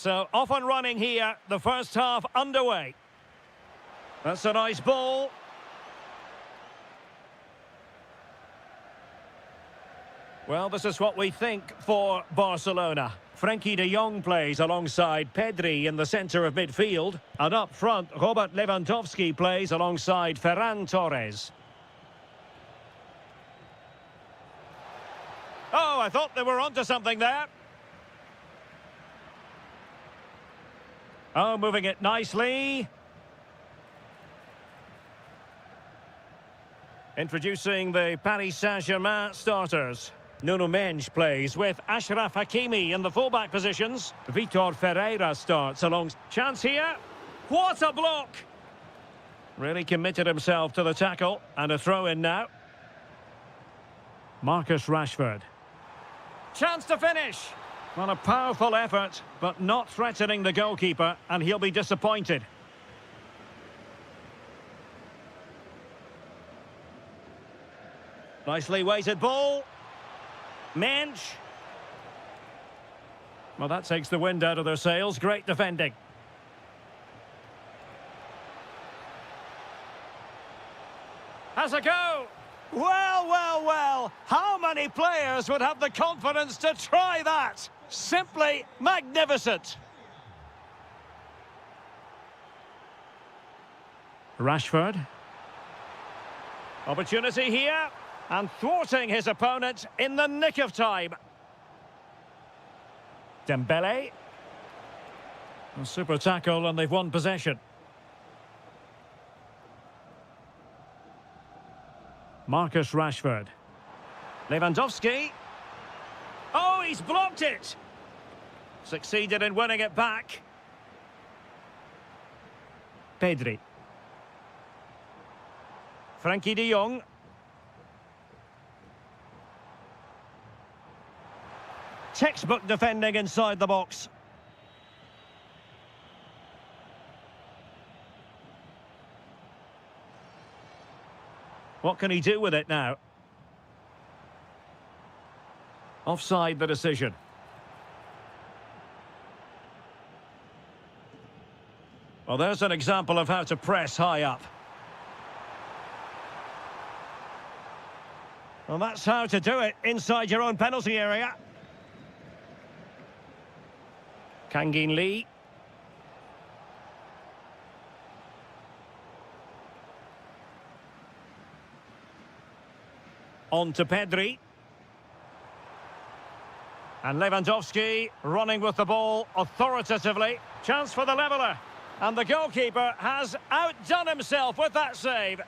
So off and running here, the first half underway. That's a nice ball. Well, this is what we think for Barcelona. Frenkie de Jong plays alongside Pedri in the centre of midfield. And up front, Robert Lewandowski plays alongside Ferran Torres. Oh, I thought they were onto something there. Oh, moving it nicely. Introducing the Paris Saint-Germain starters. Nuno Mendes plays with Achraf Hakimi in the fullback positions. Vitor Ferreira starts along. Chance here. What a block! Really committed himself to the tackle. And a throw in now. Marcus Rashford. Chance to finish. Well, a powerful effort, but not threatening the goalkeeper, and he'll be disappointed. Nicely weighted ball. Mensch. Well, that takes the wind out of their sails. Great defending. Has a go. Well, well, well. How many players would have the confidence to try that? Simply magnificent. Rashford. Opportunity here. And thwarting his opponent in the nick of time. Dembele. A super tackle and they've won possession. Marcus Rashford. Lewandowski. Oh, he's blocked it. Succeeded in winning it back. Pedri. Frenkie de Jong. Textbook defending inside the box. What can he do with it now? Offside the decision. Well, there's an example of how to press high up. Well, that's how to do it inside your own penalty area. Kangin Lee. On to Pedri. And Lewandowski running with the ball authoritatively. Chance for the leveller. And the goalkeeper has outdone himself with that save.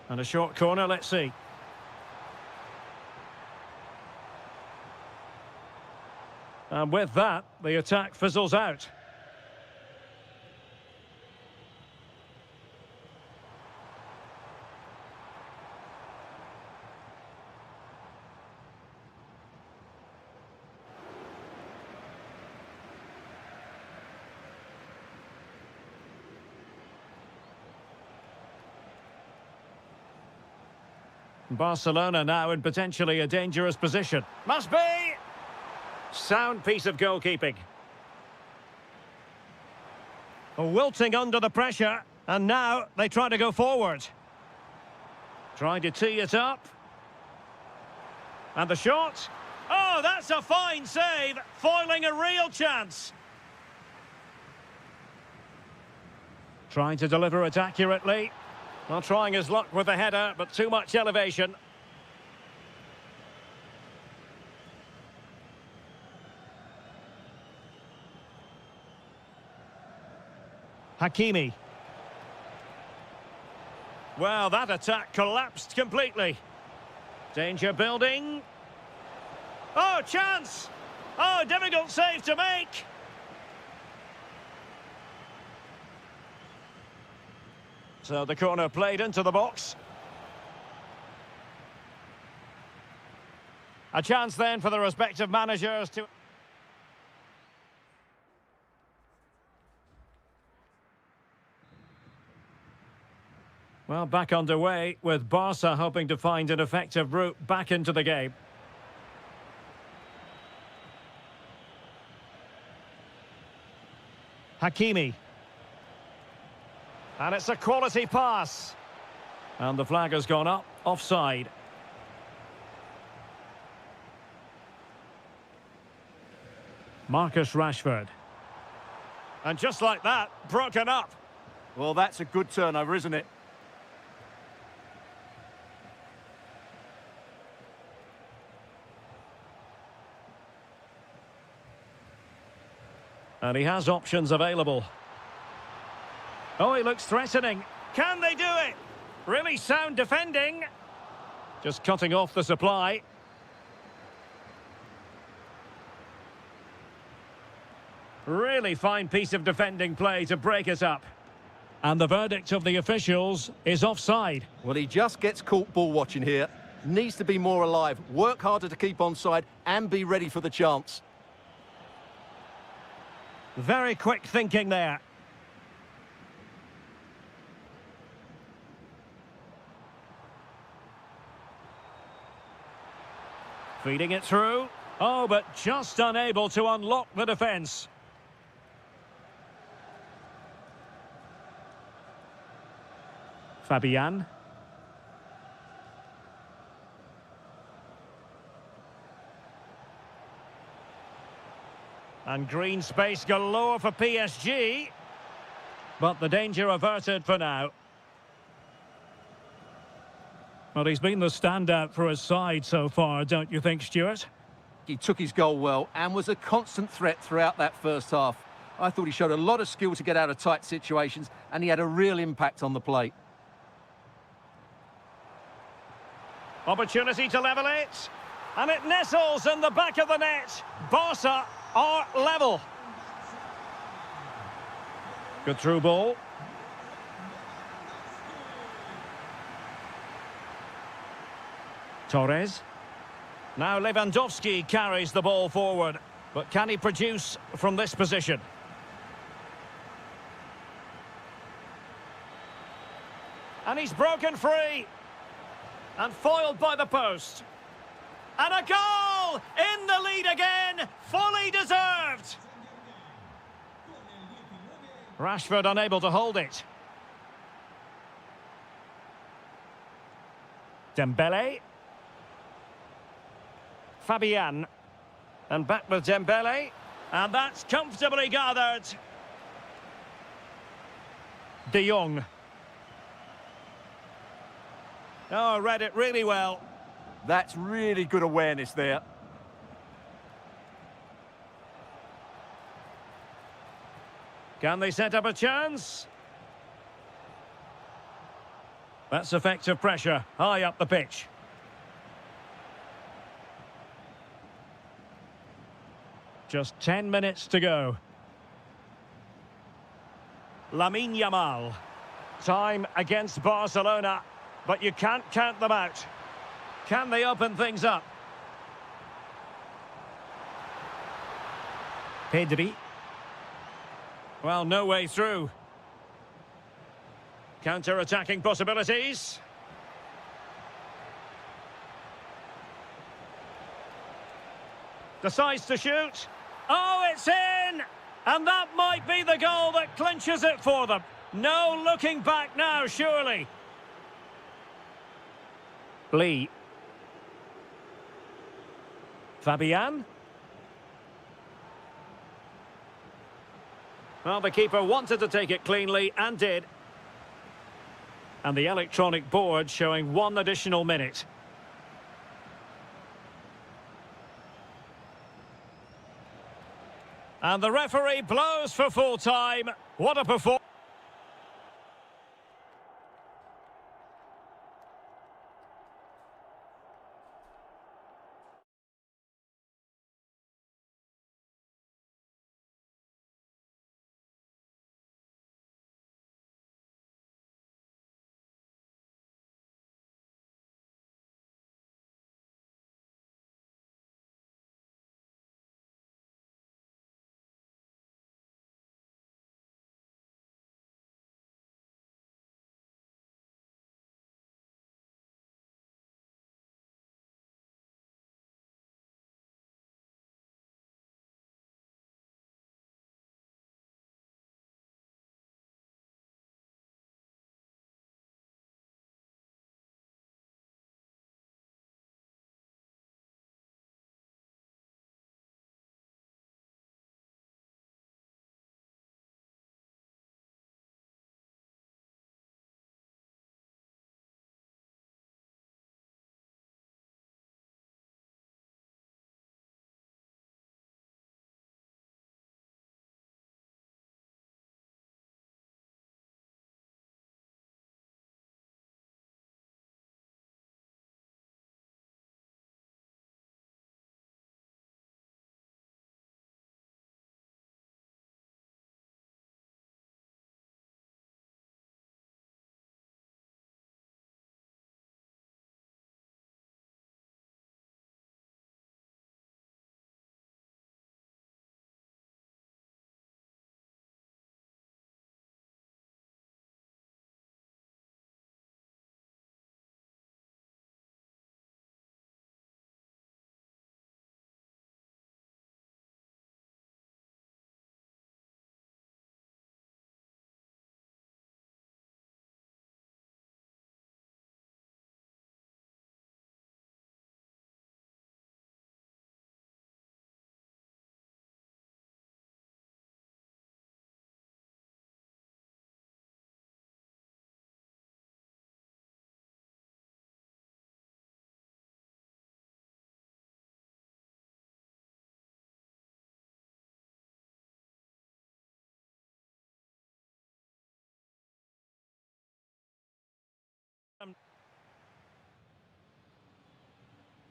And a short corner, let's see. And with that, the attack fizzles out. Barcelona now in potentially a dangerous position. Must be! Sound piece of goalkeeping. Wilting under the pressure, and now they try to go forward. Trying to tee it up. And the shot. Oh, that's a fine save, foiling a real chance. Trying to deliver it accurately. Well, trying his luck with the header, but too much elevation. Hakimi. Well, that attack collapsed completely. Danger building. Oh, chance! Oh, difficult save to make. So the corner played into the box. A chance then for the respective managers to... Well, back underway with Barca hoping to find an effective route back into the game. Hakimi. And it's a quality pass. And the flag has gone up, offside. Marcus Rashford. And just like that, broken up. Well, that's a good turnover, isn't it? And he has options available. Oh, he looks threatening. Can they do it? Really sound defending. Just cutting off the supply. Really fine piece of defending play to break us up. And the verdict of the officials is offside. Well, he just gets caught ball watching here. Needs to be more alive, work harder to keep onside and be ready for the chance. Very quick thinking there. Feeding it through. Oh, but just unable to unlock the defence. Fabian. And green space galore for PSG. But the danger averted for now. Well, he's been the standout for his side so far, don't you think, Stuart? He took his goal well and was a constant threat throughout that first half. I thought he showed a lot of skill to get out of tight situations, and he had a real impact on the play. Opportunity to level it. And it nestles in the back of the net. Barca are level. Good through ball. Torres. Now Lewandowski carries the ball forward. But can he produce from this position? And he's broken free. And foiled by the post. And a goal! In the lead again! Fully deserved! Rashford unable to hold it. Dembele. Fabian. And back with Dembele. And that's comfortably gathered. De Jong. Oh, read it really well. That's really good awareness there. Can they set up a chance? That's effective pressure, high up the pitch. Just 10 minutes to go. Lamine Yamal. Time against Barcelona, but you can't count them out. Can they open things up? Pedri. Well, no way through. Counter-attacking possibilities. Decides to shoot. Oh, it's in! And that might be the goal that clinches it for them. No looking back now, surely. Lee. Fabian. Well, the keeper wanted to take it cleanly and did. And the electronic board showing 1 additional minute. And the referee blows for full time. What a performance.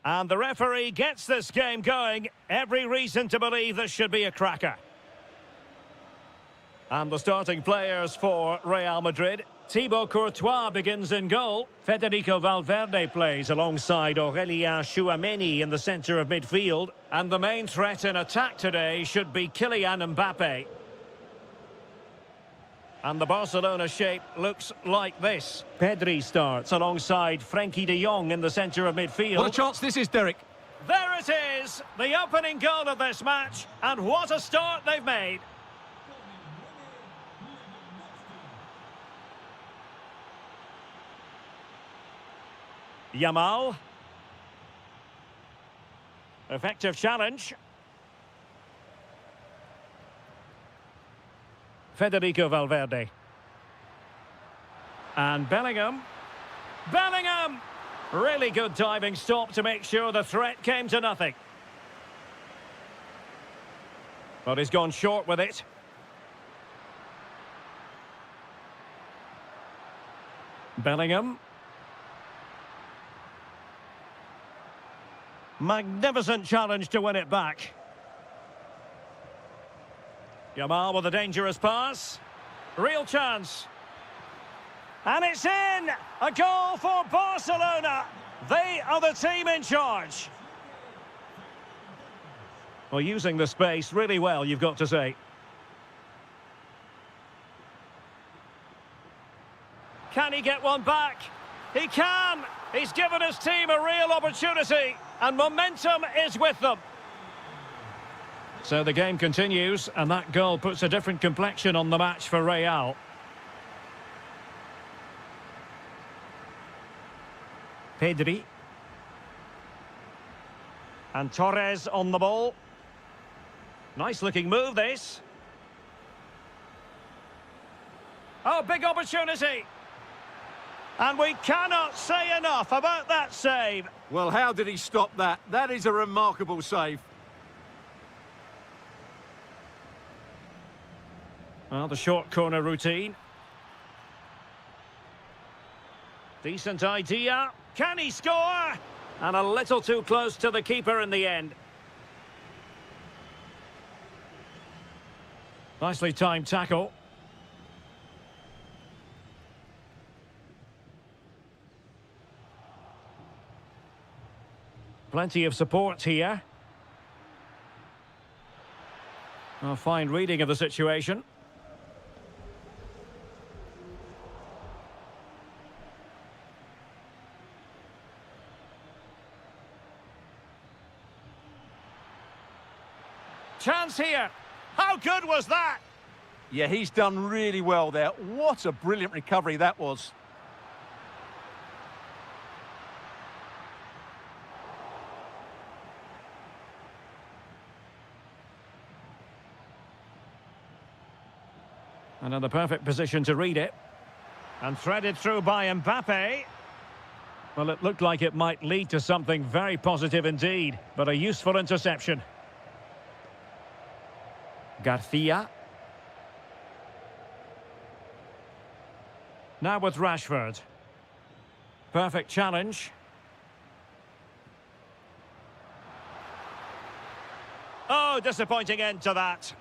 And the referee gets this game going. Every reason to believe this should be a cracker. And the starting players for Real Madrid. Thibaut Courtois begins in goal. Federico Valverde plays alongside Aurélien Tchouameni in the centre of midfield. And the main threat in attack today should be Kylian Mbappe. And the Barcelona shape looks like this. Pedri starts alongside Frenkie de Jong in the centre of midfield. What a chance this is, Derek. There it is, the opening goal of this match. And what a start they've made. Yamal. Effective challenge. Federico Valverde. And Bellingham. Bellingham! Really good diving stop to make sure the threat came to nothing. But he's gone short with it. Bellingham. Magnificent challenge to win it back. Yamal with a dangerous pass. Real chance. And it's in! A goal for Barcelona. They are the team in charge. Well, using the space really well, you've got to say. Can he get one back? He can! He's given his team a real opportunity, and momentum is with them. So the game continues, and that goal puts a different complexion on the match for Real. Pedri. And Torres on the ball. Nice looking move, this. Oh, big opportunity. And we cannot say enough about that save. Well, how did he stop that? That is a remarkable save. Well, the short corner routine. Decent idea. Can he score? And a little too close to the keeper in the end. Nicely timed tackle. Plenty of support here. A fine reading of the situation. Chance here. How good was that? Yeah, he's done really well there. What a brilliant recovery that was. And in the perfect position to read it. And threaded through by Mbappe. Well, it looked like it might lead to something very positive indeed, but a useful interception. Garcia. Now with Rashford. Perfect challenge. Oh, disappointing end to that.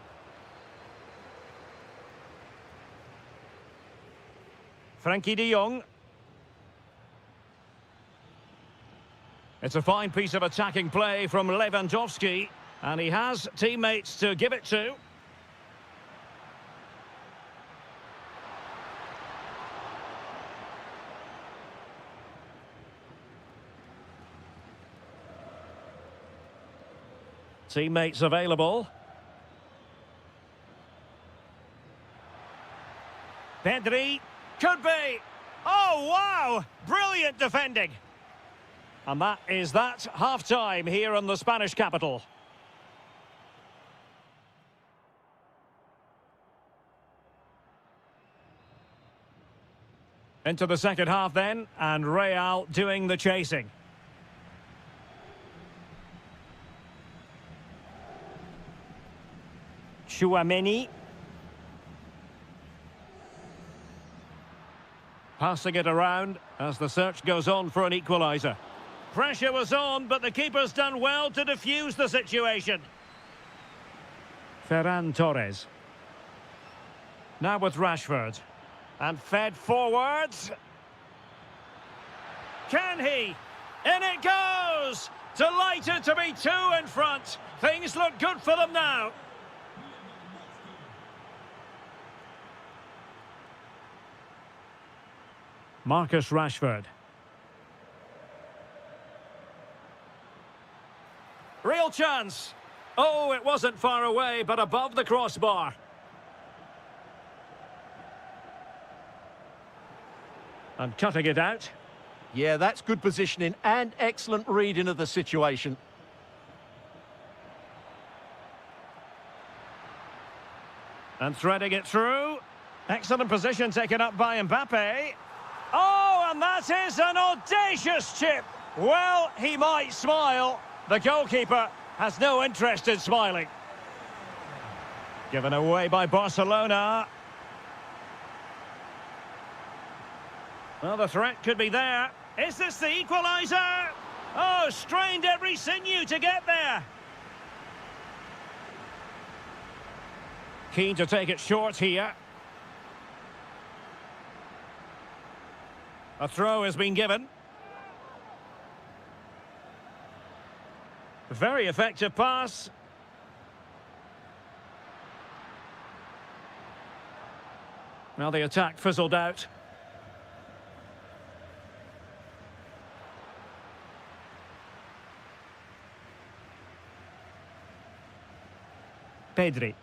Frenkie de Jong. It's a fine piece of attacking play from Lewandowski, and he has teammates to give it to. Teammates available. Pedri. Could be. Oh, wow! Brilliant defending. And that is that. Half-time here in the Spanish capital. Into the second half then, and Real doing the chasing. Tchouameni. Passing it around as the search goes on for an equaliser. Pressure was on, but the keeper's done well to defuse the situation. Ferran Torres. Now with Rashford. And fed forwards. Can he? In it goes! Delighted to be two in front. Things look good for them now. Marcus Rashford. Real chance. Oh, it wasn't far away, but above the crossbar. And cutting it out. Yeah, that's good positioning and excellent reading of the situation. And threading it through. Excellent position taken up by Mbappe. Oh, and that is an audacious chip. Well, he might smile. The goalkeeper has no interest in smiling. Given away by Barcelona. Well, the threat could be there. Is this the equaliser? Oh, strained every sinew to get there. Keen to take it short here. A throw has been given. Very effective pass. Well, the attack fizzled out. Pedri.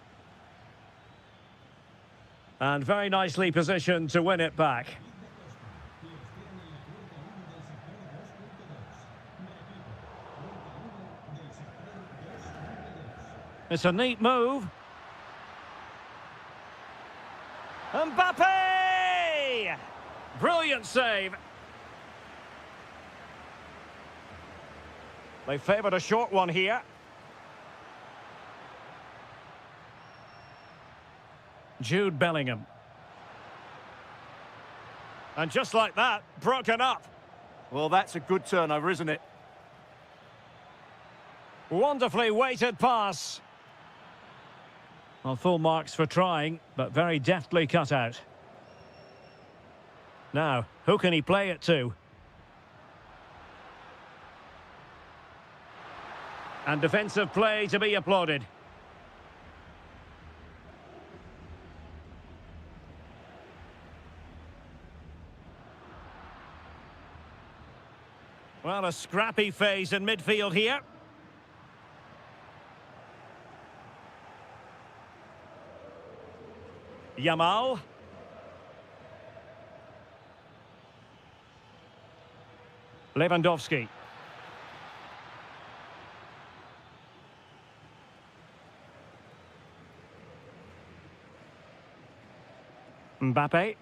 And very nicely positioned to win it back. It's a neat move. Mbappe! Brilliant save. They favoured a short one here. Jude Bellingham. And just like that, broken up. Well, that's a good turnover, isn't it? Wonderfully weighted pass. Well, full marks for trying, but very deftly cut out. Now, who can he play it to? And defensive play to be applauded. Well, a scrappy phase in midfield here. Yamal. Lewandowski. Mbappe.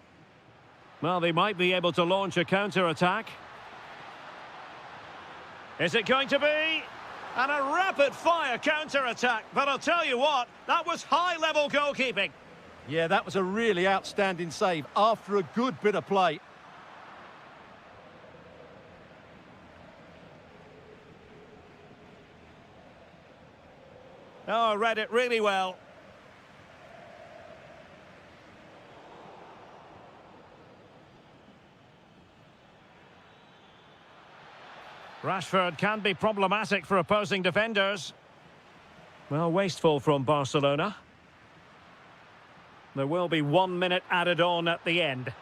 Well, they might be able to launch a counter-attack. Is it going to be? And a rapid-fire counter-attack. But I'll tell you what, that was high-level goalkeeping. Yeah, that was a really outstanding save after a good bit of play. Oh, read it really well. Rashford can be problematic for opposing defenders. Well, wasteful from Barcelona. There will be 1 minute added on at the end.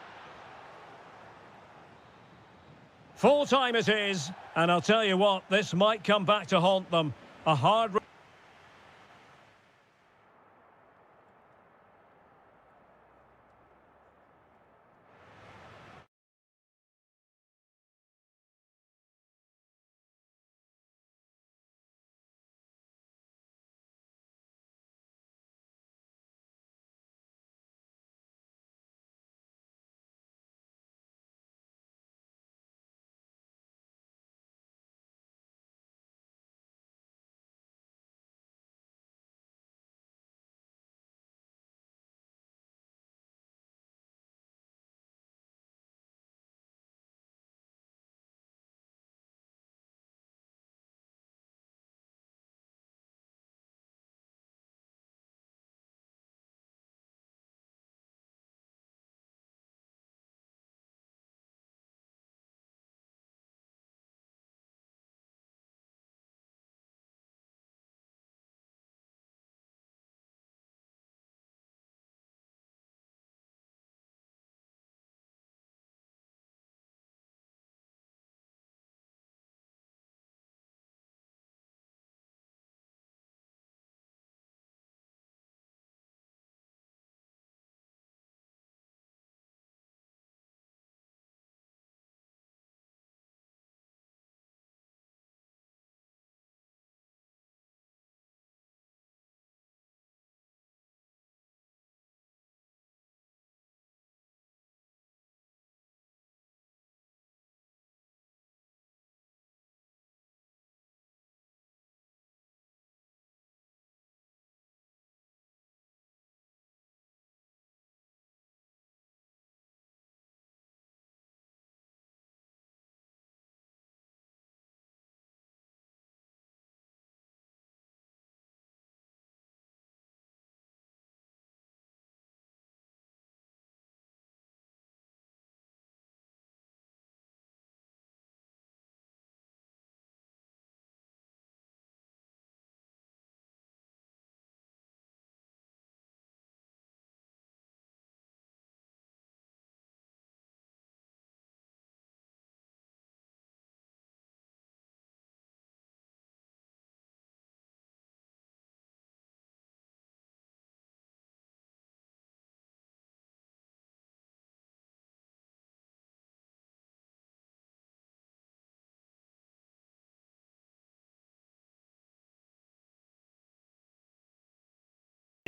Full time it is, and I'll tell you what, this might come back to haunt them. A hard...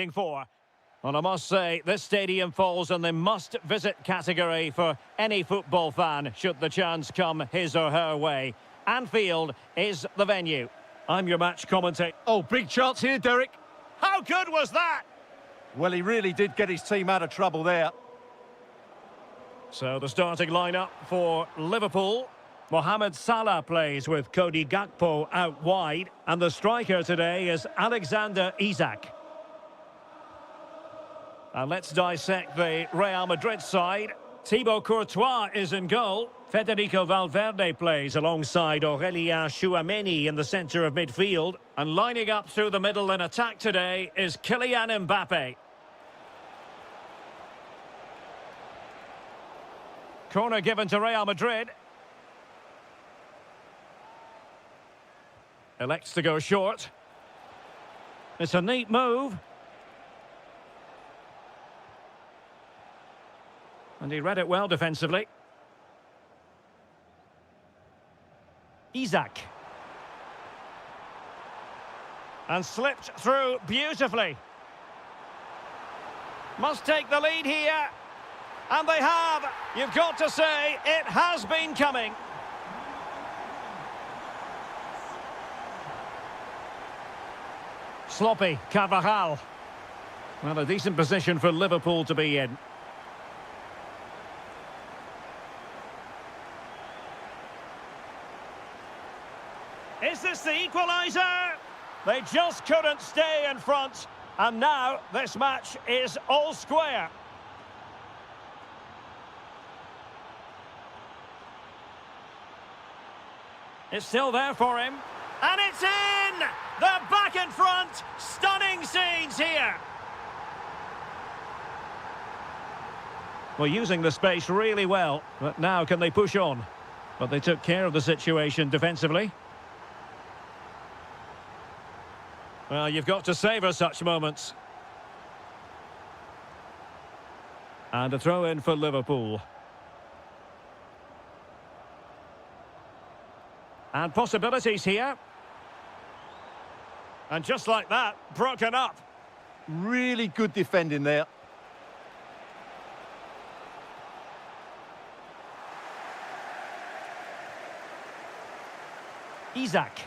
For. Well, I must say, this stadium falls in the must-visit category for any football fan, should the chance come his or her way. Anfield is the venue. I'm your match commentator. Oh, big chance here, Derek. How good was that? Well, he really did get his team out of trouble there. So the starting lineup for Liverpool. Mohamed Salah plays with Cody Gakpo out wide. And the striker today is Alexander Isak. And let's dissect the Real Madrid side. Thibaut Courtois is in goal. Federico Valverde plays alongside Aurélien Tchouameni in the centre of midfield. And lining up through the middle in attack today is Kylian Mbappe. Corner given to Real Madrid. Elects to go short. It's a neat move. And he read it well defensively. Isak. And slipped through beautifully. Must take the lead here. And they have. You've got to say, it has been coming. Sloppy, Carvajal. Well, a decent position for Liverpool to be in. Is this the equaliser? They just couldn't stay in front. And now this match is all square. It's still there for him. And it's in! They're back in front. Stunning scenes here. Well, using the space really well. But now can they push on? But they took care of the situation defensively. Well, you've got to savour such moments. And a throw-in for Liverpool. And possibilities here. And just like that, broken up. Really good defending there. Isak.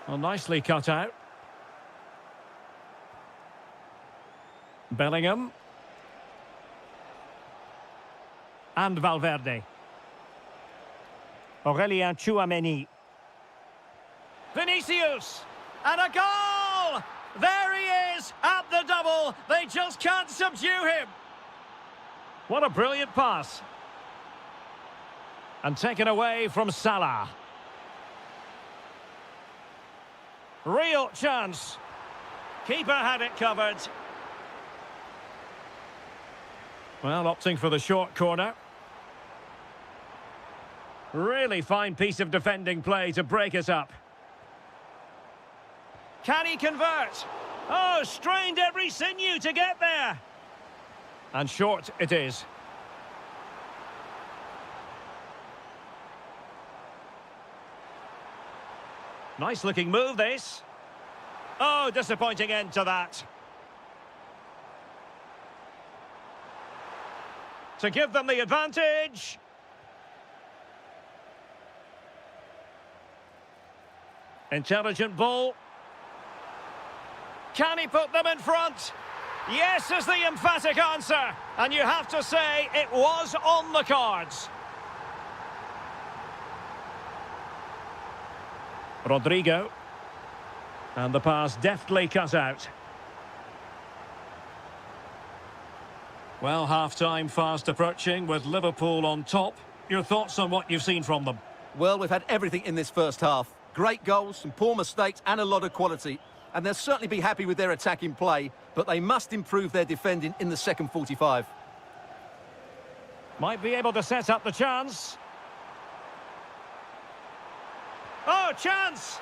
Well, nicely cut out. Bellingham. And Valverde. Aurélien Tchouameni. Vinicius! And a goal! There he is at the double. They just can't subdue him. What a brilliant pass. And taken away from Salah. Real chance. Keeper had it covered. Well, opting for the short corner. Really fine piece of defending play to break us up. Can he convert? Oh, strained every sinew to get there. And short it is. Nice looking move, this. Oh, disappointing end to that. To give them the advantage. Intelligent ball. Can he put them in front? Yes is the emphatic answer. And you have to say it was on the cards. Rodrigo. And the pass deftly cut out. Well, half-time fast approaching with Liverpool on top. Your thoughts on what you've seen from them? Well, we've had everything in this first half. Great goals, some poor mistakes and a lot of quality. And they'll certainly be happy with their attacking play, but they must improve their defending in the second 45. Might be able to set up the chance. Oh, chance!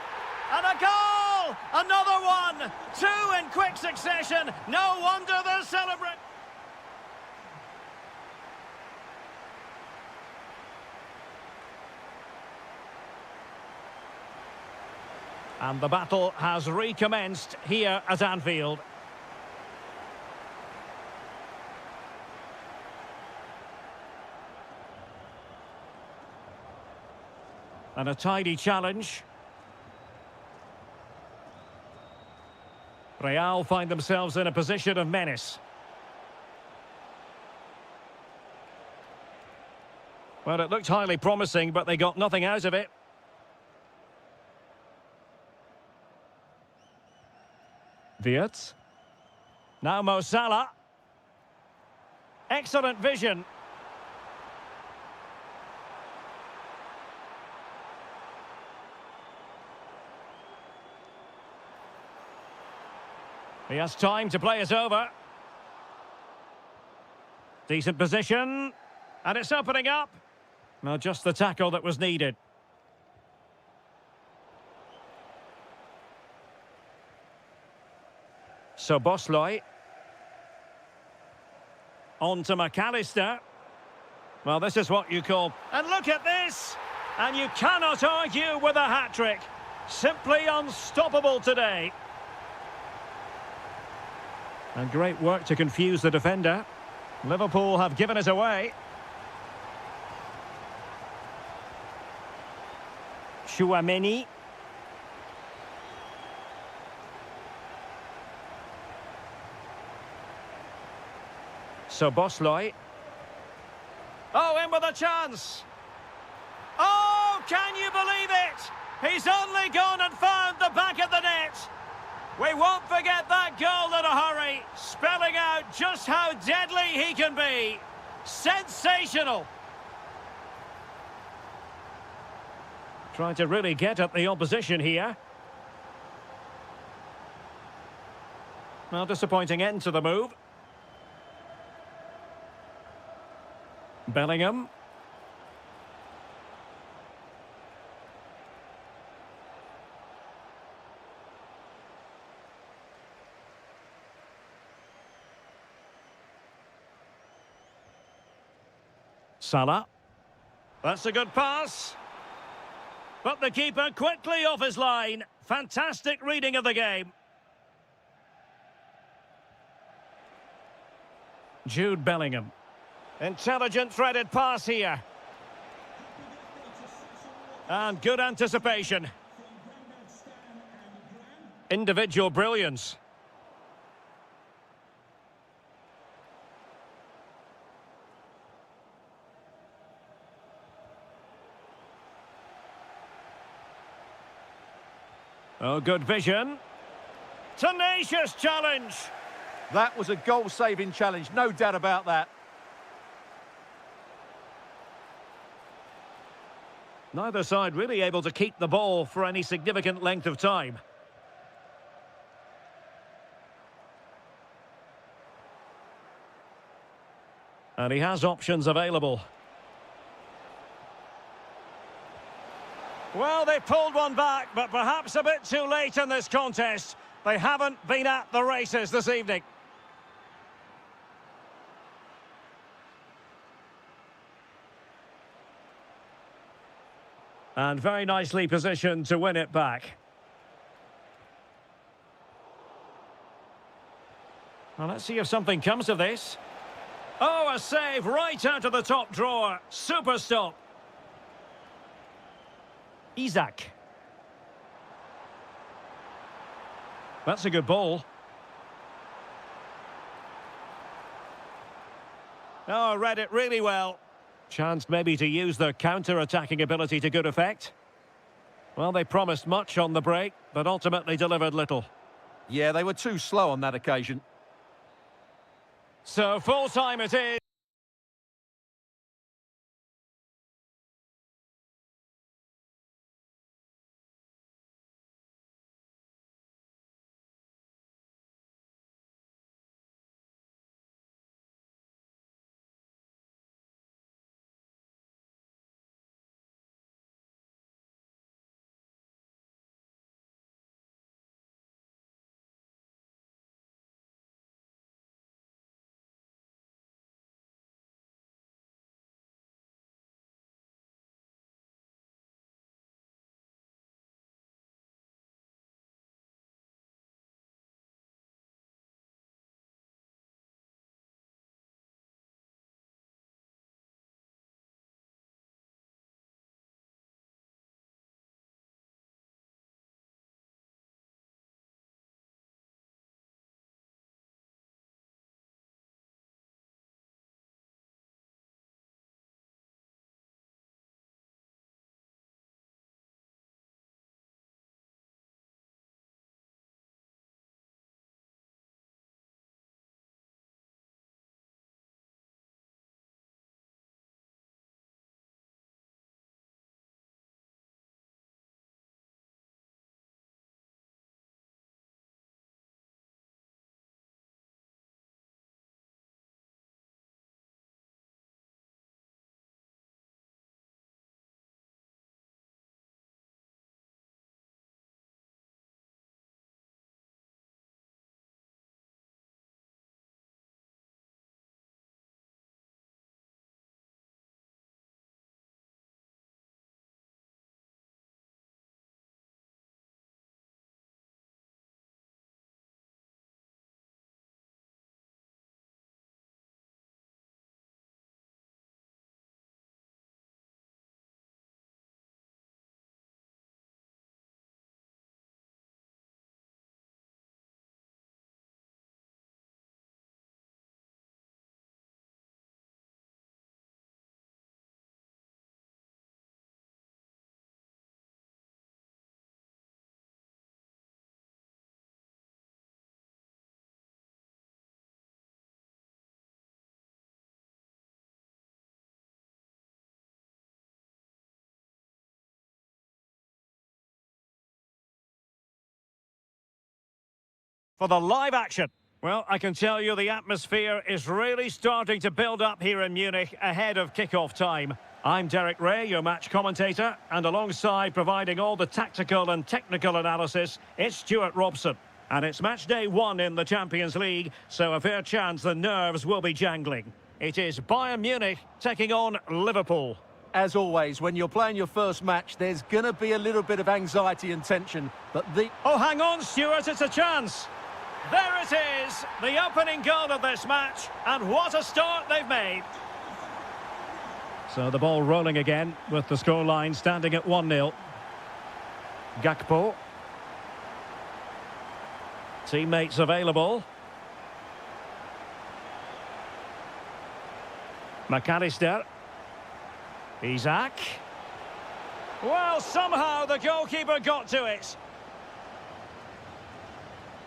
And a goal! Another one! Two in quick succession. No wonder they're celebrating. And the battle has recommenced here at Anfield. And a tidy challenge. Real find themselves in a position of menace. Well, it looked highly promising, but they got nothing out of it. Wirtz. Now Mo Salah. Excellent vision. He has time to play it over. Decent position. And it's opening up. Well, just the tackle that was needed. So Bosloy. On to McAllister. Well, this is what you call... And look at this! And you cannot argue with a hat-trick. Simply unstoppable today. And great work to confuse the defender. Liverpool have given it away. Chouameni. So Bosloy. Oh, in with a chance. Oh, can you believe it? He's only gone and found the back of the net. We won't forget that goal in a hurry, spelling out just how deadly he can be. Sensational. Trying to really get at the opposition here. Well, disappointing end to the move. Bellingham. Salah. That's a good pass. But the keeper quickly off his line. Fantastic reading of the game. Jude Bellingham. Intelligent threaded pass here. And good anticipation. Individual brilliance. Oh, good vision. Tenacious challenge. That was a goal-saving challenge, no doubt about that. Neither side really able to keep the ball for any significant length of time. And he has options available. Well, they pulled one back, but perhaps a bit too late in this contest. They haven't been at the races this evening. And very nicely positioned to win it back. Well, let's see if something comes of this. Oh, a save right out of the top drawer. Super stop. Isaac. That's a good ball. Oh, read it really well. Chance maybe to use their counter-attacking ability to good effect. Well, they promised much on the break, but ultimately delivered little. Yeah, they were too slow on that occasion. So full time it is. for the live action. Well, I can tell you the atmosphere is really starting to build up here in Munich ahead of kick-off time. I'm Derek Ray, your match commentator, and alongside providing all the tactical and technical analysis, it's Stuart Robson. And it's match day 1 in the Champions League, so a fair chance the nerves will be jangling. It is Bayern Munich taking on Liverpool. As always, when you're playing your first match, there's going to be a little bit of anxiety and tension, but Oh, hang on, Stuart, it's a chance! There it is, the opening goal of this match, and what a start they've made. So the ball rolling again, with the scoreline standing at 1-0. Gakpo. Teammates available. McAllister. Isak. Well, somehow the goalkeeper got to it.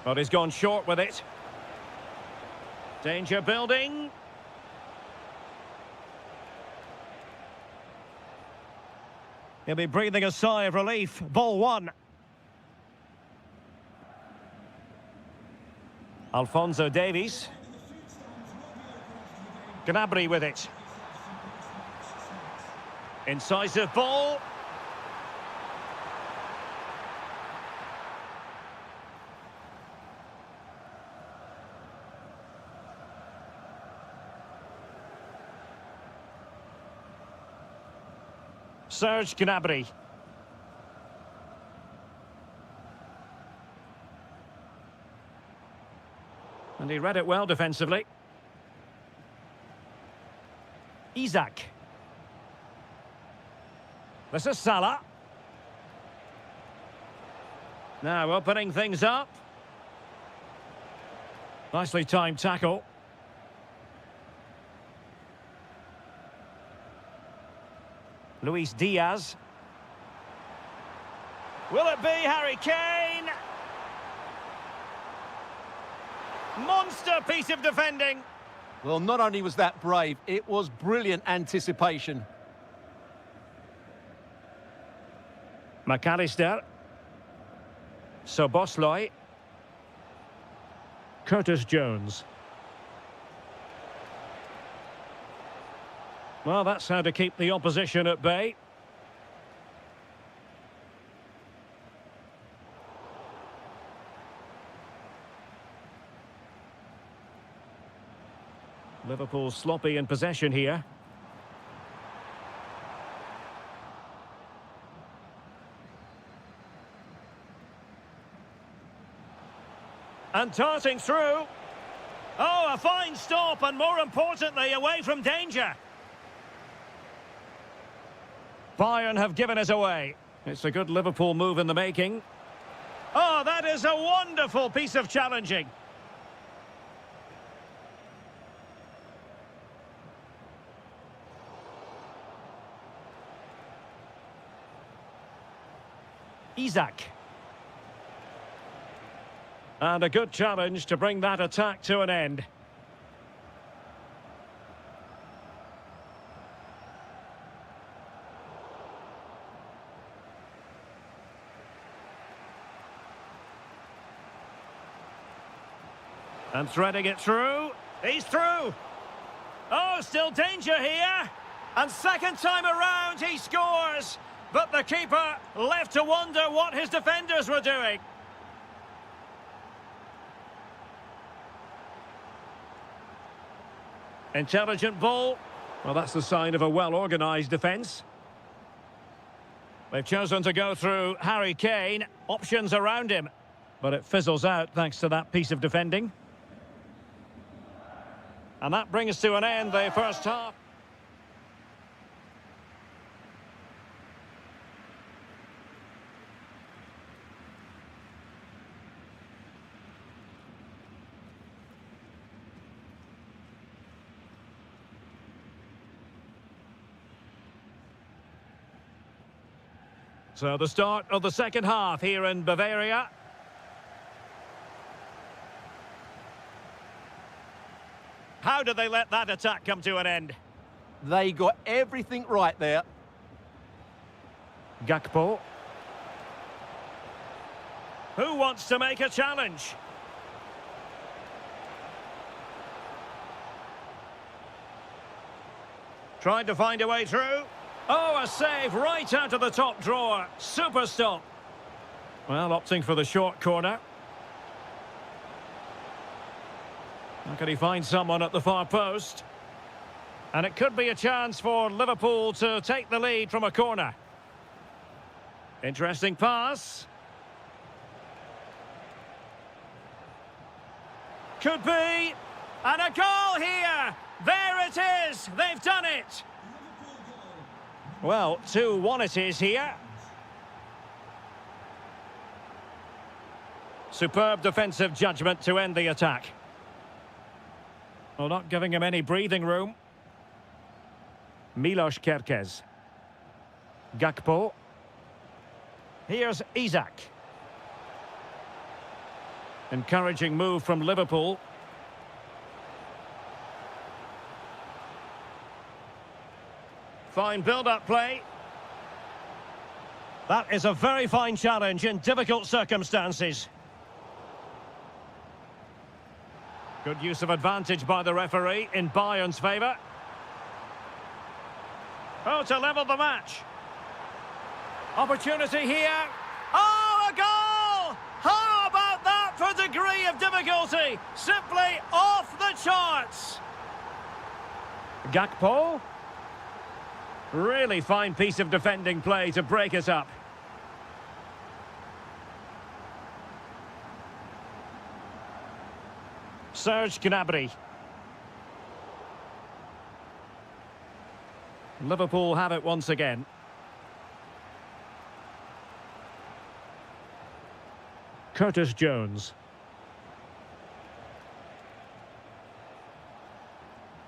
But he's gone short with it. Danger building. He'll be breathing a sigh of relief. Ball 1. Alphonso Davies. Gnabry with it. Incisive ball. Serge Gnabry. And he read it well defensively. Isak. This is Salah. Now opening things up. Nicely timed tackle. Luis Diaz. Will it be Harry Kane? Monster piece of defending. well, not only was that brave, it was brilliant anticipation. McAllister. Soboslai. Curtis Jones. Well, that's how to keep the opposition at bay. Liverpool sloppy in possession here. And darting through. Oh, a fine stop, and more importantly, away from danger. Bayern have given us away. It's a good Liverpool move in the making. Oh, that is a wonderful piece of challenging. Isak. And a good challenge to bring that attack to an end. And threading it through. He's through. Oh, still danger here. And second time around, he scores. But the keeper left to wonder what his defenders were doing. Intelligent ball. Well, that's the sign of a well-organised defence. They've chosen to go through Harry Kane. Options around him. But it fizzles out thanks to that piece of defending. And that brings to an end the first half. So the start of the second half here in Bavaria. How did they let that attack come to an end? They got everything right there. Gakpo. Who wants to make a challenge? Tried to find a way through. Oh, a save right out of the top drawer. Super stop. Well, opting for the short corner. How can he find someone at the far post? And it could be a chance for Liverpool to take the lead from a corner. Interesting pass. Could be. And a goal here. There it is. They've done it. Well, 2-1 it is here. Superb defensive judgment to end the attack. Well, not giving him any breathing room. Milos Kerkez. Gakpo. Here's Isak. Encouraging move from Liverpool. Fine build-up play. That is a very fine challenge in difficult circumstances. Good use of advantage by the referee in Bayern's favour. Oh, to level the match. Opportunity here. Oh, a goal! How about that for degree of difficulty? Simply off the charts. Gakpo. Really fine piece of defending play to break it up. Serge Gnabry. Liverpool have it once again. Curtis Jones.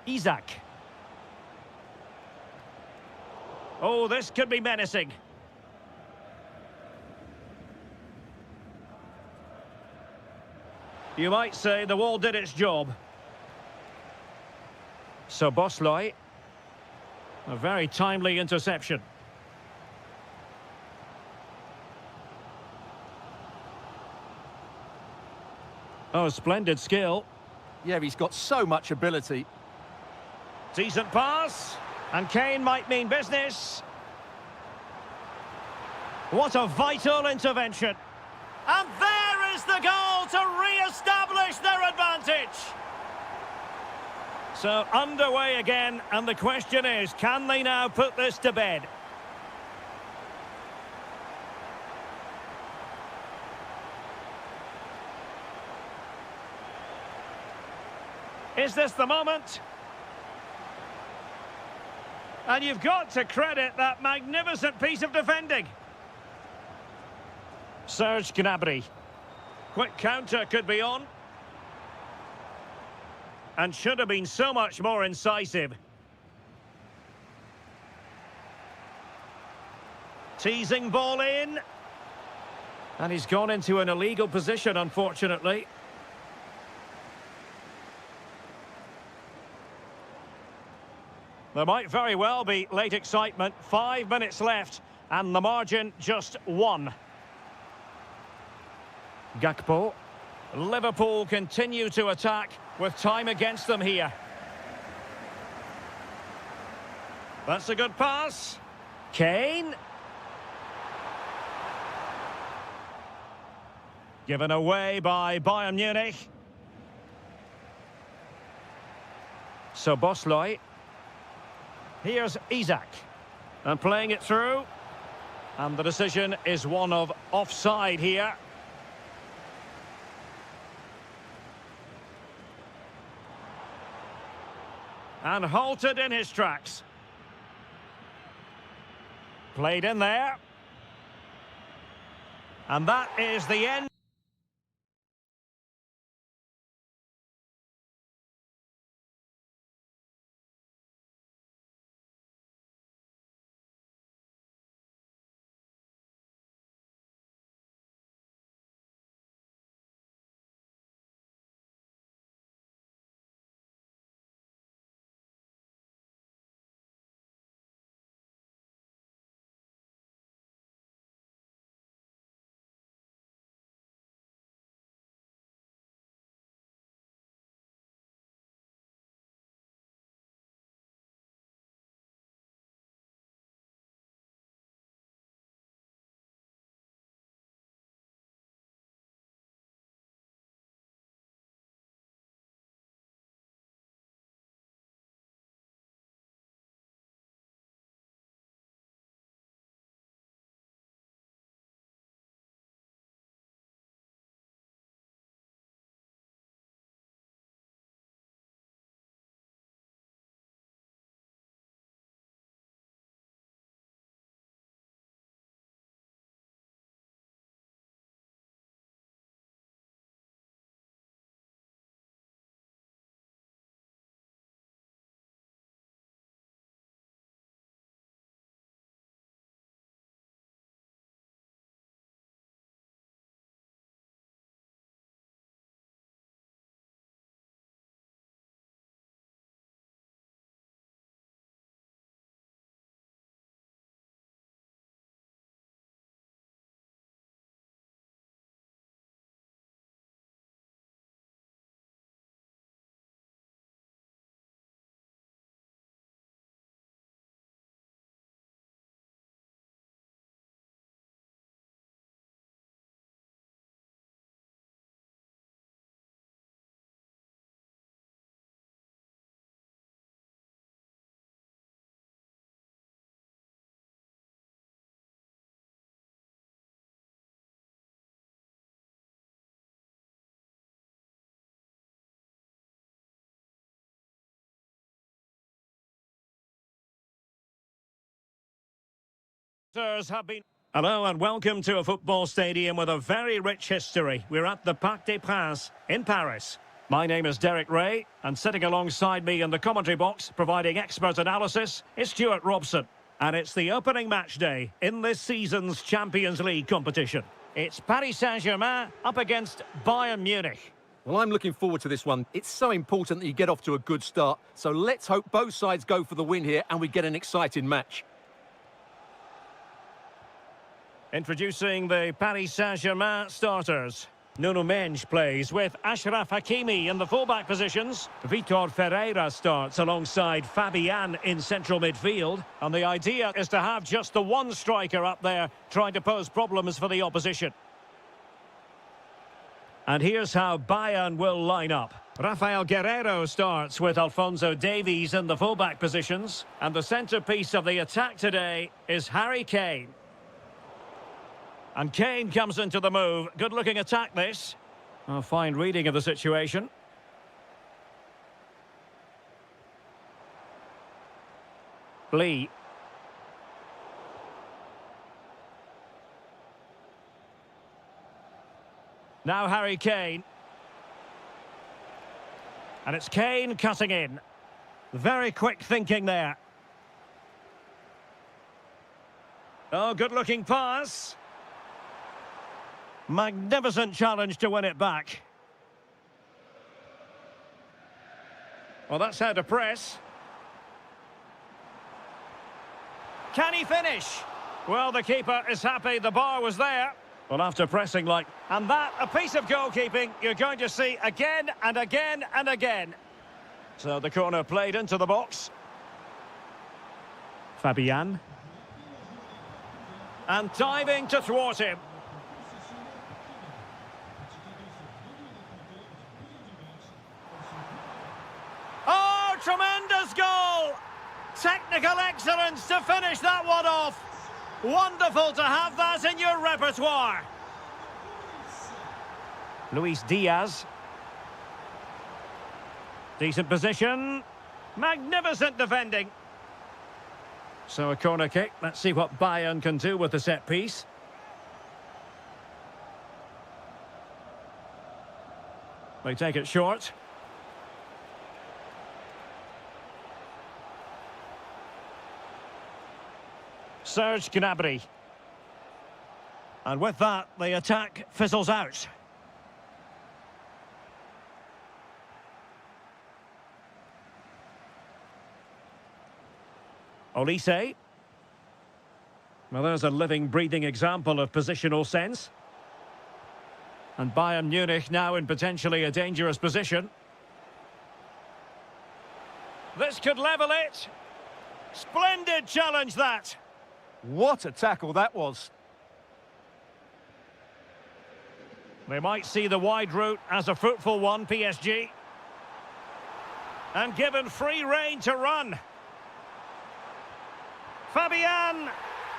Isak. Oh, this could be menacing. You might say the wall did its job. So Bosley. A very timely interception. Oh, splendid skill. Yeah, he's got so much ability. Decent pass. And Kane might mean business. What a vital intervention. And there is the goal to re-establish their advantage. So underway again, and the question is, can they now put this to bed? Is this the moment? And you've got to credit that magnificent piece of defending. Serge Gnabry. Quick counter could be on. And should have been so much more incisive. Teasing ball in. And he's gone into an illegal position, unfortunately. There might very well be late excitement. 5 minutes left, and the margin just 1. Gakpo. Liverpool continue to attack with time against them here. That's a good pass. Kane. Given away by Bayern Munich. So Bosley. Here's Isak. And playing it through. And the decision is one of offside here. And halted in his tracks. Played in there. And that is the end. Have been... Hello and welcome to a football stadium with a very rich history. We're at the Parc des Princes in Paris. My name is Derek Ray, and sitting alongside me in the commentary box, providing expert analysis, is Stuart Robson. And it's the opening match day in this season's Champions League competition. It's Paris Saint-Germain up against Bayern Munich. Well, I'm looking forward to this one. It's so important that you get off to a good start. So let's hope both sides go for the win here and we get an exciting match. Introducing the Paris Saint-Germain starters. Nuno Mendes plays with Achraf Hakimi in the fullback positions. Vitor Ferreira starts alongside Fabian in central midfield. And the idea is to have just the one striker up there trying to pose problems for the opposition. And here's how Bayern will line up. Rafael Guerreiro starts with Alphonso Davies in the fullback positions. And the centrepiece of the attack today is Harry Kane. And Kane comes into the move. Good-looking attack, this. A fine reading of the situation. Lee. Now Harry Kane. And it's Kane cutting in. Very quick thinking there. Oh, good-looking pass. Magnificent challenge to win it back. Well, that's how to press. Can he finish? Well, the keeper is happy the bar was there. Well, after pressing like... And that, a piece of goalkeeping you're going to see again and again and again. So the corner played into the box. Fabian. And diving to thwart him. Tremendous goal! Technical excellence to finish that one off. Wonderful to have that in your repertoire. Luis Diaz. Decent position. Magnificent defending. So a corner kick. Let's see what Bayern can do with the set piece. They take it short. Serge Gnabry. And with that, the attack fizzles out. Olise. Well, there's a living, breathing example of positional sense. And Bayern Munich now in potentially a dangerous position. This could level it. Splendid challenge, that. What a tackle that was. They might see the wide route as a fruitful one, PSG. And given free rein to run. Fabian.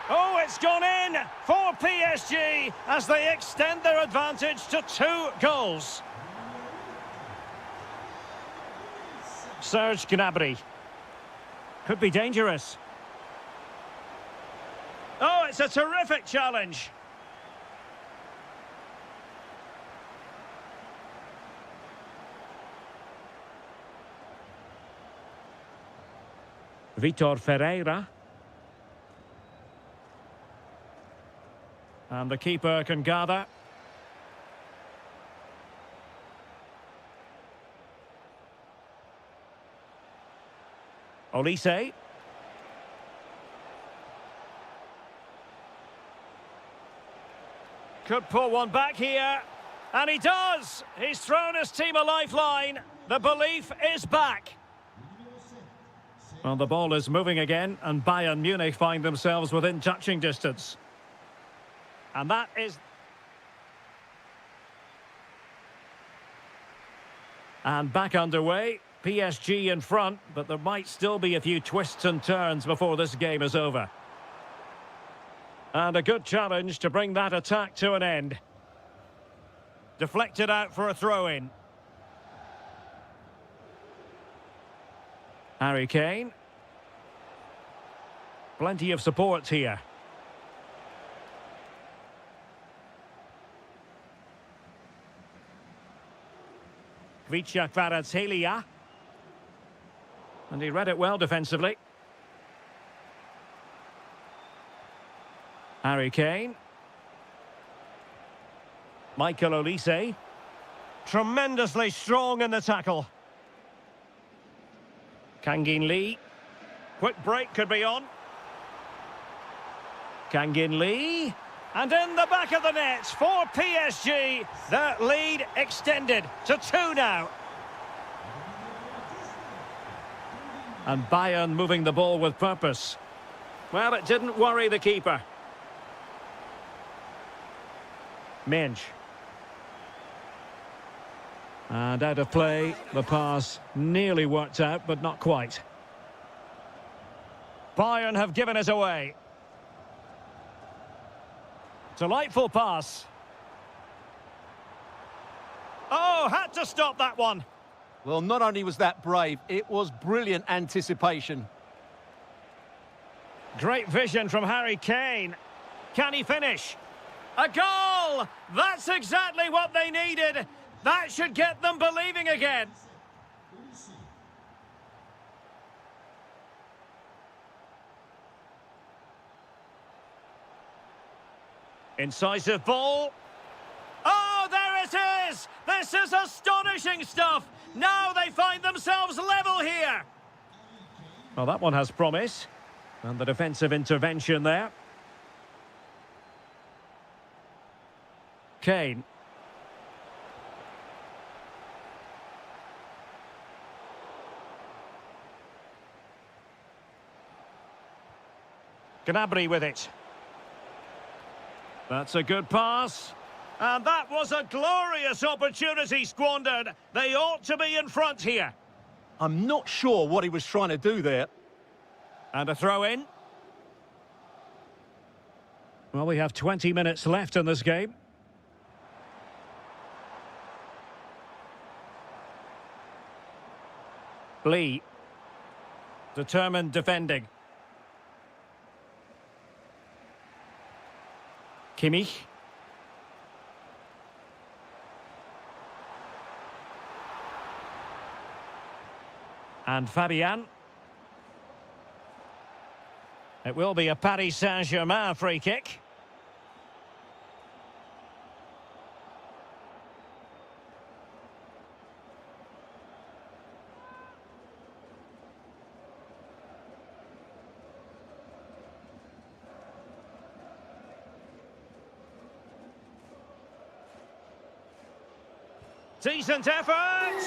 Oh, it's gone in for PSG as they extend their advantage to 2 goals. Serge Gnabry. Could be dangerous. Oh, it's a terrific challenge. Vitor Ferreira. And the keeper can gather. Olise. Could pull one back here. And he does! He's thrown his team a lifeline. The belief is back. Well, the ball is moving again, and Bayern Munich find themselves within touching distance. And that is... And back underway. PSG in front, but there might still be a few twists and turns before this game is over. And a good challenge to bring that attack to an end. Deflected out for a throw-in. Harry Kane. Plenty of support here. Kvaratskhelia. And he read it well defensively. Harry Kane. Michael Olise. Tremendously strong in the tackle. Kangin Lee. Quick break could be on. Kangin Lee. And in the back of the net for PSG. That lead extended to 2 now. And Bayern moving the ball with purpose. Well, it didn't worry the keeper. Mensch. And out of play, the pass nearly worked out, but not quite. Bayern have given it away. Delightful pass. Oh, had to stop that one. Well, not only was that brave, it was brilliant anticipation. Great vision from Harry Kane. Can he finish? A goal! That's exactly what they needed. That should get them believing again. Incisive ball. Oh, there it is! This is astonishing stuff! Now they find themselves level here. Well, that one has promise. And the defensive intervention there. Kane. Gnabry with it. That's a good pass. And that was a glorious opportunity squandered. They ought to be in front here. I'm not sure what he was trying to do there. And a throw in. Well, we have 20 minutes left in this game. Lee. Determined defending. Kimmich. And Fabian. It will be a Paris Saint-Germain free kick. Decent effort!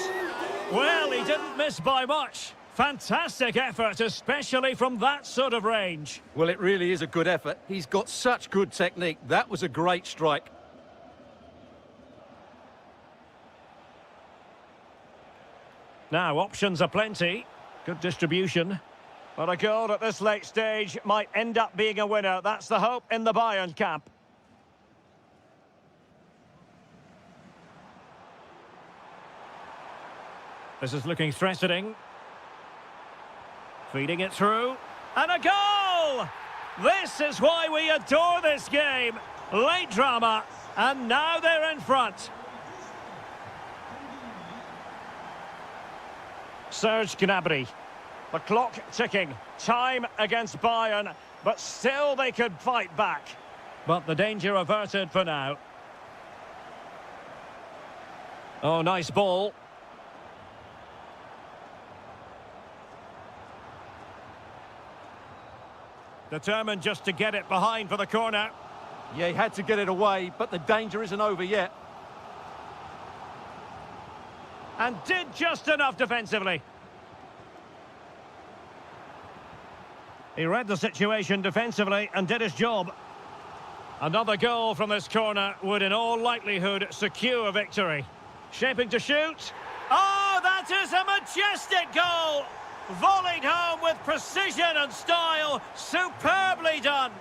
Well, he didn't miss by much. Fantastic effort, especially from that sort of range. Well, it really is a good effort. He's got such good technique. That was a great strike. Now, options are plenty. Good distribution. But a goal at this late stage might end up being a winner. That's the hope in the Bayern camp. This is looking threatening. Feeding it through. And a goal! This is why we adore this game. Late drama. And now they're in front. Serge Gnabry. The clock ticking. Time against Bayern. But still they could fight back. But the danger averted for now. Oh, nice ball. Determined just to get it behind for the corner. Yeah, he had to get it away, but the danger isn't over yet. And did just enough defensively. He read the situation defensively and did his job. Another goal from this corner would in all likelihood secure victory. Shaping to shoot. Oh, that is a majestic goal! Volleyed home with precision and style. Superbly done.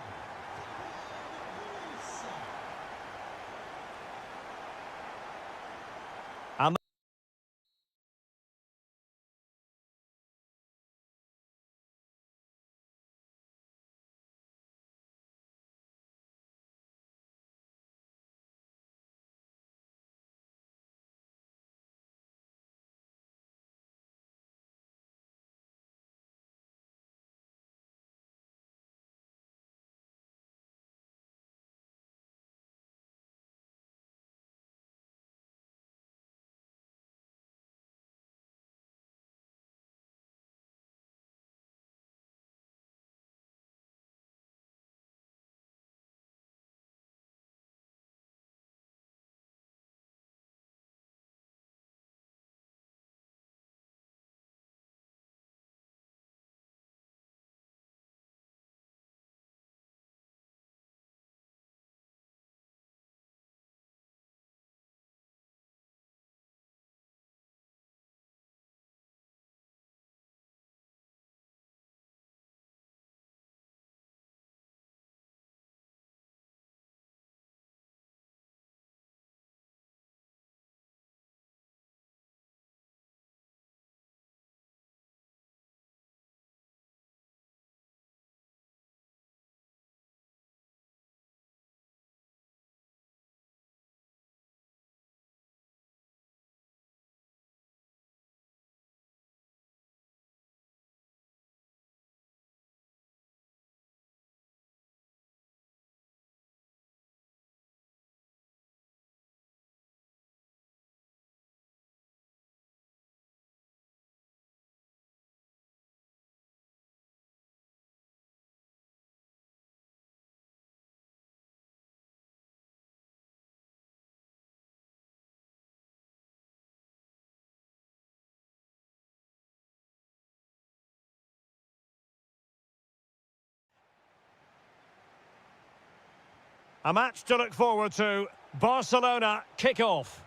A match to look forward to. Barcelona kick-off.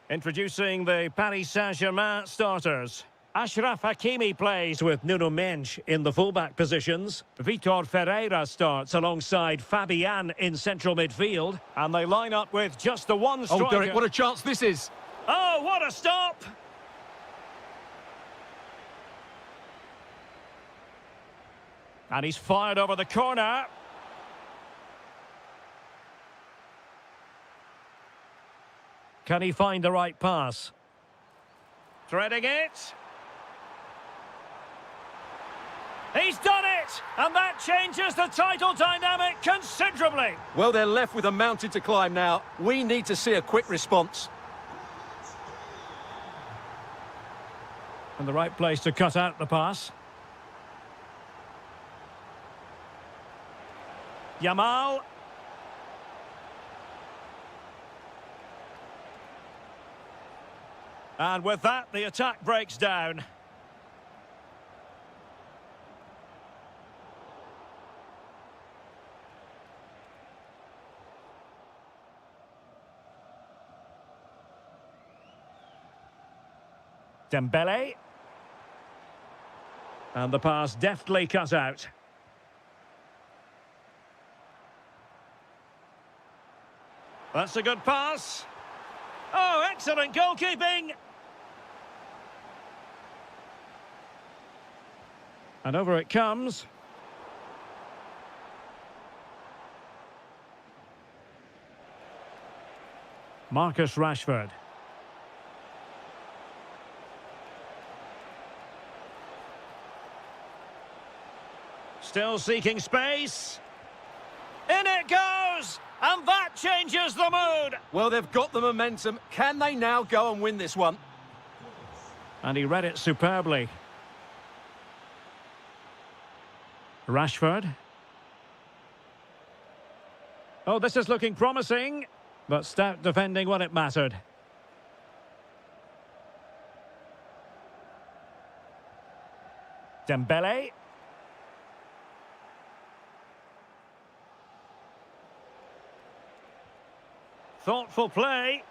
Introducing the Paris Saint-Germain starters. Achraf Hakimi plays with Nuno Mendes in the fullback positions. Vitor Ferreira starts alongside Fabian in central midfield. And they line up with just the one striker. Oh, Derek, what a chance this is. Oh, what a stop! And he's fired over the corner. Can he find the right pass? Threading it. He's done it! And that changes the title dynamic considerably. Well, they're left with a mountain to climb now. We need to see a quick response. And the right place to cut out the pass. Yamal. And with that, the attack breaks down. Dembele. And the pass deftly cut out. That's a good pass. Oh, excellent goalkeeping. And over it comes. Marcus Rashford. Still seeking space. In it goes! And that changes the mood! Well, they've got the momentum. Can they now go and win this one? And he read it superbly. Rashford. Oh, this is looking promising, but stout defending when it mattered. Dembele. Thoughtful play.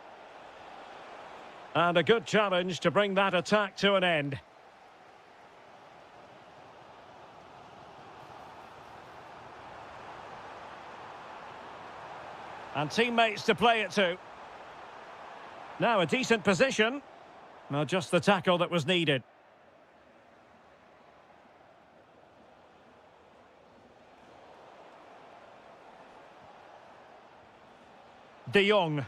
And a good challenge to bring that attack to an end. And teammates to play it to. Now a decent position. Well, just the tackle that was needed. De Jong.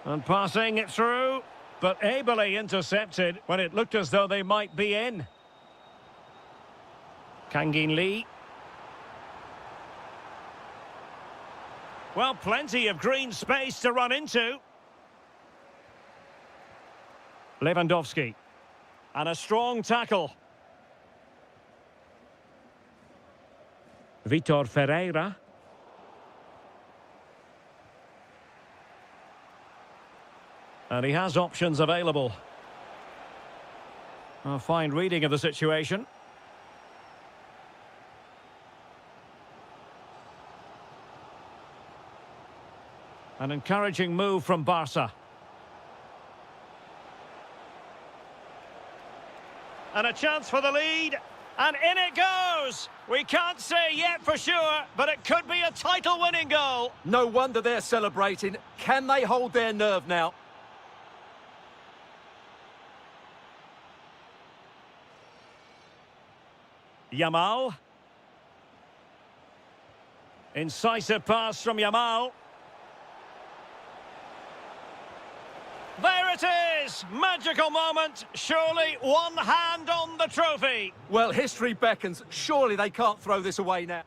And passing it through, but ably intercepted when it looked as though they might be in. Kangin Lee. Well, plenty of green space to run into. Lewandowski. And a strong tackle. Vitor Ferreira. And he has options available. A fine reading of the situation. An encouraging move from Barca. And a chance for the lead. And in it goes! We can't say yet for sure, but it could be a title-winning goal. No wonder they're celebrating. Can they hold their nerve now? Yamal. Incisive pass from Yamal. There it is! Magical moment. Surely one hand on the trophy. Well, history beckons. Surely they can't throw this away now.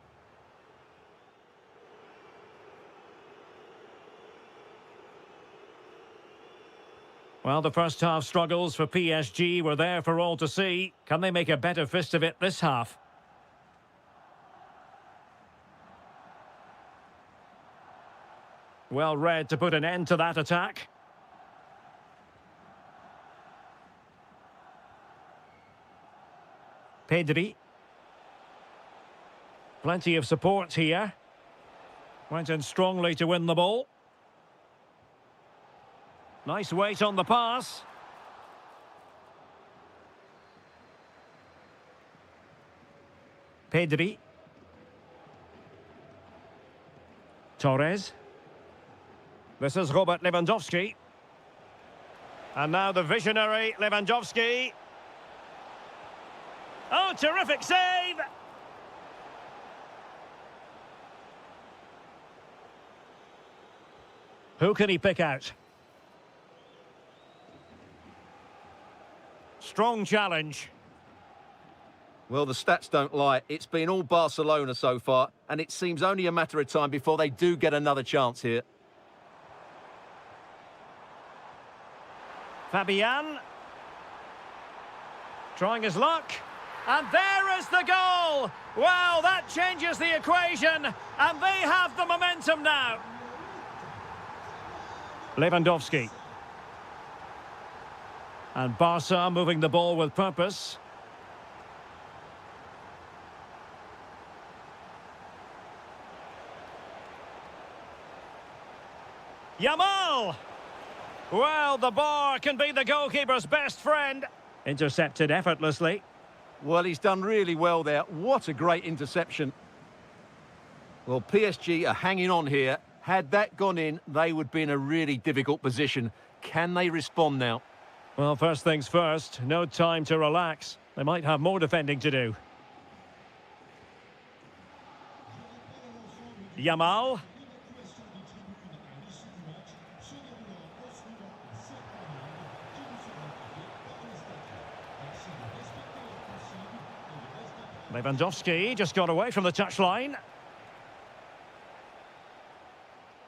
Well, the first half struggles for PSG were there for all to see. Can they make a better fist of it this half? Well read to put an end to that attack. Pedri. Plenty of support here. Went in strongly to win the ball. Nice weight on the pass. Pedri. Torres. This is Robert Lewandowski. And now the visionary Lewandowski. Oh, terrific save! Who can he pick out? Strong challenge. Well, the stats don't lie. It's been all Barcelona so far, and it seems only a matter of time before they do get another chance here. Fabian. Trying his luck. And there is the goal! Well, that changes the equation, and they have the momentum now. Lewandowski. And Barca moving the ball with purpose. Yamal! Well, the bar can be the goalkeeper's best friend. Intercepted effortlessly. Well, he's done really well there. What a great interception. Well, PSG are hanging on here. Had that gone in, they would be in a really difficult position. Can they respond now? Well, first things first, no time to relax. They might have more defending to do. Yamal. Lewandowski just got away from the touchline.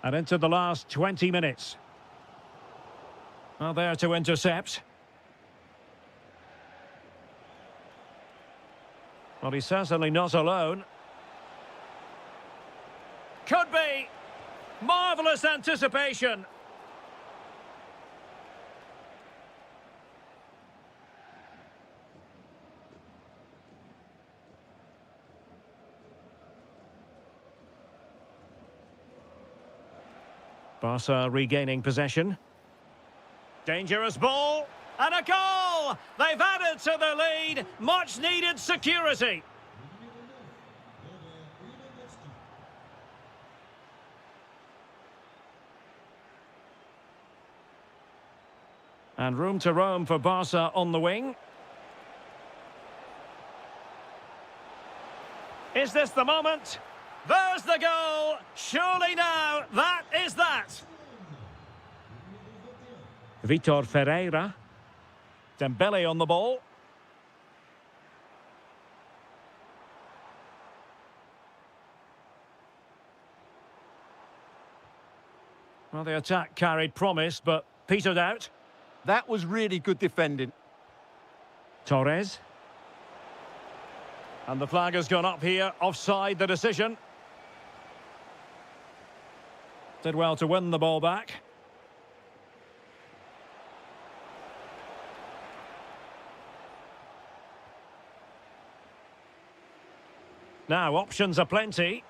And into the last 20 minutes. Well, there to intercept. Well, he's certainly not alone. Could be. Marvellous anticipation. Barca regaining possession. Dangerous ball. And a goal! They've added to the lead. Much needed security. And room to roam for Barca on the wing. Is this the moment? There's the goal! Surely now, that is that! Vitor Ferreira. Dembele on the ball. Well, the attack carried promise, but petered out. That was really good defending. Torres. And the flag has gone up here, offside the decision. Did well to win the ball back. Now, options are plenty.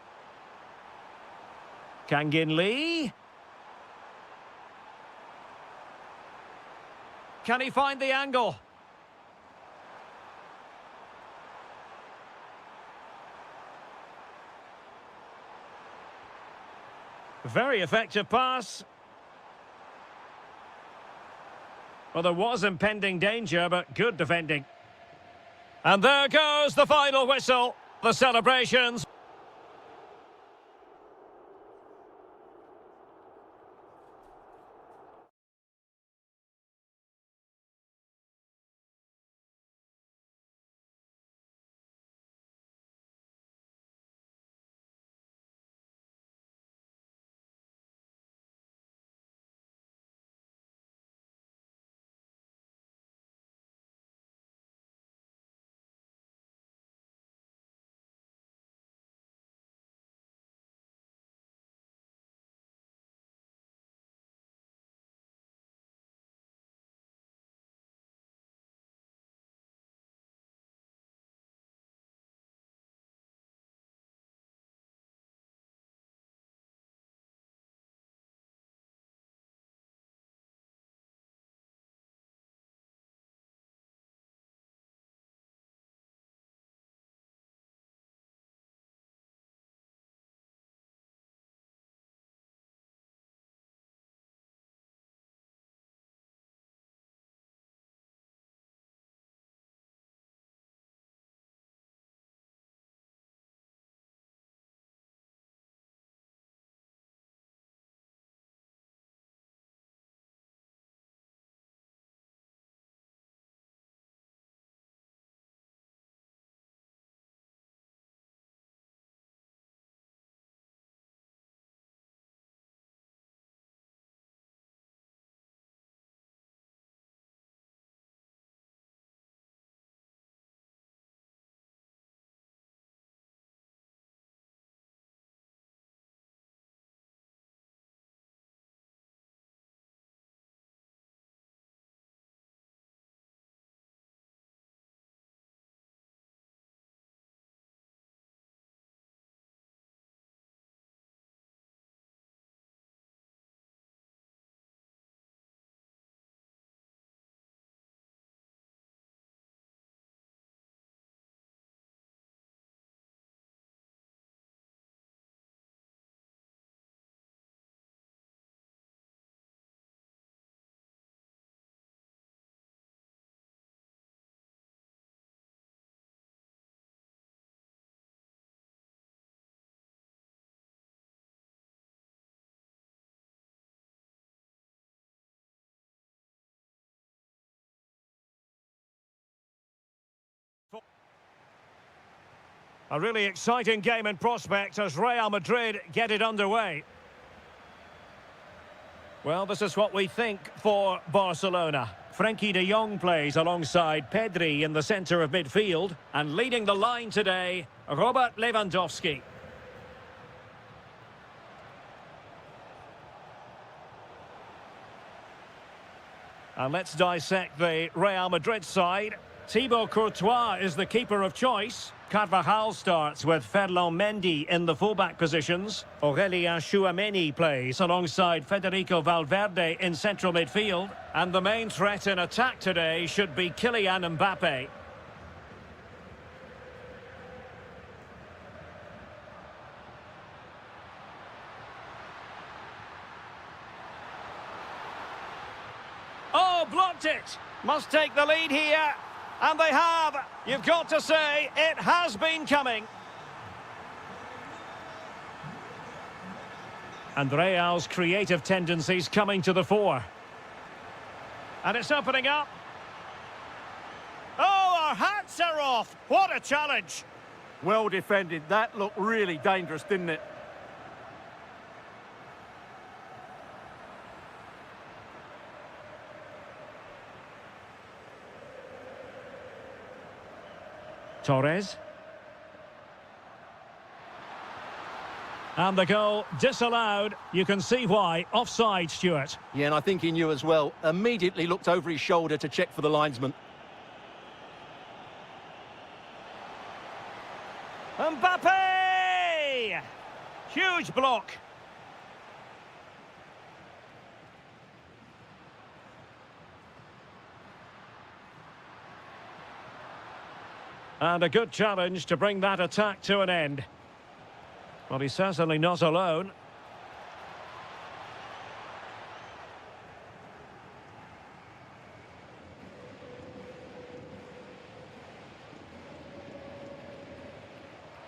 Kangin Lee. Can he find the angle? Very effective pass. Well, there was impending danger, but good defending. And there goes the final whistle. The celebrations. A really exciting game in prospect as Real Madrid get it underway. Well, this is what we think for Barcelona. Frenkie de Jong plays alongside Pedri in the centre of midfield. And leading the line today, Robert Lewandowski. And let's dissect the Real Madrid side. Thibaut Courtois is the keeper of choice. Carvajal starts with Ferland Mendy in the fullback positions. Aurélien Tchouaméni plays alongside Federico Valverde in central midfield. And the main threat in attack today should be Kylian Mbappé. Oh, blocked it! Must take the lead here. And they have. You've got to say, it has been coming. And Real's creative tendencies coming to the fore. And it's opening up. Oh, our hats are off. What a challenge. Well defended. That looked really dangerous, didn't it? Torres. And the goal disallowed. You can see why. Offside, Stuart. Yeah, and I think he knew as well. Immediately looked over his shoulder to check for the linesman. Mbappé! Huge block. And a good challenge to bring that attack to an end. Well, he's certainly not alone.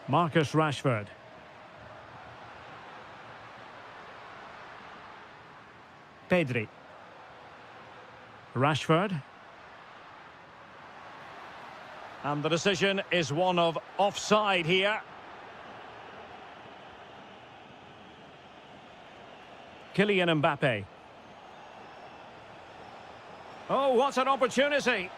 Marcus Rashford. Pedri. Rashford. And the decision is one of offside here. Kylian Mbappé. Oh, what an opportunity.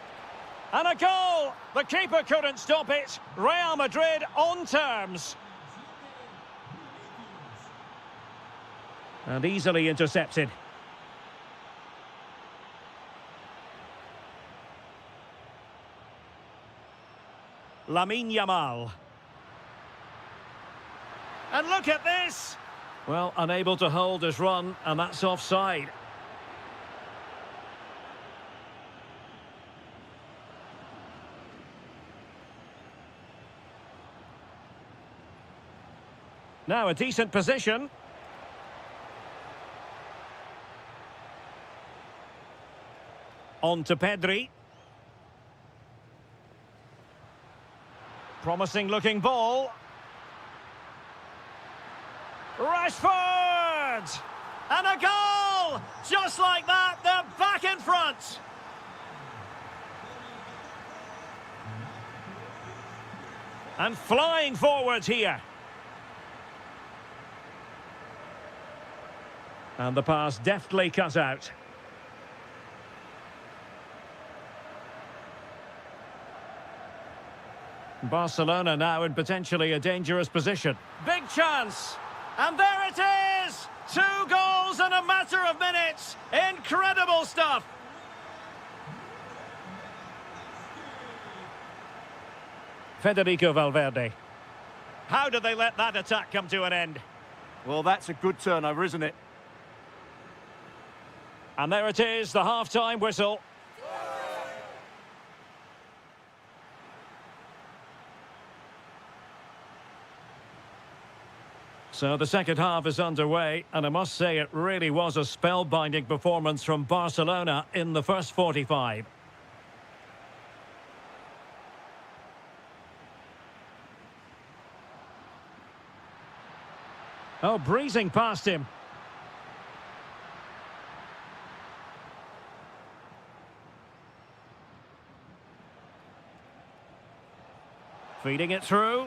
And a goal! The keeper couldn't stop it. Real Madrid on terms. And easily intercepted. Lamine Yamal. And look at this! Well, unable to hold his run, and that's offside. Now a decent position. On to Pedri. Promising looking ball. Rashford! And a goal! Just like that, they're back in front. And flying forwards here. And the pass deftly cut out. Barcelona now in potentially a dangerous position. Big chance! And there it is! 2 goals in a matter of minutes! Incredible stuff! Federico Valverde. How did they let that attack come to an end? Well, that's a good turnover, isn't it? And there it is, the half-time whistle. So the second half is underway, and I must say it really was a spellbinding performance from Barcelona in the first 45. Oh, breezing past him. Feeding it through.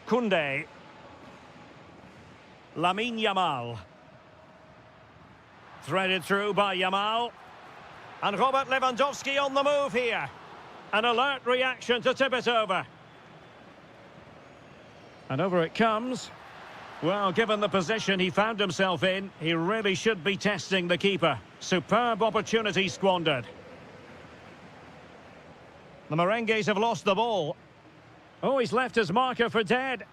Koundé. Lamine Yamal. Threaded through by Yamal. And Robert Lewandowski on the move here. An alert reaction to tip it over. And over it comes. Well, given the position he found himself in, he really should be testing the keeper. Superb opportunity squandered. The Merengues have lost the ball. Oh, he's left his marker for dead.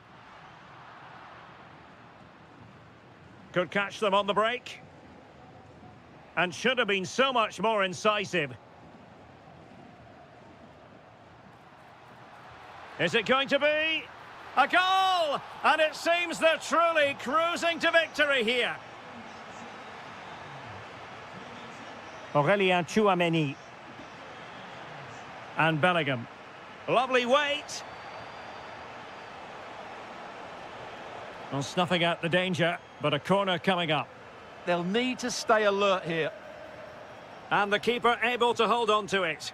Could catch them on the break. And should have been so much more incisive. Is it going to be a goal? And it seems they're truly cruising to victory here. Aurélien Tchouameni. And Bellingham. Lovely weight. Well, snuffing out the danger, but a corner coming up. They'll need to stay alert here. And the keeper able to hold on to it.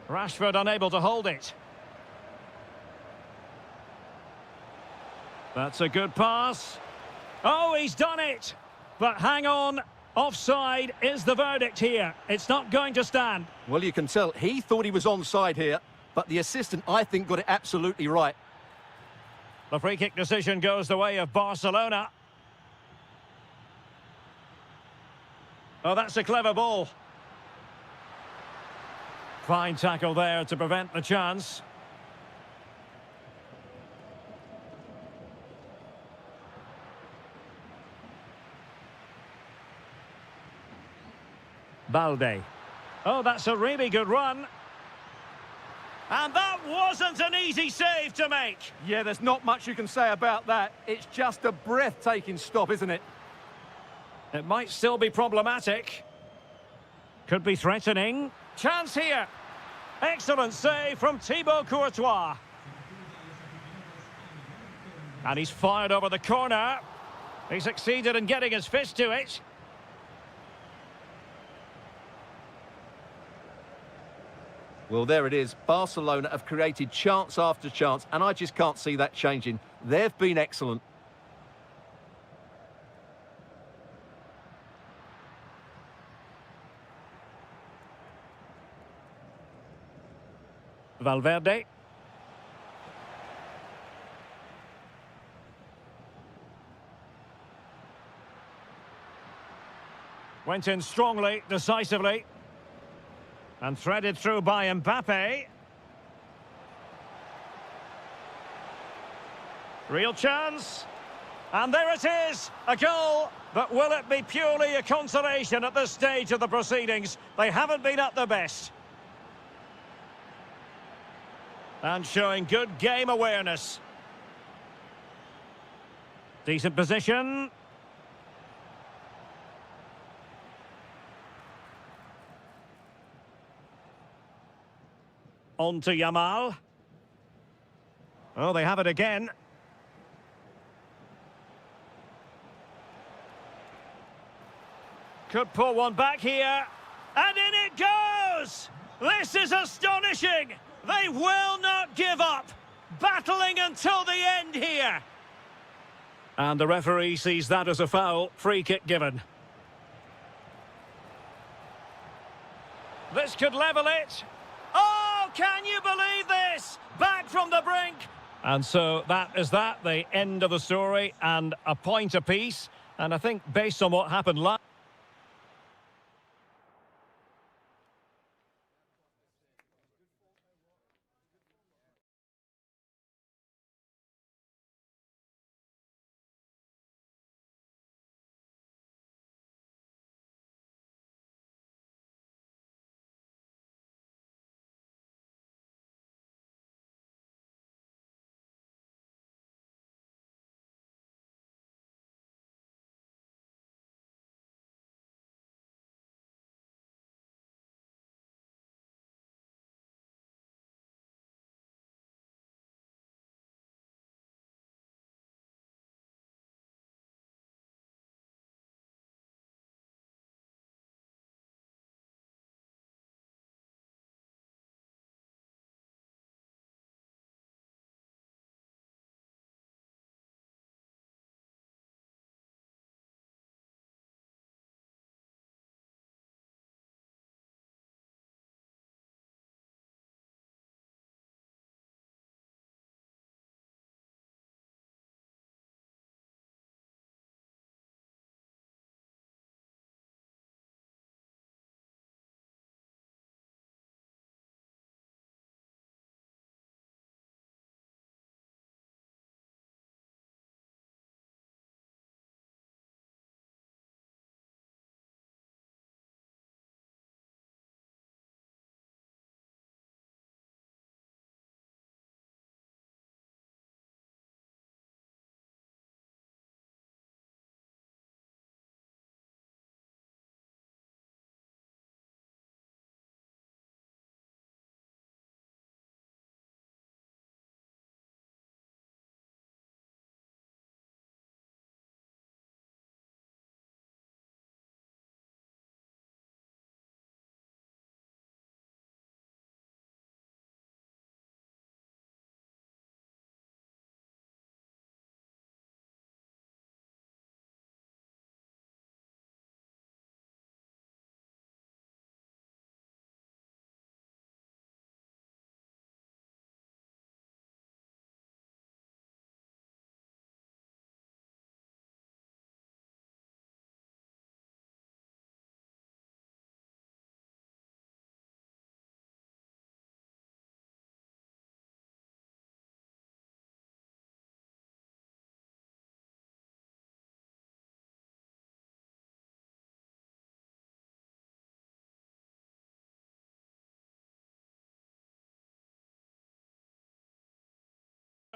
Rashford unable to hold it. That's a good pass. Oh, he's done it! But hang on, offside is the verdict here. It's not going to stand. Well, you can tell he thought he was onside here, but the assistant, I think, got it absolutely right. The free kick decision goes the way of Barcelona. Oh, that's a clever ball. Fine tackle there to prevent the chance. Balde. Oh, that's a really good run. And that wasn't an easy save to make. Yeah, there's not much you can say about that. It's just a breathtaking stop, isn't it? It might still be problematic. Could be threatening. Chance here. Excellent save from Thibaut Courtois. And he's fired over the corner. He succeeded in getting his fist to it. Well, there it is. Barcelona have created chance after chance, and I just can't see that changing. They've been excellent. Valverde. Went in strongly, decisively. And threaded through by Mbappe. Real chance. And there it is, a goal. But will it be purely a consolation at this stage of the proceedings? They haven't been at their best. And showing good game awareness. Decent position. On to Yamal. Oh, they have it again. Could pull one back here. And in it goes! This is astonishing! They will not give up. Battling until the end here. And the referee sees that as a foul. Free kick given. This could level it. Oh, can you believe this? Back from the brink. And so that is that, the end of the story, and a point apiece. And I think based on what happened last...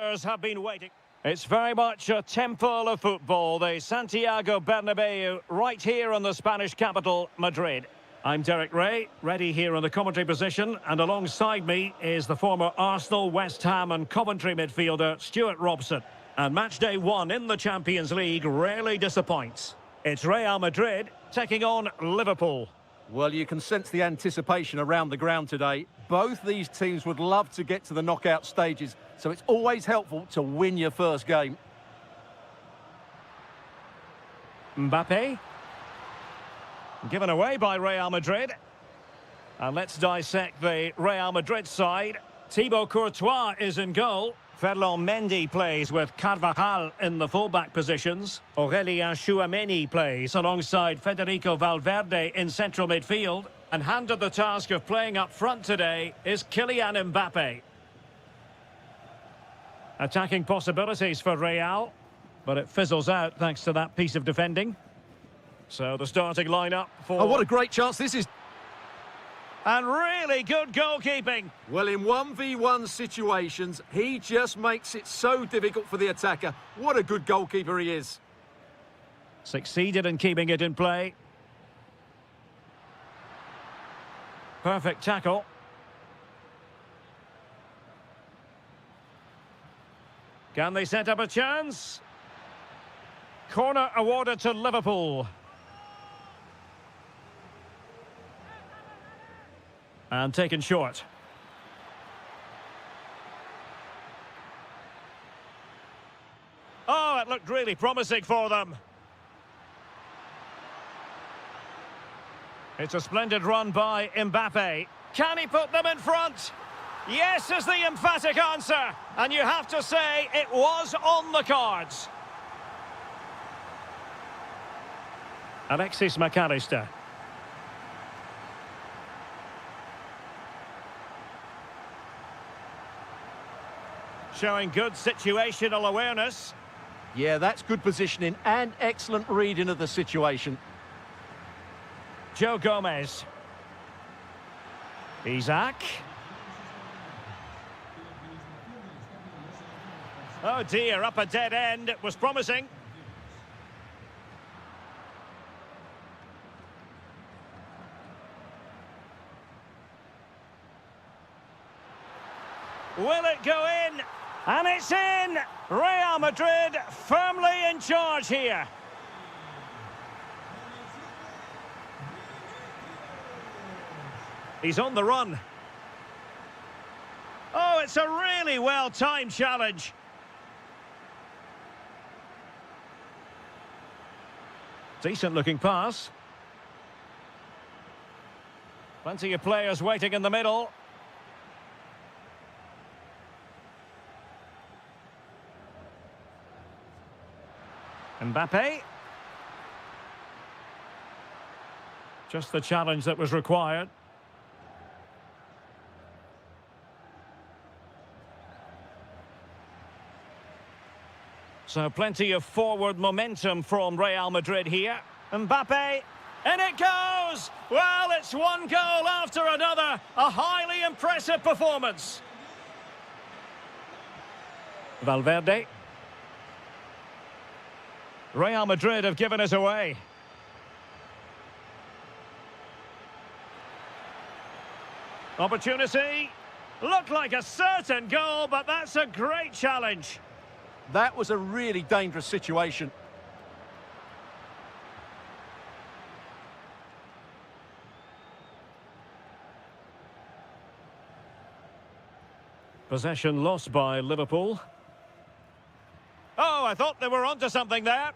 Have been waiting. It's very much a temple of football, the Santiago Bernabeu, right here in the Spanish capital, Madrid. I'm Derek Ray, ready here in the commentary position, and alongside me is the former Arsenal, West Ham and Coventry midfielder, Stuart Robson. And match day one in the Champions League rarely disappoints. It's Real Madrid taking on Liverpool. Well, you can sense the anticipation around the ground today. Both these teams would love to get to the knockout stages, so it's always helpful to win your first game. Mbappe. Given away by Real Madrid. And let's dissect the Real Madrid side. Thibaut Courtois is in goal. Ferland Mendy plays with Carvajal in the fullback positions. Aurélien Tchouameni plays alongside Federico Valverde in central midfield. And handed the task of playing up front today is Kylian Mbappe. Attacking possibilities for Real, but it fizzles out thanks to that piece of defending. So the starting lineup for... Oh, what a great chance this is. And really good goalkeeping. Well, in 1v1 situations, he just makes it so difficult for the attacker. What a good goalkeeper he is. Succeeded in keeping it in play. Perfect tackle. Can they set up a chance? Corner awarded to Liverpool. And taken short. Oh, it looked really promising for them. It's a splendid run by Mbappe. Can he put them in front? Yes is the emphatic answer. And you have to say it was on the cards. Alexis McAllister. Showing good situational awareness. Yeah, that's good positioning and excellent reading of the situation. Joe Gomez. Isaac. Oh dear, up a dead end. It was promising. Will it go in? And it's in! Real Madrid firmly in charge here. He's on the run. Oh, it's a really well-timed challenge. Decent-looking pass. Plenty of players waiting in the middle. Mbappe. Just the challenge that was required. So plenty of forward momentum from Real Madrid here. Mbappe, and it goes! Well, it's one goal after another. A highly impressive performance. Valverde. Real Madrid have given us away. Opportunity. Looked like a certain goal, but that's a great challenge. That was a really dangerous situation. Possession lost by Liverpool. Oh, I thought they were onto something there.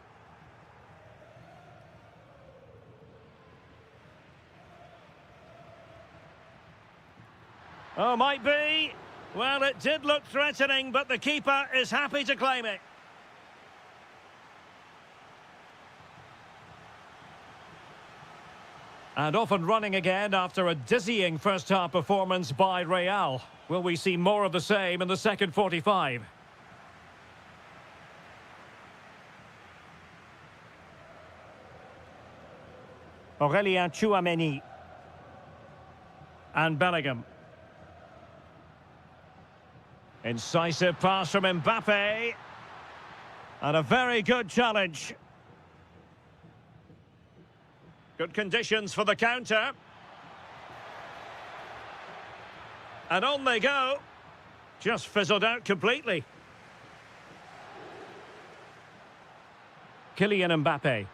Oh, might be. Well, it did look threatening, but the keeper is happy to claim it. And off and running again after a dizzying first-half performance by Real. Will we see more of the same in the second 45? Aurélien Tchouameni. And Bellingham. Incisive pass from Mbappe. And a very good challenge. Good conditions for the counter. And on they go. Just fizzled out completely. Kylian Mbappe.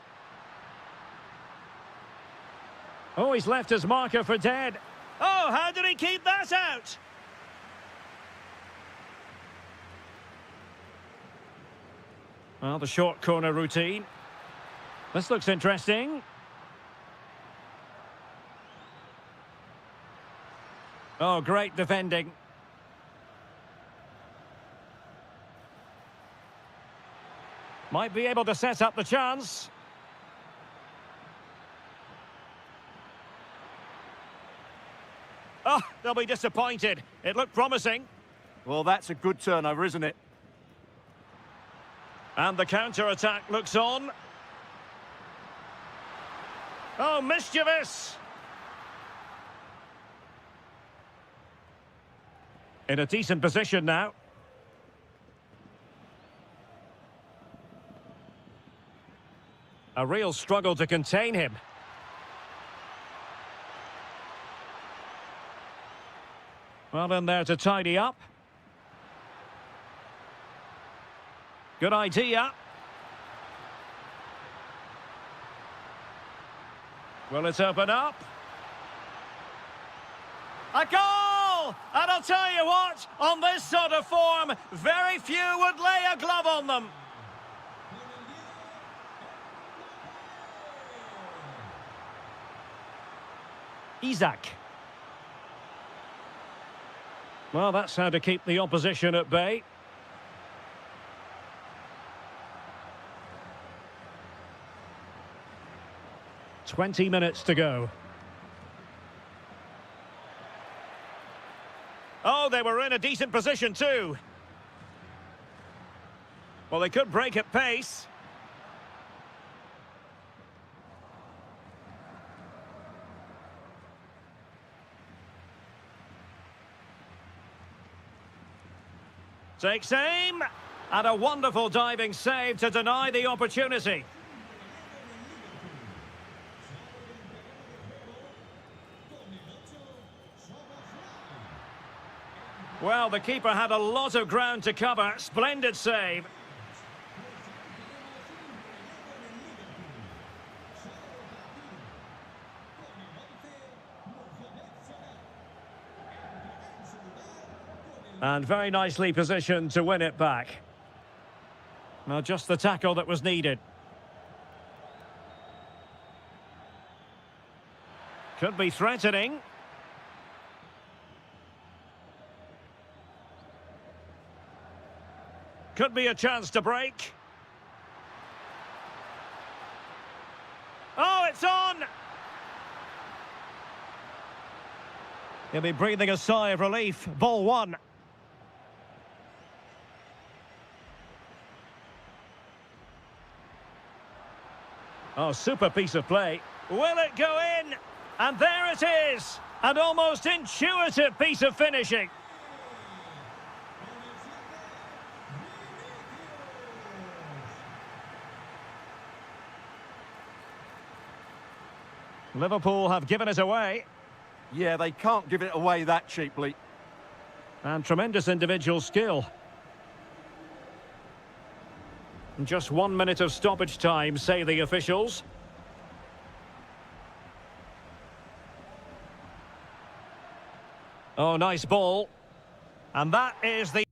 Oh, he's left his marker for dead. Oh, how did he keep that out? Well, the short corner routine. This looks interesting. Oh, great defending. Might be able to set up the chance. Oh, they'll be disappointed. It looked promising. Well, that's a good turnover, isn't it? And the counter-attack looks on. Oh, mischievous! In a decent position now. A real struggle to contain him. Well, in there to tidy up. Good idea. Will it open up? A goal! And I'll tell you what, on this sort of form, very few would lay a glove on them. Isaac. Well, that's how to keep the opposition at bay. "20 minutes to go. Oh, they were in a decent position too. Well, they could break at pace. Takes aim, and a wonderful diving save to deny the opportunity. Well, the keeper had a lot of ground to cover. Splendid save. And very nicely positioned to win it back. Well, just the tackle that was needed. Could be threatening. Could be a chance to break. Oh, it's on! He'll be breathing a sigh of relief. Ball one. Oh, super piece of play. Will it go in? And there it is! An almost intuitive piece of finishing. Liverpool have given it away. Yeah, they can't give it away that cheaply. And tremendous individual skill. Just 1 minute of stoppage time, say the officials. Oh, nice ball. And that is the...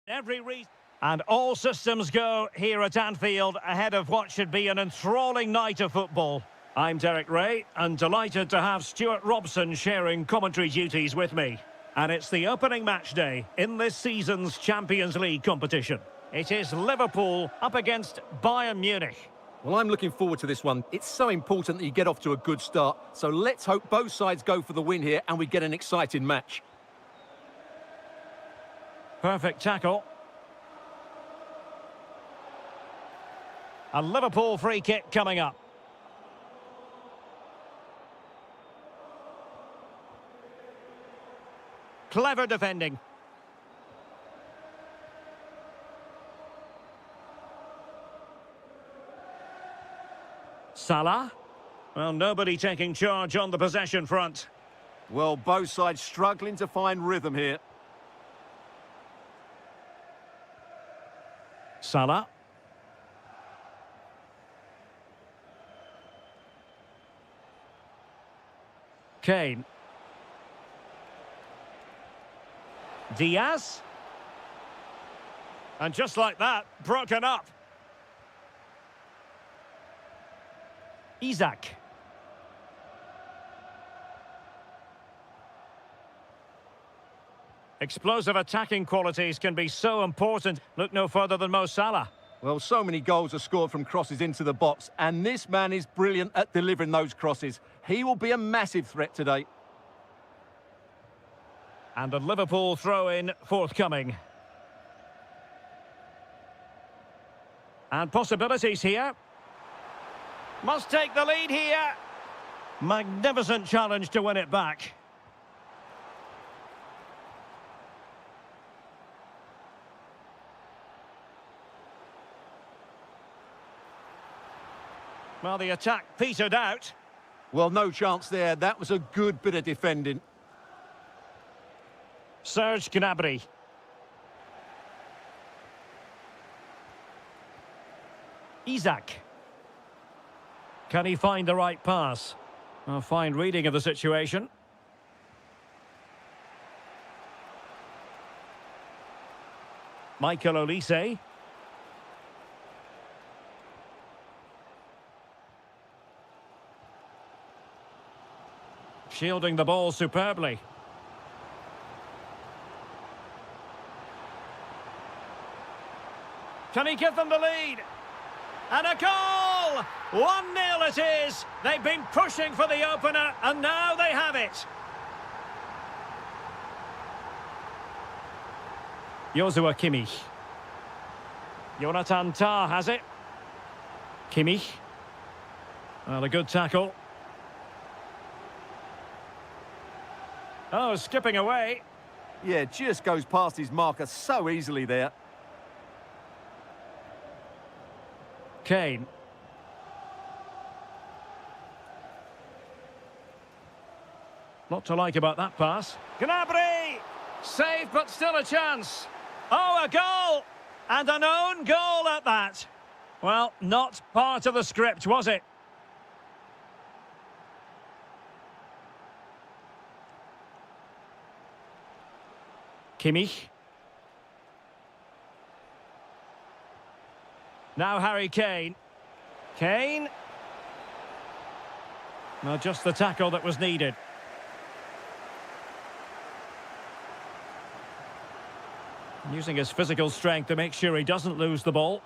Every reason. And all systems go here at Anfield ahead of what should be an enthralling night of football. I'm Derek Ray and delighted to have Stuart Robson sharing commentary duties with me. And it's the opening match day in this season's Champions League competition. It is Liverpool up against Bayern Munich. Well, I'm looking forward to this one. It's so important that you get off to a good start. So let's hope both sides go for the win here and we get an exciting match. Perfect tackle. A Liverpool free kick coming up. Clever defending. Salah. Well, nobody taking charge on the possession front. Well, both sides struggling to find rhythm here. Salah. Kane. Diaz. And just like that, broken up. Isak. Explosive attacking qualities can be so important. Look no further than Mo Salah. Well, so many goals are scored from crosses into the box, and this man is brilliant at delivering those crosses. He will be a massive threat today. And a Liverpool throw-in forthcoming. And possibilities here. Must take the lead here. Magnificent challenge to win it back. Well, the attack petered out. Well, no chance there. That was a good bit of defending. Serge Gnabry. Isak. Can he find the right pass? A fine reading of the situation. Michael Olise. Shielding the ball superbly. Can he give them the lead? And a goal! 1-0 it is. They've been pushing for the opener, and now they have it. Joshua Kimmich. Jonathan Tah has it. Kimmich. Well, a good tackle. Oh, skipping away. Yeah, just goes past his marker so easily there. Kane. Lot to like about that pass. Gnabry! Saved, but still a chance. Oh, a goal! And an own goal at that. Well, not part of the script, was it? Kimmich. Now Harry Kane. Kane. Well, just the tackle that was needed. Using his physical strength to make sure he doesn't lose the ball.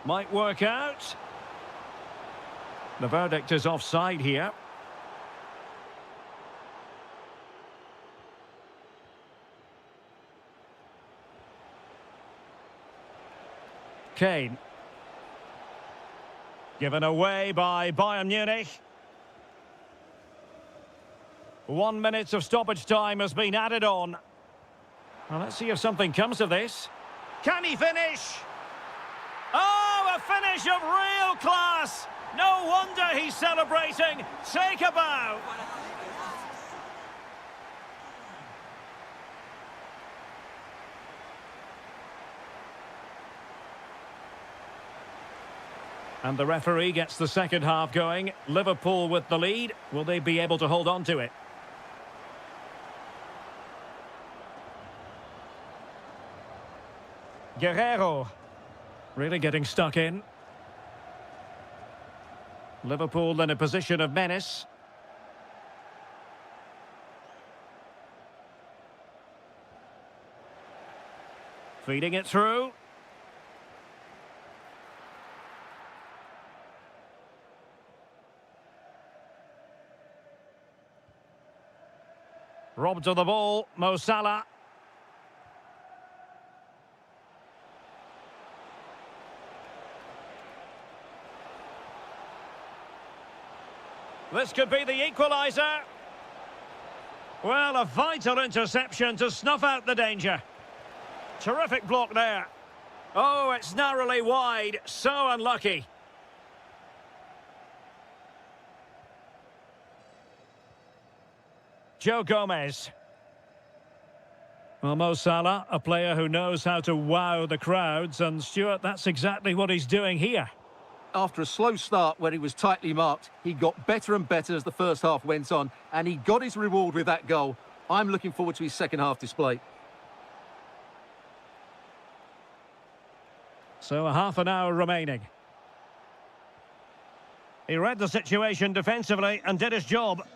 Might work out. The verdict is offside here. Kane. Given away by Bayern Munich. 1 minute of stoppage time has been added on. Well, let's see if something comes of this. Can he finish? Oh, a finish of real class! No wonder he's celebrating. Take a bow. And the referee gets the second half going. Liverpool with the lead. Will they be able to hold on to it? Guerrero. Really getting stuck in. Liverpool in a position of menace. Feeding it through. Robbed of the ball, Mo Salah. This could be the equaliser. Well, a vital interception to snuff out the danger. Terrific block there. Oh, it's narrowly wide. So unlucky. Joe Gomez. Well, Mo Salah, a player who knows how to wow the crowds, and Stuart, that's exactly what he's doing here. After a slow start when he was tightly marked, he got better and better as the first half went on, and he got his reward with that goal. I'm looking forward to his second half display. So a half an hour remaining. He read the situation defensively and did his job.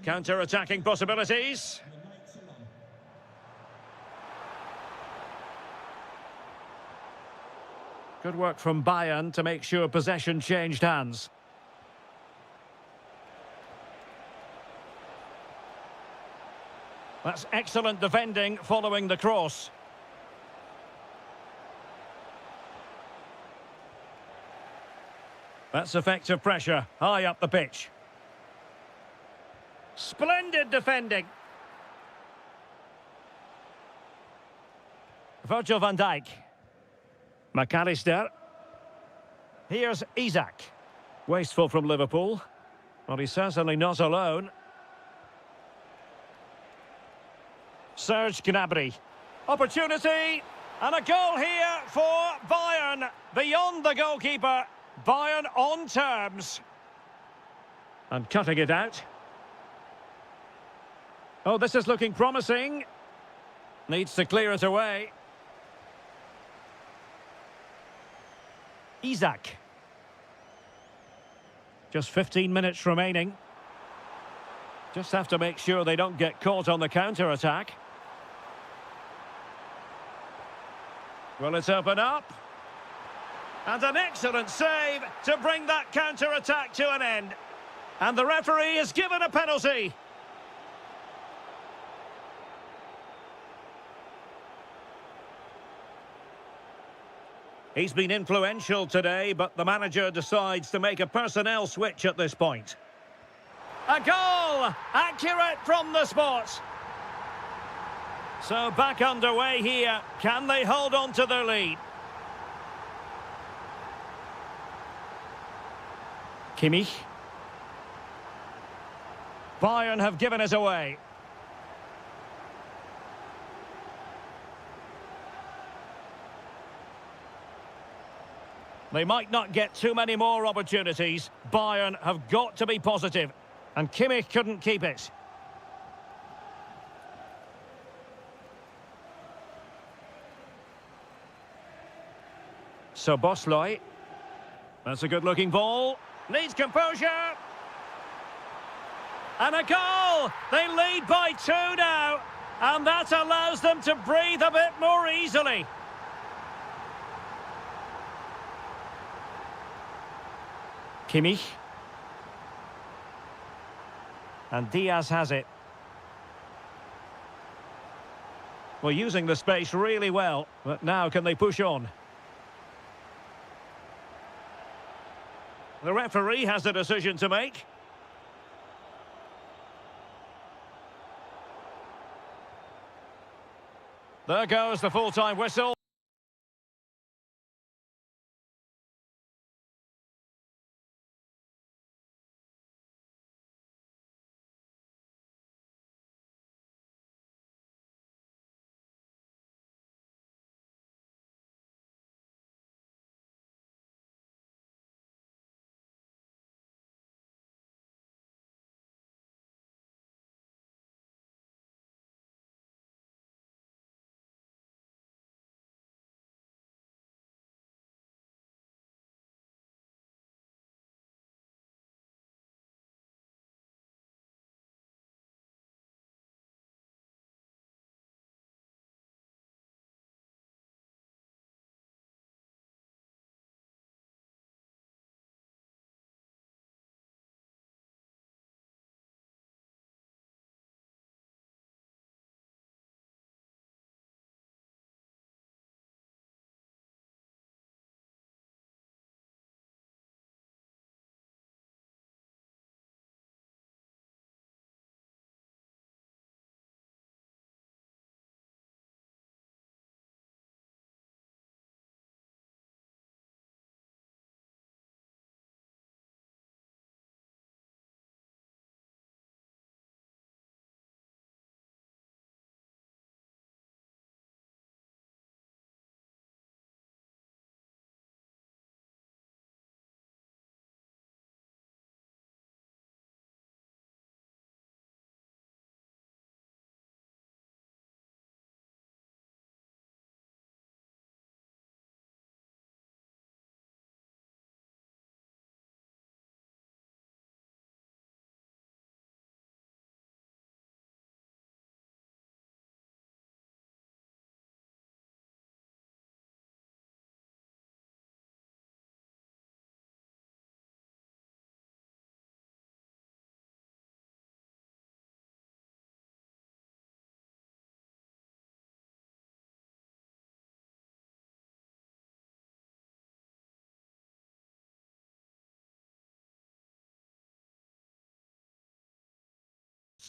Counter-attacking possibilities. Good work from Bayern to make sure possession changed hands. That's excellent defending following the cross. That's effective pressure, high up the pitch. Splendid defending. Virgil van Dijk. McAllister. Here's Isak. Wasteful from Liverpool. Well, he's certainly not alone. Serge Gnabry. Opportunity. And a goal here for Bayern. Beyond the goalkeeper. Bayern on terms. And cutting it out. Oh, this is looking promising. Needs to clear it away. Isak. Just 15 minutes remaining. Just have to make sure they don't get caught on the counter-attack. Will it open up? And an excellent save to bring that counter-attack to an end. And the referee is given a penalty. He's been influential today, but the manager decides to make a personnel switch at this point. A goal! Accurate from the spot. So back underway here. Can they hold on to their lead? Kimmich. Bayern have given us away. They might not get too many more opportunities. Bayern have got to be positive. And Kimmich couldn't keep it. So Bosley. That's a good-looking ball. Needs composure. And a goal! They lead by 2 now. And that allows them to breathe a bit more easily. Kimmich. And Diaz has it. Well, using the space really well, but now can they push on? The referee has a decision to make. There goes the full-time whistle.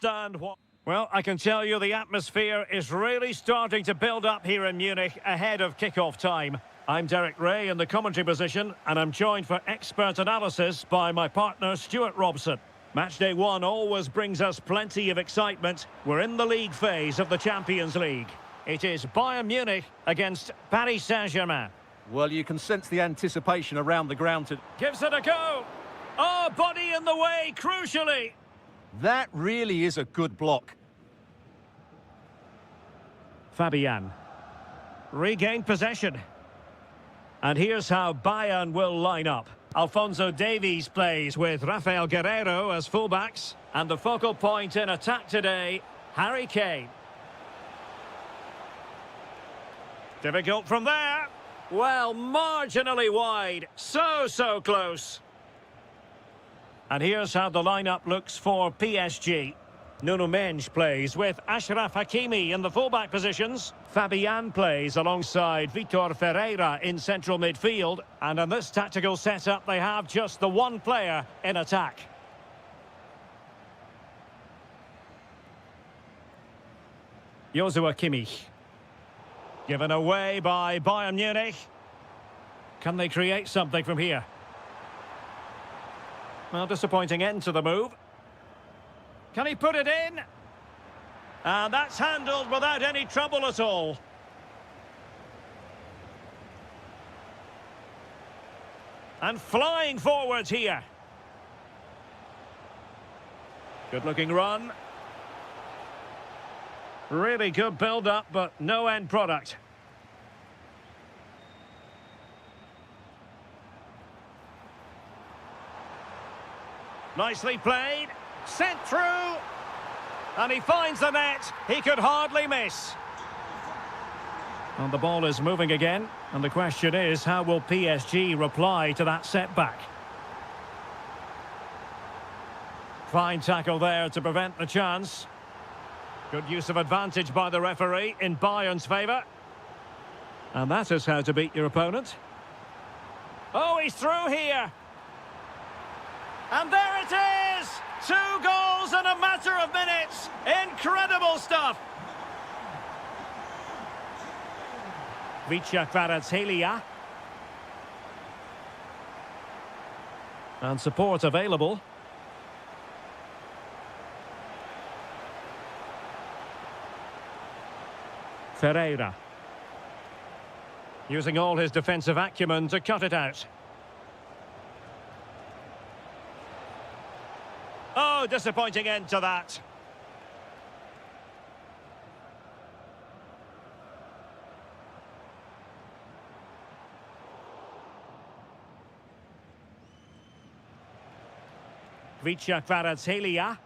understand what... Well, I can tell you the atmosphere is really starting to build up here in Munich ahead of kick-off time. I'm Derek Ray in the commentary position, and I'm joined for expert analysis by my partner Stuart Robson. Matchday 1 always brings us plenty of excitement. We're in the league phase of the Champions League. It is Bayern Munich against Paris Saint-Germain. Well, you can sense the anticipation around the ground. Gives it a go. Oh, body in the way, crucially. That really is a good block. Fabian. Regained possession. And here's how Bayern will line up. Alphonso Davies plays with Rafael Guerreiro as fullbacks. And the focal point in attack today, Harry Kane. Difficult from there. Well, marginally wide. So close. And here's how the lineup looks for PSG. Nuno Mendes plays with Achraf Hakimi in the fullback positions. Fabian plays alongside Vitor Ferreira in central midfield. And in this tactical setup, they have just the one player in attack. Joshua Kimmich. Given away by Bayern Munich. Can they create something from here? Well, disappointing end to the move. Can he put it in? And that's handled without any trouble at all. And flying forwards here. Good-looking run. Really good build-up, but no end product. Nicely played. Sent through. And he finds the net. He could hardly miss. And the ball is moving again. And the question is, how will PSG reply to that setback? Fine tackle there to prevent the chance. Good use of advantage by the referee in Bayern's favour. And that is how to beat your opponent. Oh, he's through here. And there it is! 2 goals in a matter of minutes. Incredible stuff. Vicha Kvaratskhelia. And support available. Ferreira. Using all his defensive acumen to cut it out. Oh, disappointing end to that. Vicha Kvaratskhelia.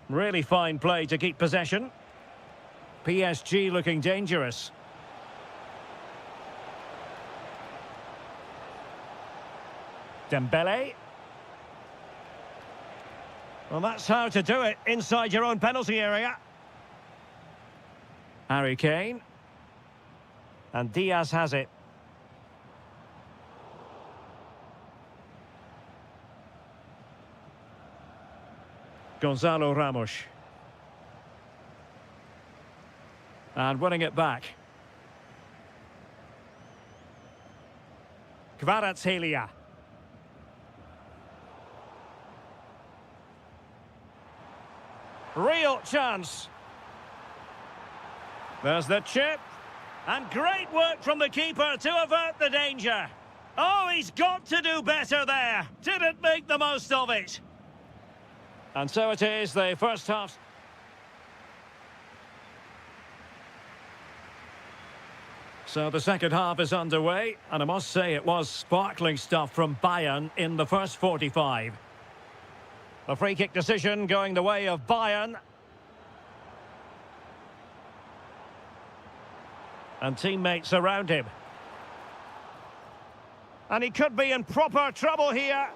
Really fine play to keep possession. PSG looking dangerous. Dembele. Well, that's how to do it inside your own penalty area. Harry Kane. And Diaz has it. Gonzalo Ramos. And winning it back. Kvaratskhelia. Real chance. There's the chip. And great work from the keeper to avert the danger. Oh, he's got to do better there. Didn't make the most of it. And so it is, the first half. So the second half is underway, and I must say it was sparkling stuff from Bayern in the first 45. The free kick decision going the way of Bayern. And teammates around him. And he could be in proper trouble here.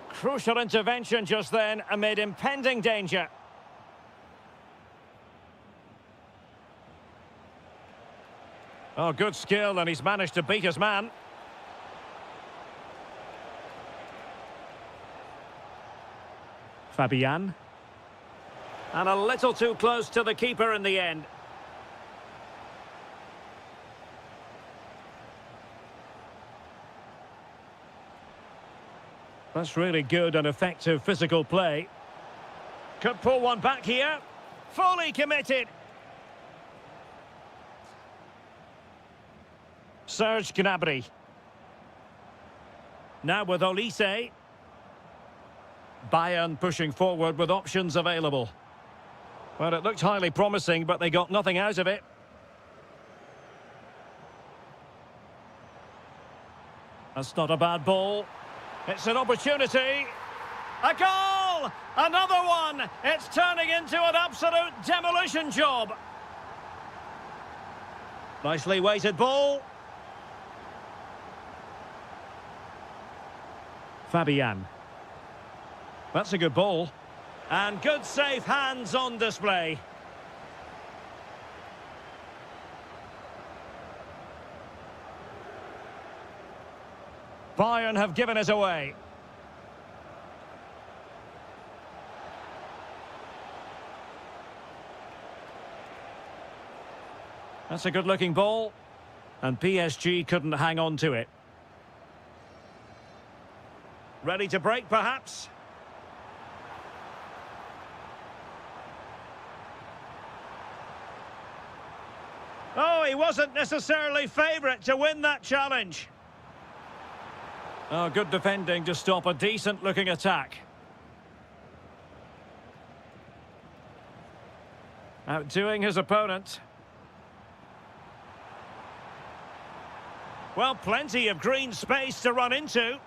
Crucial intervention just then amid impending danger. Oh, good skill, and he's managed to beat his man. Fabian. And a little too close to the keeper in the end. That's really good and effective physical play. Could pull one back here. Fully committed. Serge Gnabry. Now with Olise. Bayern pushing forward with options available. Well, it looked highly promising, but they got nothing out of it. That's not a bad ball. It's an opportunity. A goal! Another one! It's turning into an absolute demolition job. Nicely weighted ball. Fabian. That's a good ball. And good safe hands on display. Bayern have given it away. That's a good-looking ball. And PSG couldn't hang on to it. Ready to break, perhaps? Oh, he wasn't necessarily favourite to win that challenge. Oh, good defending to stop a decent-looking attack. Outdoing his opponent. Well, plenty of green space to run into.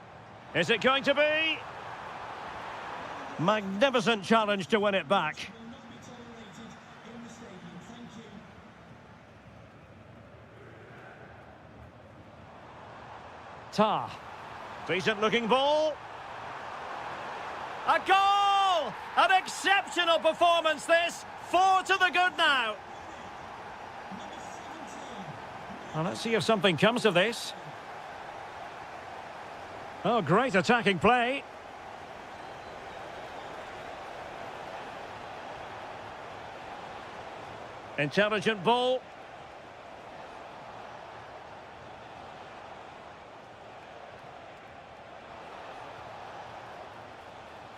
Is it going to be? Magnificent challenge to win it back. Tah. Decent looking ball. A goal! An exceptional performance this. 4 to the good now. Well, let's see if something comes of this. Oh, great attacking play. Intelligent ball.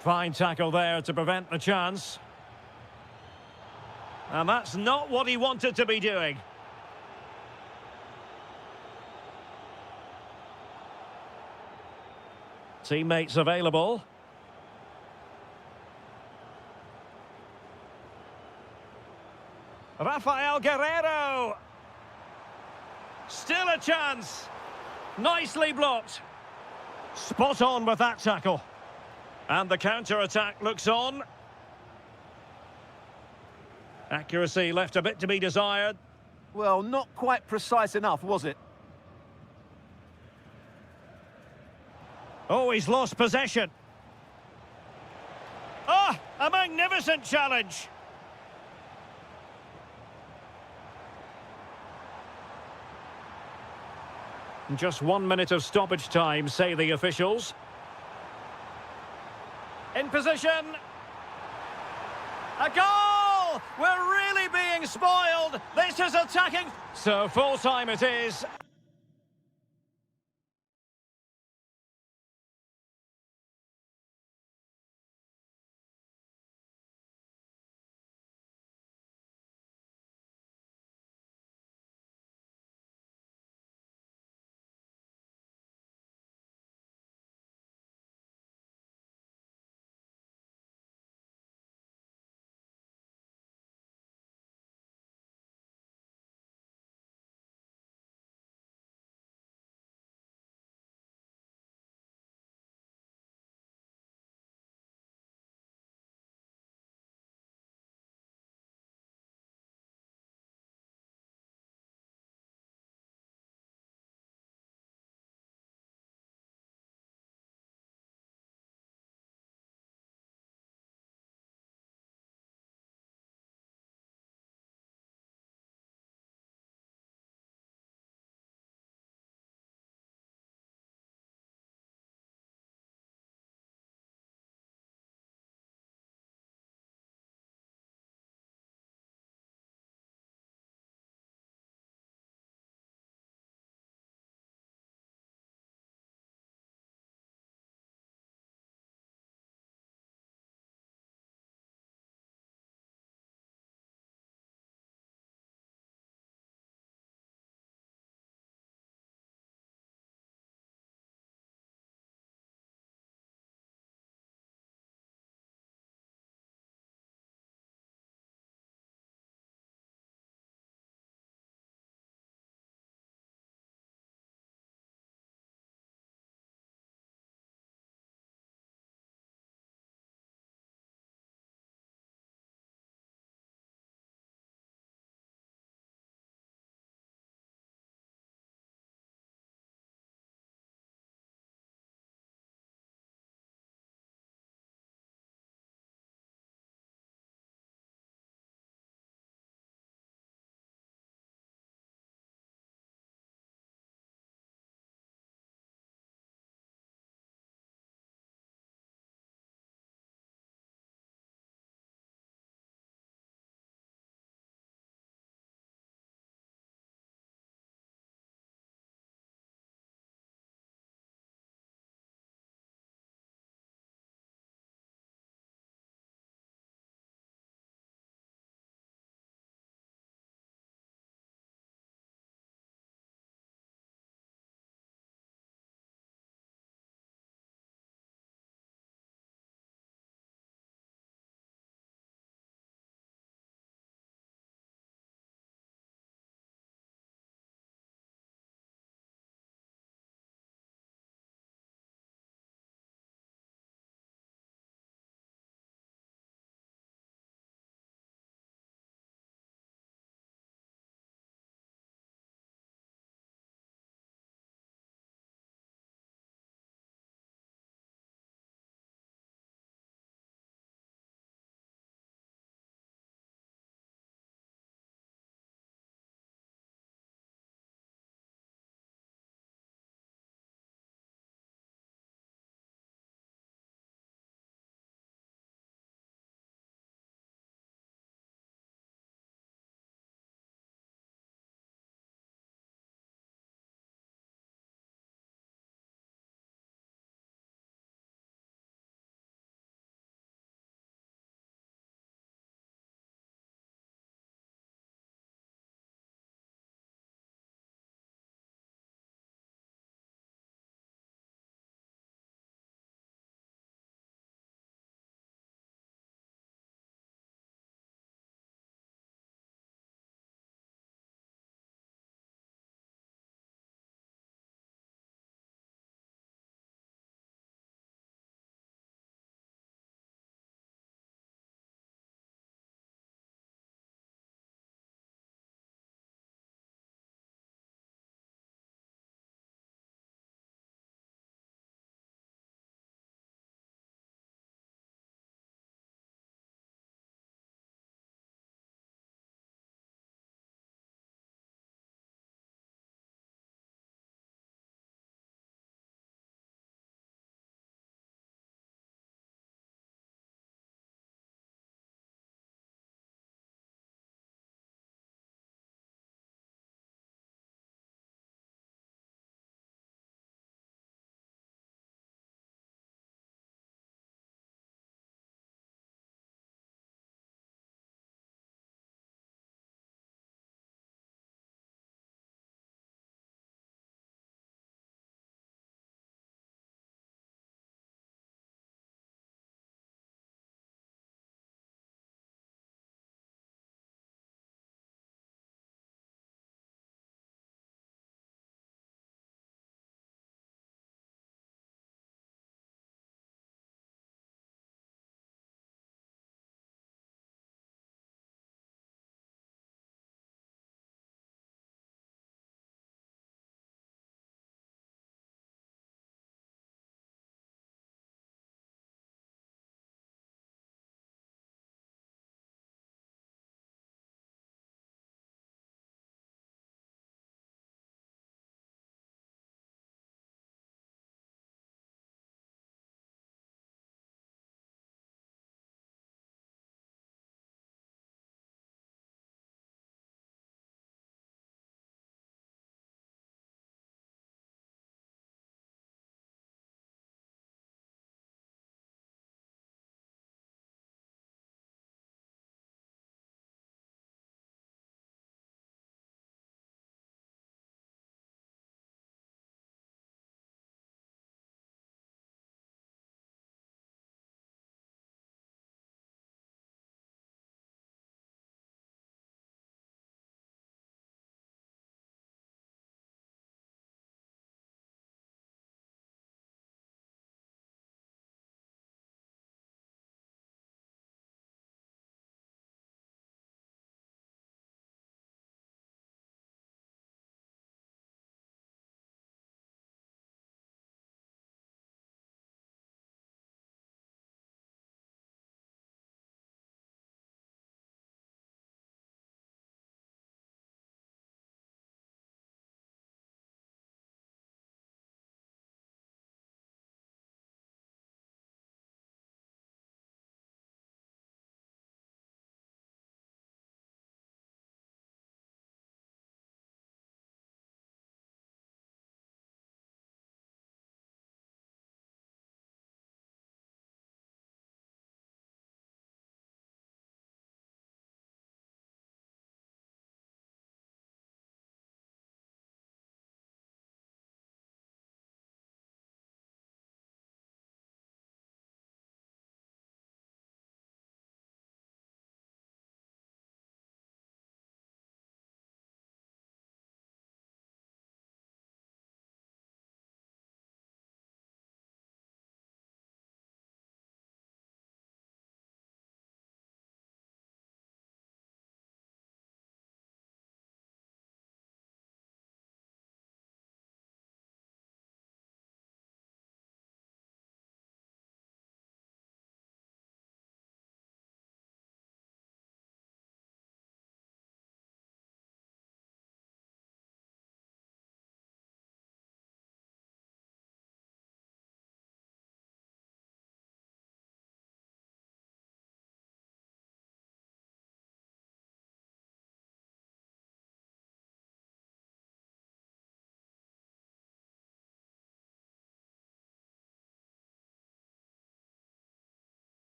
Fine tackle there to prevent the chance. And that's not what he wanted to be doing. Teammates available. Rafael Guerreiro. Still a chance. Nicely blocked. Spot on with that tackle. And the counter-attack looks on. Accuracy left a bit to be desired. Well, not quite precise enough, was it? Oh, he's lost possession. Ah, a magnificent challenge. Just 1 minute of stoppage time, say the officials. In position. A goal! We're really being spoiled. This is attacking. So full time it is.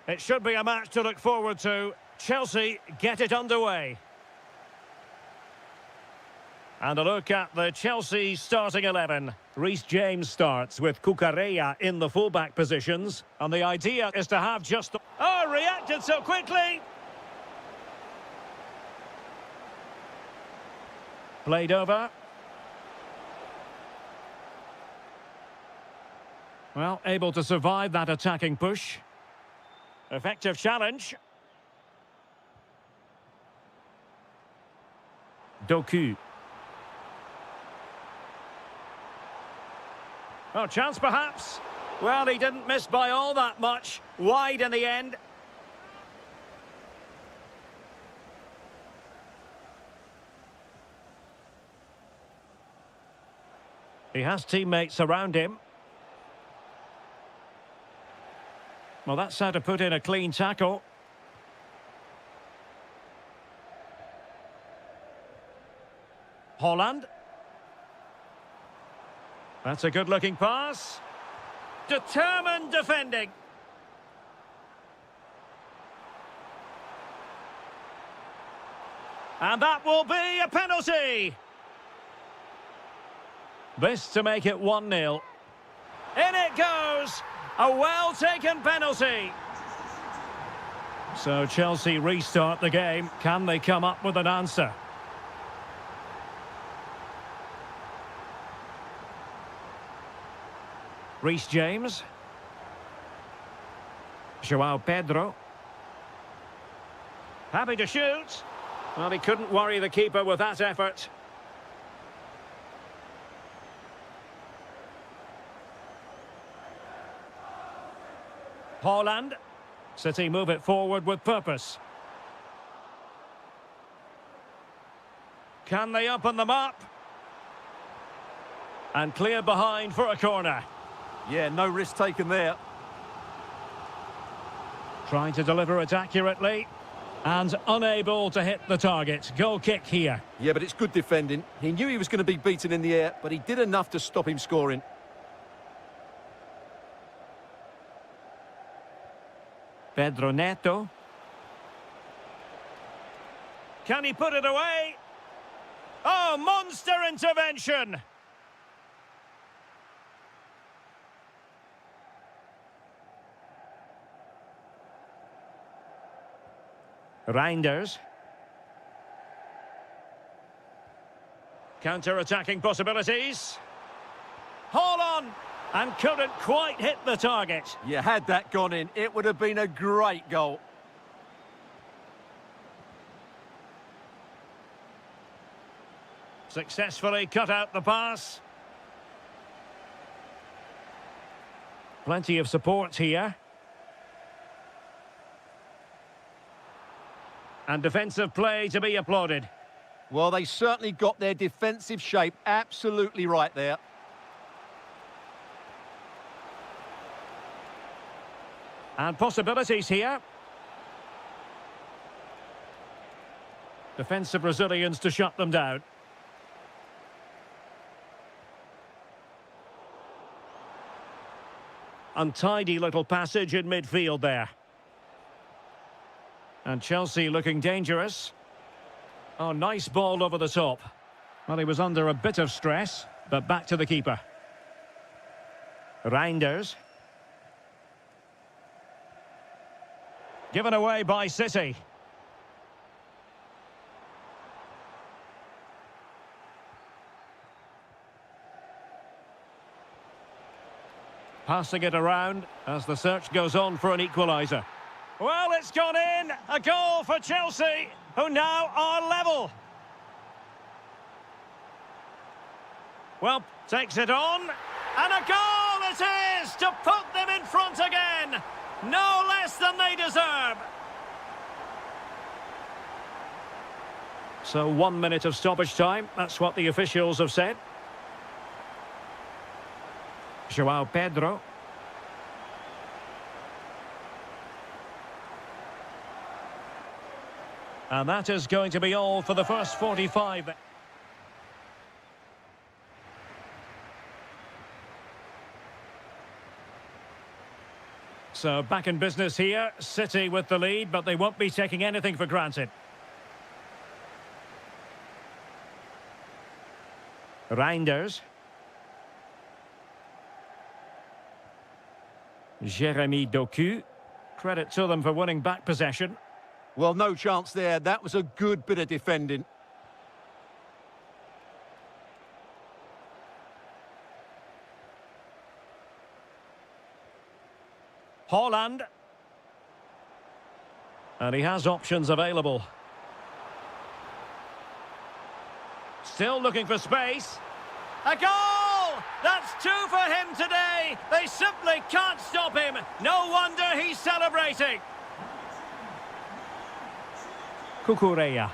It should be a match to look forward to. Chelsea get it underway. And a look at the Chelsea starting 11. Reece James starts with Cucurella in the fullback positions. And the idea is to have just... Oh, reacted so quickly! Played over. Well, able to survive that attacking push. Effective challenge. Doku. Oh, chance perhaps. Well, he didn't miss by all that much. Wide in the end. He has teammates around him. Well, that's how to put in a clean tackle. Holland. That's a good-looking pass. Determined defending. And that will be a penalty. This to make it 1-0. In it goes. A well-taken penalty. So Chelsea restart the game. Can they come up with an answer? Reece James. João Pedro. Happy to shoot. Well, he couldn't worry the keeper with that effort. Holland. City move it forward with purpose. Can they open them up? And clear behind for a corner. Yeah, no risk taken there. Trying to deliver it accurately. And unable to hit the target. Goal kick here. Yeah, but it's good defending. He knew he was going to be beaten in the air, but he did enough to stop him scoring. Pedro Neto. Can he put it away? Oh, monster intervention! Reinders. Counter-attacking possibilities. Hold on! And couldn't quite hit the target. You had that gone in, it would have been a great goal. Successfully cut out the pass. Plenty of support here. And defensive play to be applauded. Well, they certainly got their defensive shape absolutely right there. And possibilities here. Defensive Brazilians to shut them down. Untidy little passage in midfield there. And Chelsea looking dangerous. Oh, nice ball over the top. Well, he was under a bit of stress, but back to the keeper. Reinders. Given away by City. Passing it around as the search goes on for an equaliser. Well, it's gone in. A goal for Chelsea, who now are level. Well, takes it on. And a goal it is to put them in front again. No less than they deserve. So 1 minute of stoppage time. That's what the officials have said. João Pedro. And that is going to be all for the first 45. So back in business here. City with the lead, but they won't be taking anything for granted. Reinders. Jeremy Doku. Credit to them for winning back possession. Well, no chance there. That was a good bit of defending. Holland. And he has options available. Still looking for space. A goal! That's two for him today. They simply can't stop him. No wonder he's celebrating. Kukureya.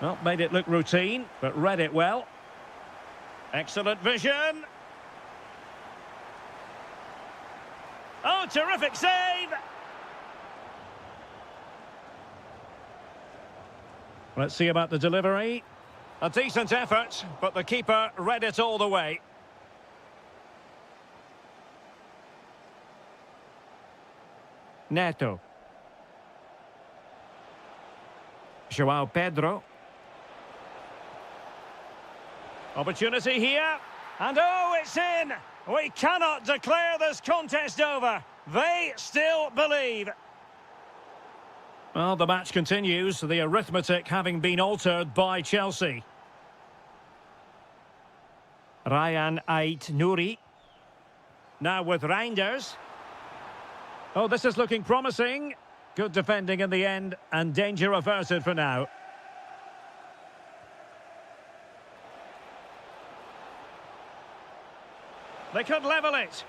Well, made it look routine, but read it well. Excellent vision. Oh, terrific save! Let's see about the delivery. A decent effort, but the keeper read it all the way. Neto. João Pedro. Opportunity here. And oh, it's in! We cannot declare this contest over. They still believe. Well, the match continues, the arithmetic having been altered by Chelsea. Ryan Ait-Nouri. Now with Reinders. Oh, this is looking promising. Good defending in the end, and danger averted for now. They could level it.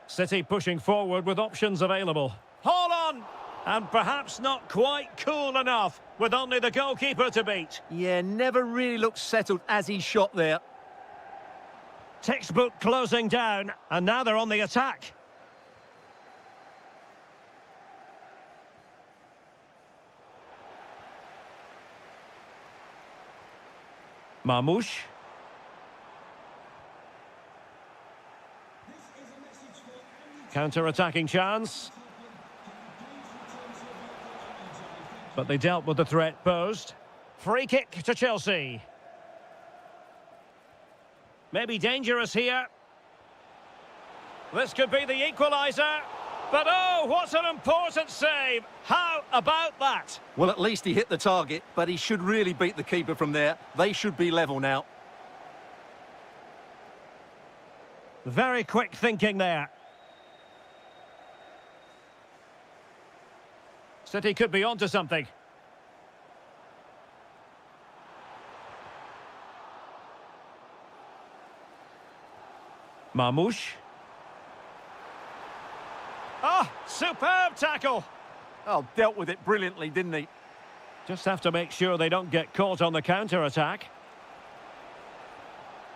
City pushing forward with options available. Hold on! And perhaps not quite cool enough, with only the goalkeeper to beat. Yeah, never really looked settled as he shot there. Textbook closing down, and now they're on the attack. Marmoush. Counter-attacking chance. But they dealt with the threat posed. Free kick to Chelsea. Maybe dangerous here. This could be the equaliser. But oh, what an important save. How about that? Well, at least he hit the target, but he should really beat the keeper from there. They should be level now. Very quick thinking there. City could be onto something. Marmoush. Oh, superb tackle. Oh, dealt with it brilliantly, didn't he? Just have to make sure they don't get caught on the counter-attack.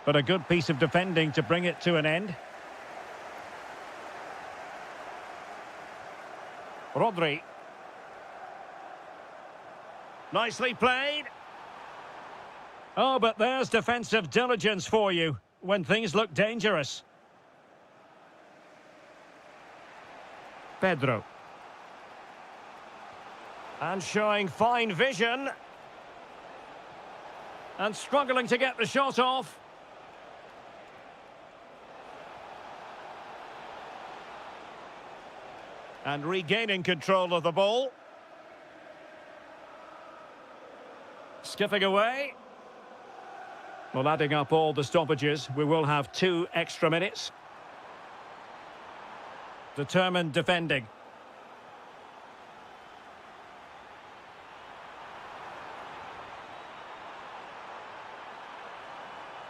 But a good piece of defending to bring it to an end. Rodri. Nicely played. Oh, but there's defensive diligence for you when things look dangerous. Pedro. And showing fine vision. And struggling to get the shot off. And regaining control of the ball. Skipping away. Well, adding up all the stoppages, we will have 2 extra minutes. Determined defending.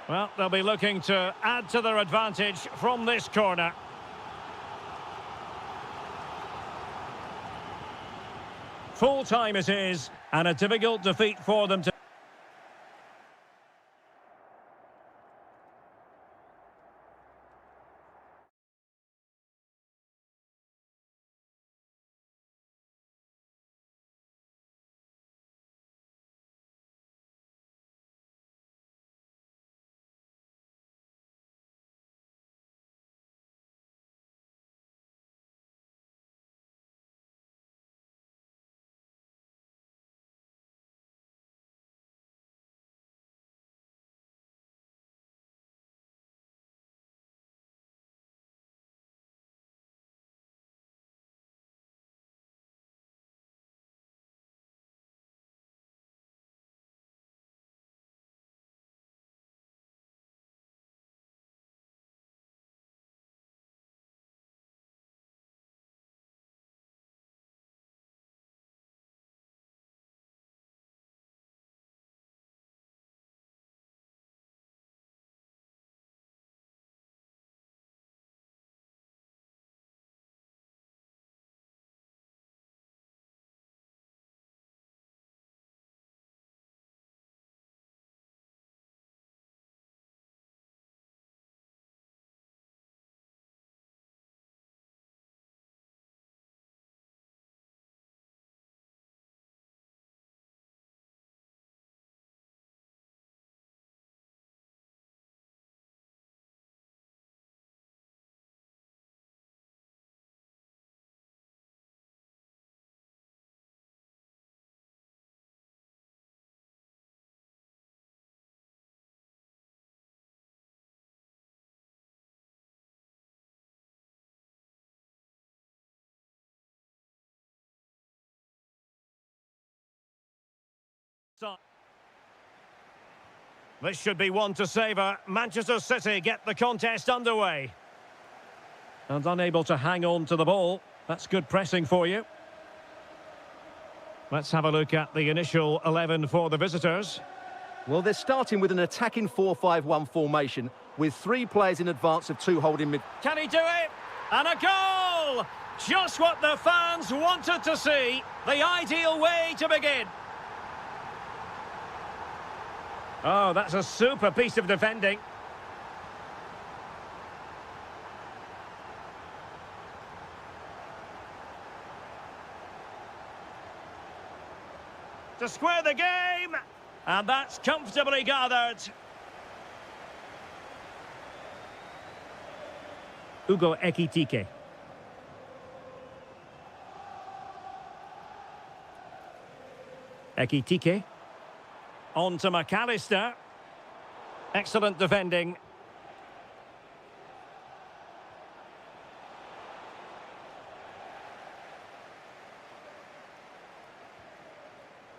Well, they'll be looking to add to their advantage from this corner. Full time it is, and a difficult defeat for them to... This should be one to savour. Manchester City get the contest underway. And unable to hang on to the ball. That's good pressing for you. Let's have a look at the initial 11 for the visitors. Well, they're starting with an attacking 4-5-1 formation with 3 players in advance of 2 holding mid. Can he do it? And a goal! Just what the fans wanted to see. The ideal way to begin. Oh, that's a super piece of defending. To square the game. And that's comfortably gathered. Ugo Ekitike. Ekitike. On to McAllister. Excellent defending.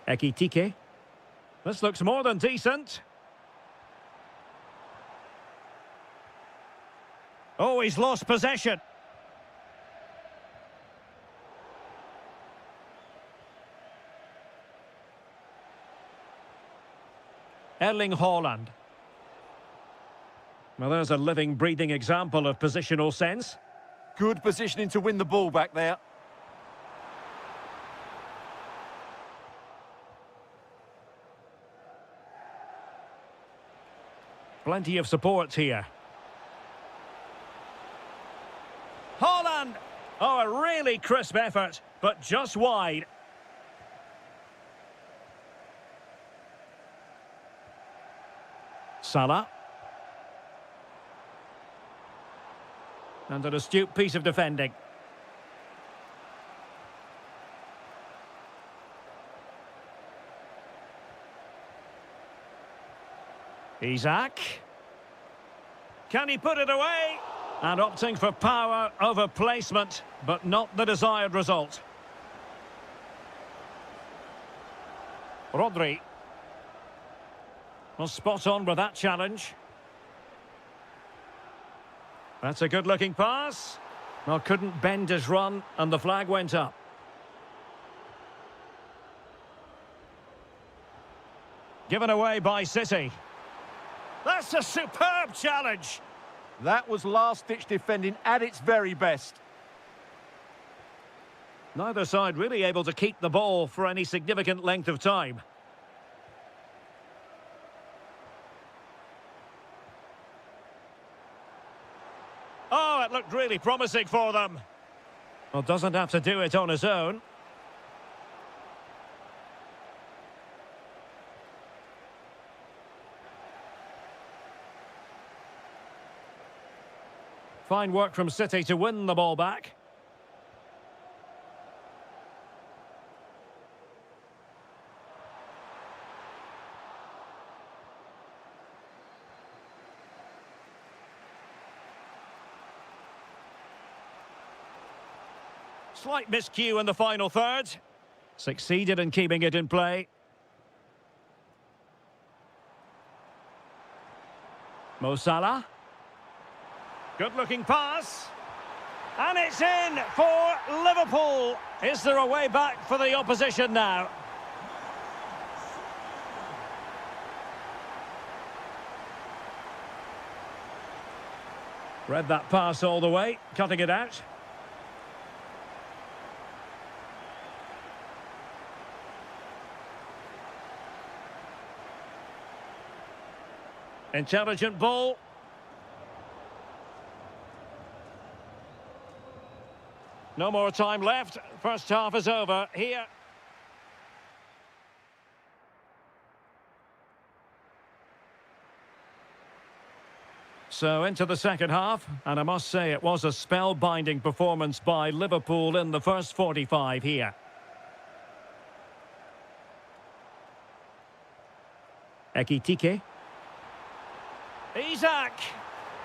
Ekitike. This looks more than decent. Oh, he's lost possession. Erling Haaland. Well, there's a living, breathing example of positional sense. Good positioning to win the ball back there. Plenty of support here. Haaland! Oh, a really crisp effort, but just wide. Salah. And an astute piece of defending. Isaac. Can he put it away? And opting for power over placement, but not the desired result. Rodri. Well, spot on with that challenge. That's a good-looking pass. Well, couldn't bend his run, and the flag went up. Given away by City. That's a superb challenge. That was last-ditch defending at its very best. Neither side really able to keep the ball for any significant length of time. Oh, it looked really promising for them. Well, doesn't have to do it on his own. Fine work from City to win the ball back. Slight miscue in the final third. Succeeded in keeping it in play. Mo Salah. Good-looking pass. And it's in for Liverpool. Is there a way back for the opposition now? Read that pass all the way, cutting it out. Intelligent ball. No more time left. First half is over here. So into the second half, and I must say it was a spellbinding performance by Liverpool in the first 45 here. Ekitike. Isaac.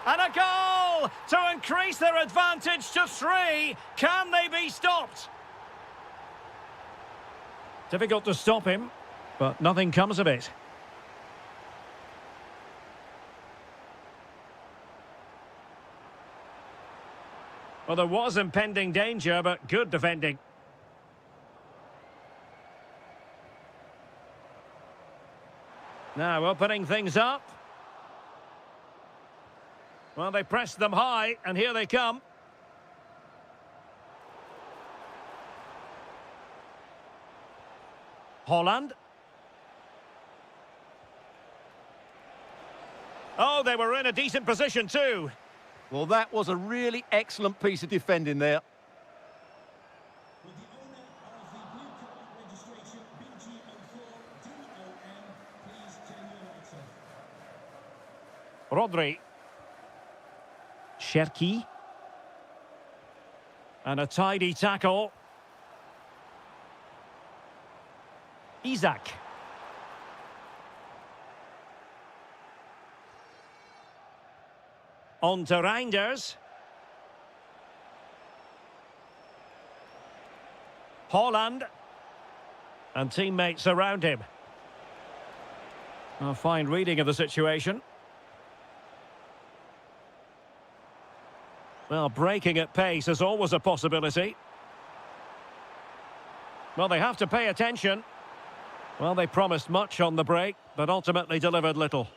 And a goal to increase their advantage to 3. Can they be stopped? Difficult to stop him. But nothing comes of it. Well, there was impending danger, but good defending. Now opening things up. Well, they pressed them high, and here they come. Holland. Oh, they were in a decent position too. Well, that was a really excellent piece of defending there. With the owner of the blue card registration, BG04DOM, please turn your lights off. Rodri. Cherki. And a tidy tackle. Isaac. On to Reinders. Holland. And teammates around him. A fine reading of the situation. Well, breaking at pace is always a possibility. Well, they have to pay attention. Well, they promised much on the break, but ultimately delivered little.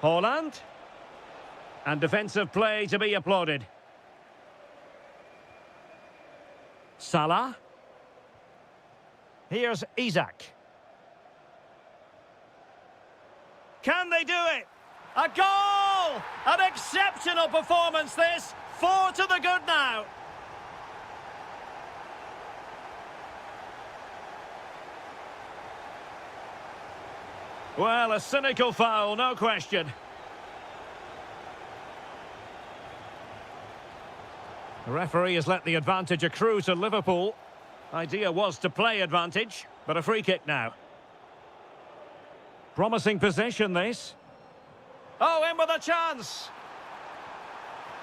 Holland. And defensive play to be applauded. Salah. Here's Isaac. Can they do it? A goal! An exceptional performance this. 4 to the good now. Well, a cynical foul, no question. The referee has let the advantage accrue to Liverpool. Idea was to play advantage, but a free kick now. Promising position, this. Oh, in with a chance.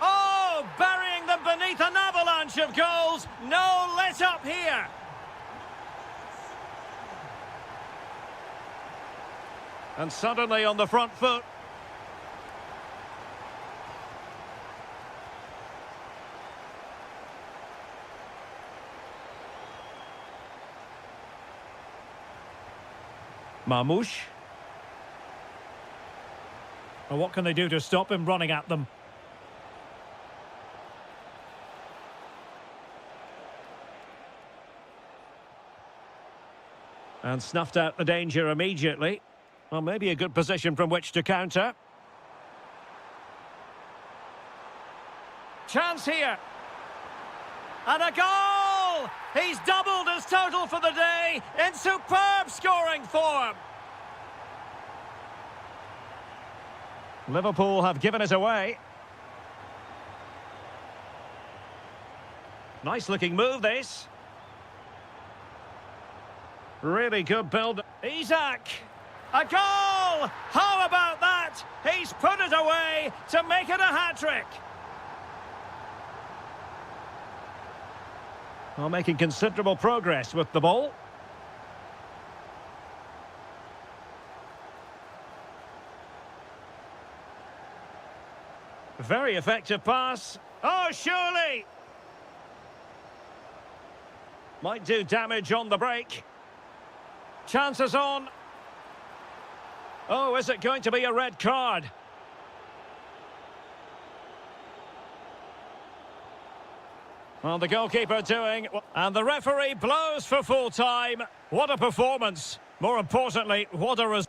Oh, burying them beneath an avalanche of goals. No let up here. And suddenly on the front foot. Marmoush. Well, what can they do to stop him running at them? And snuffed out the danger immediately. Well, maybe a good position from which to counter. Chance here. And a goal! He's doubled his total for the day in superb scoring form. Liverpool have given it away. Nice looking move, this. Really good build. Isaac! A goal! How about that? He's put it away to make it a hat-trick. Well, making considerable progress with the ball. Very effective pass. Oh, surely! Might do damage on the break. Chances on. Oh, is it going to be a red card? Well, the goalkeeper doing... And the referee blows for full time. What a performance. More importantly, what a result.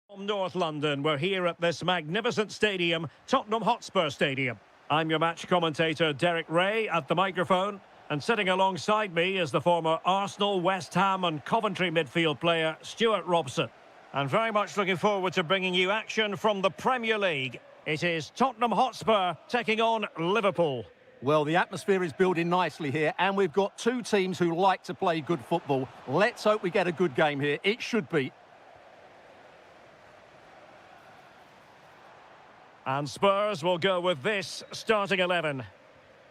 From North London, we're here at this magnificent stadium, Tottenham Hotspur Stadium. I'm your match commentator, Derek Ray, at the microphone. And sitting alongside me is the former Arsenal, West Ham and Coventry midfield player, Stuart Robson. And very much looking forward to bringing you action from the Premier League. It is Tottenham Hotspur taking on Liverpool. Well, the atmosphere is building nicely here, and we've got two teams who like to play good football. Let's hope we get a good game here. It should be. And Spurs will go with this starting 11.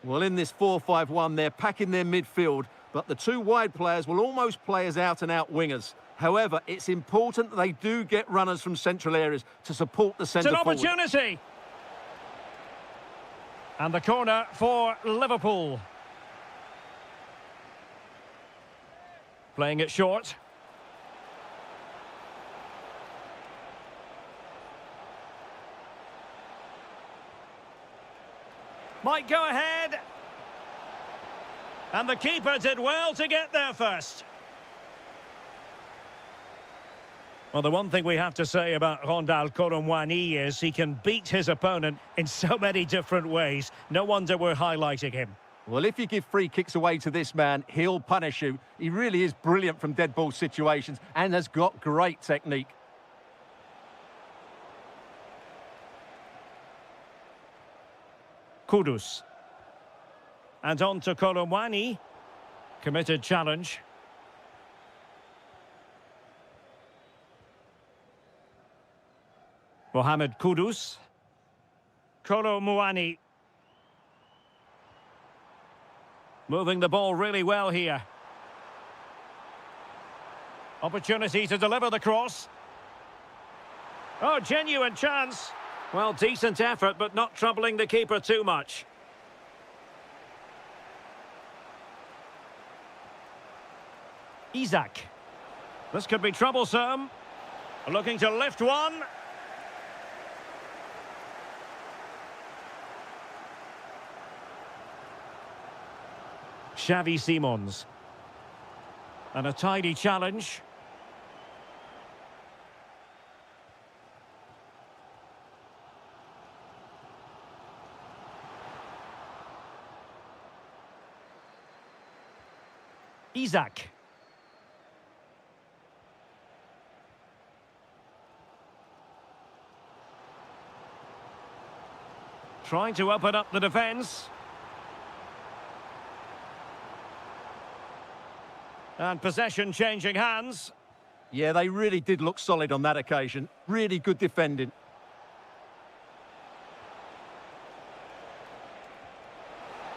Well, in this 4-5-1, they're packing their midfield, but the two wide players will almost play as out-and-out wingers. However, it's important that they do get runners from central areas to support the centre forward. It's an opportunity! And the corner for Liverpool. Playing it short. Might go ahead. And the keeper did well to get there first. Well, the one thing we have to say about Rondal Koromwani is he can beat his opponent in so many different ways. No wonder we're highlighting him. Well, if you give free kicks away to this man, he'll punish you. He really is brilliant from dead ball situations and has got great technique. Kudus. And on to Koromwani. Committed challenge. Mohamed Kudus. Koromwani. Moving the ball really well here. Opportunity to deliver the cross. Oh, genuine chance. Well, decent effort, but not troubling the keeper too much. Isak. This could be troublesome. Looking to lift one. Xavi Simons. And a tidy challenge. Isak. Trying to open up the defence. And possession changing hands. Yeah, they really did look solid on that occasion. Really good defending.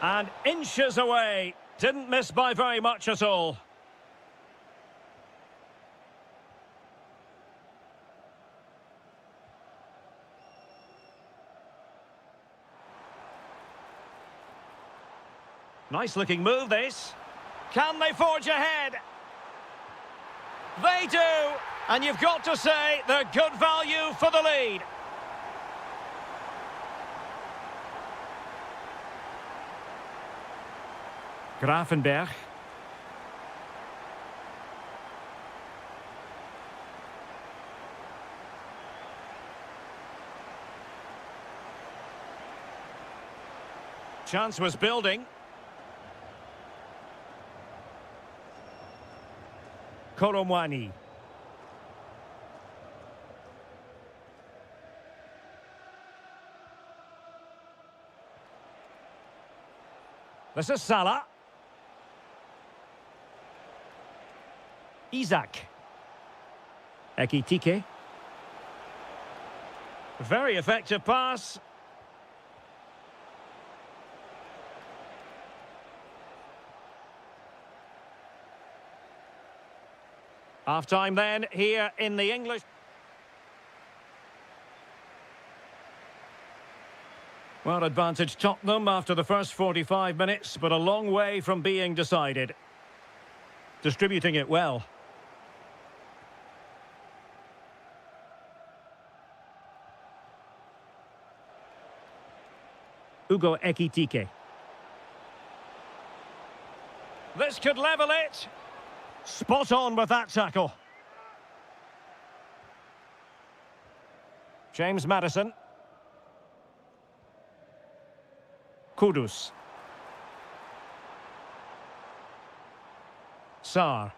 And inches away. Didn't miss by very much at all. Nice looking move, this. Can they forge ahead? They do. And you've got to say they're good value for the lead. Grafenberg. Chance was building. Koromwani. This is Salah. Isak. Ekitike. Very effective pass. Half-time then, here in the English. Well, advantage Tottenham after the first 45 minutes, but a long way from being decided. Distributing it well. Ugo Ekitike. This could level it. Spot on with that tackle. James Maddison. Kudus. Sarr.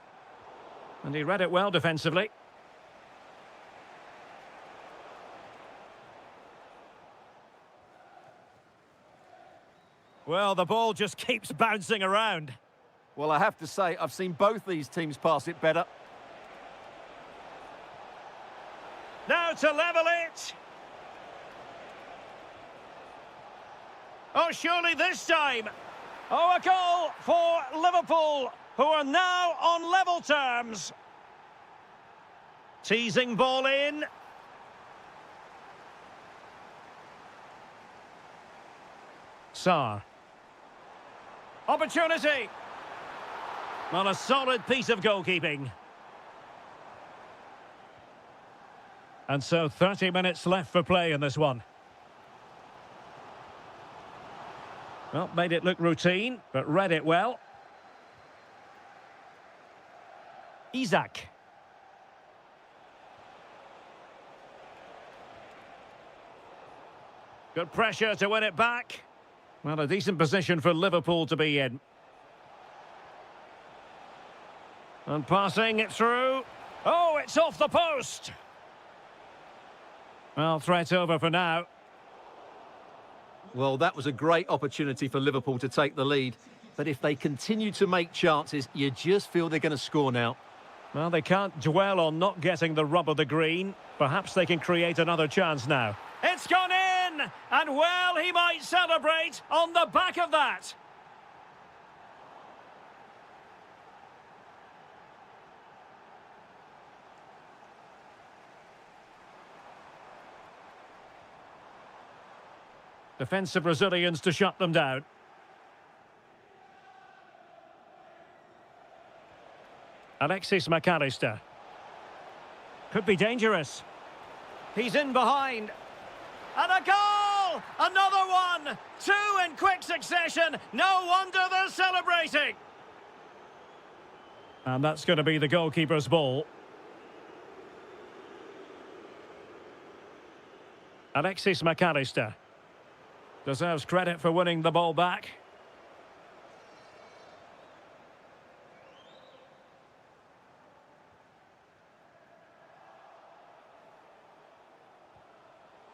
And he read it well defensively. Well, the ball just keeps bouncing around. Well, I have to say, I've seen both these teams pass it better. Now to level it. Oh, surely this time. Oh, a goal for Liverpool, who are now on level terms. Teasing ball in. Sarr. Opportunity. Well, a solid piece of goalkeeping. And so 30 minutes left for play in this one. Well, made it look routine, but read it well. Isak. Good pressure to win it back. Well, a decent position for Liverpool to be in. And passing it through. Oh, it's off the post. Well, threat over for now. Well, that was a great opportunity for Liverpool to take the lead. But if they continue to make chances, you just feel they're going to score now. Well, they can't dwell on not getting the rub of the green. Perhaps they can create another chance now. It's gone in! And, well, he might celebrate on the back of that. Defensive Brazilians to shut them down. Alexis McAllister. Could be dangerous. He's in behind. And a goal! Another one! Two in quick succession. No wonder they're celebrating. And that's going to be the goalkeeper's ball. Alexis McAllister deserves credit for winning the ball back.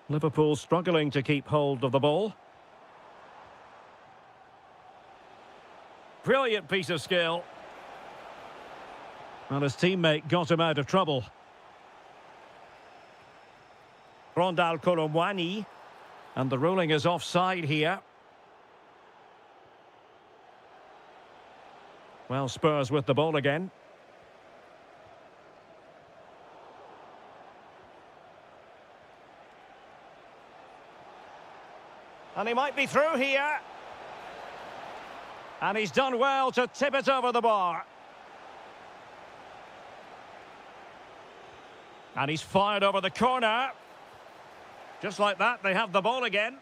Liverpool struggling to keep hold of the ball. Brilliant piece of skill. Well, his teammate got him out of trouble. Rondal Colomwani. And the ruling is offside here. Well, Spurs with the ball again. And he might be through here. And he's done well to tip it over the bar. And he's fired over the corner. Just like that, they have the ball again.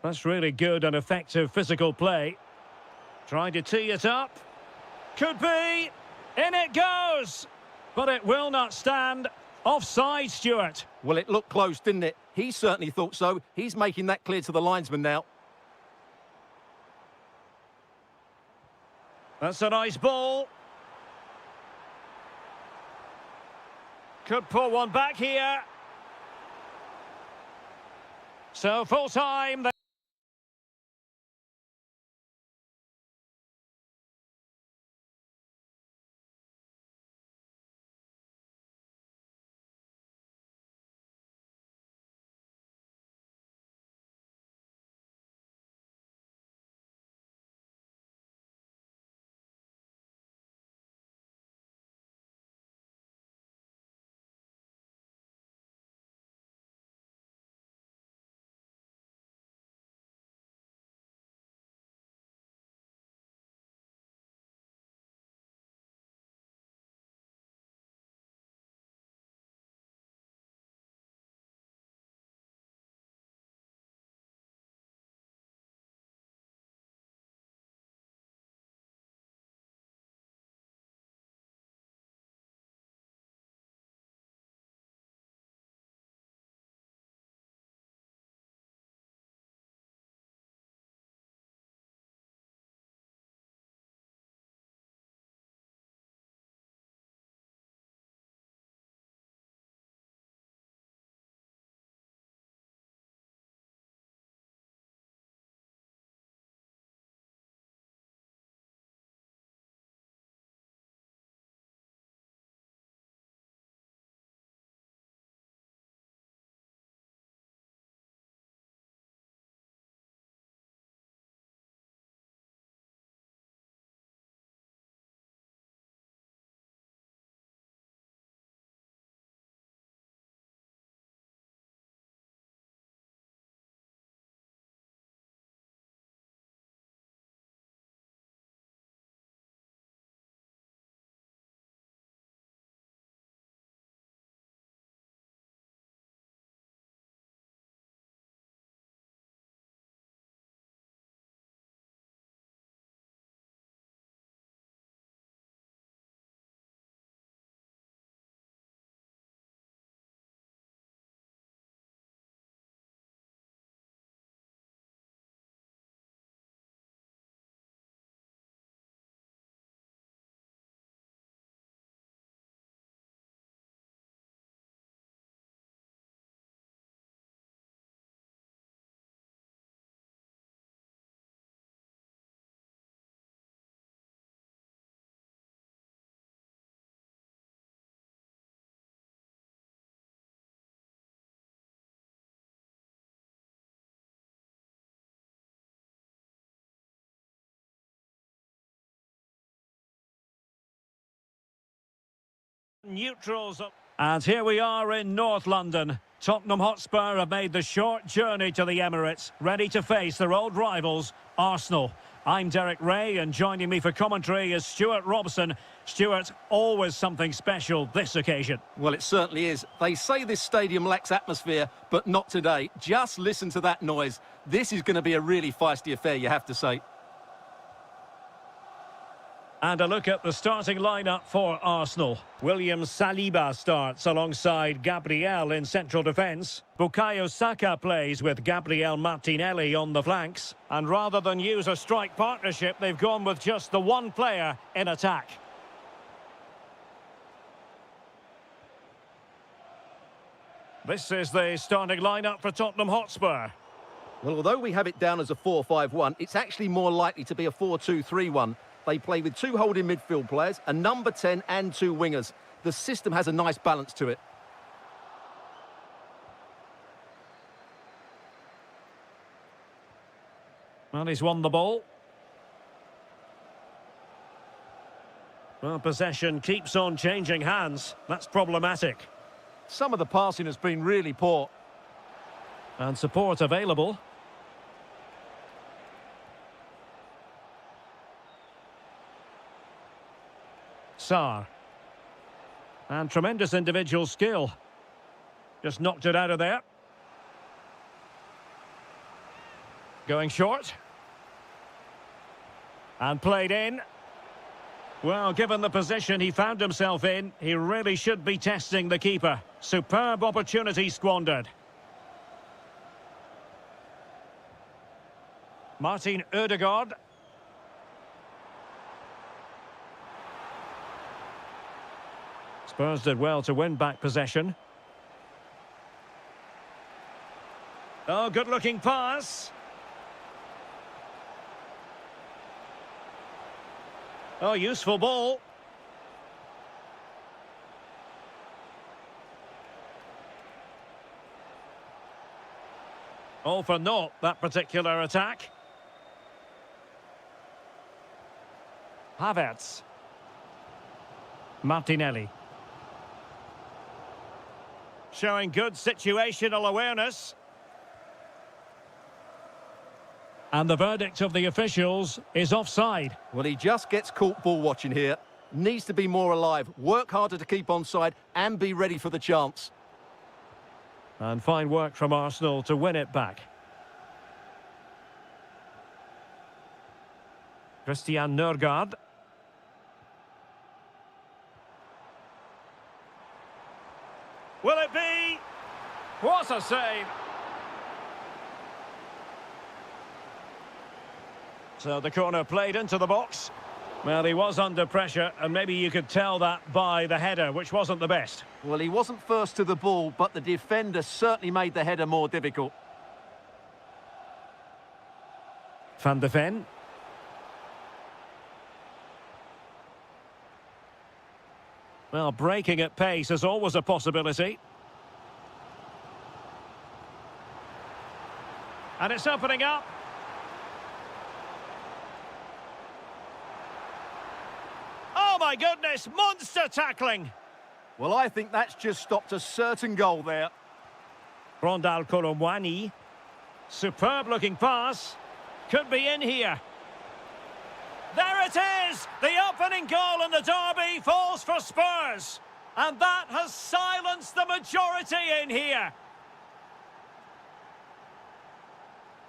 That's really good and effective physical play. Trying to tee it up. Could be. In it goes. But it will not stand. Offside, Stuart. Well, it looked close, didn't it? He certainly thought so. He's making that clear to the linesman now. That's a nice ball. Could pull one back here. So full time. Neutrals. And here we are in North London. Tottenham Hotspur have made the short journey to the Emirates, ready to face their old rivals, Arsenal. I'm Derek Ray, and joining me for commentary is Stuart Robson. Stuart, always something special this occasion. Well, it certainly is. They say this stadium lacks atmosphere, but not today. Just listen to that noise. This is going to be a really feisty affair, you have to say. And a look at the starting lineup for Arsenal. William Saliba starts alongside Gabriel in central defence. Bukayo Saka plays with Gabriel Martinelli on the flanks. And rather than use a strike partnership, they've gone with just the one player in attack. This is the starting lineup for Tottenham Hotspur. Well, although we have it down as a 4-5-1, it's actually more likely to be a 4-2-3-1. They play with two holding midfield players, a number 10 and two wingers. The system has a nice balance to it. Well, he's won the ball. Well, possession keeps on changing hands. That's problematic. Some of the passing has been really poor. And support available. Sarr. And tremendous individual skill. Just knocked it out of there. Going short. And played in. Well, given the position he found himself in, he really should be testing the keeper. Superb opportunity squandered. Martin Ødegaard. Spurs did well to win back possession. Oh, good-looking pass. Oh, useful ball. All for naught, that particular attack. Havertz. Martinelli. Showing good situational awareness. And the verdict of the officials is offside. Well, he just gets caught ball watching here. Needs to be more alive, work harder to keep onside and be ready for the chance. And fine work from Arsenal to win it back. Christian Nørgaard. Will it be? What a save! So the corner played into the box. Well, he was under pressure, and maybe you could tell that by the header, which wasn't the best. Well, he wasn't first to the ball, but the defender certainly made the header more difficult. Van de Ven. Well, breaking at pace is always a possibility. And it's opening up. Oh my goodness, monster tackling. Well, I think that's just stopped a certain goal there. Rondal Colomwani. Superb looking pass. Could be in here. There it is! The opening goal in the derby falls for Spurs. And that has silenced the majority in here.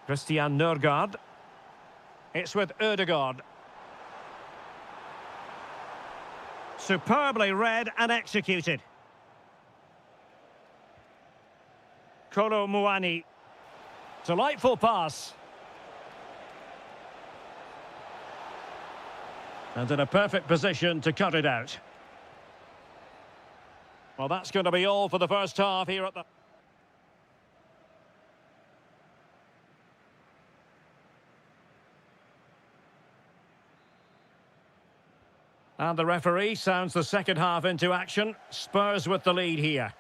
Christian Nørgaard. It's with Ødegaard. Superbly read and executed. Colomwani. Delightful pass. And in a perfect position to cut it out. Well, that's going to be all for the first half here at the... And the referee sounds the second half into action. Spurs with the lead here.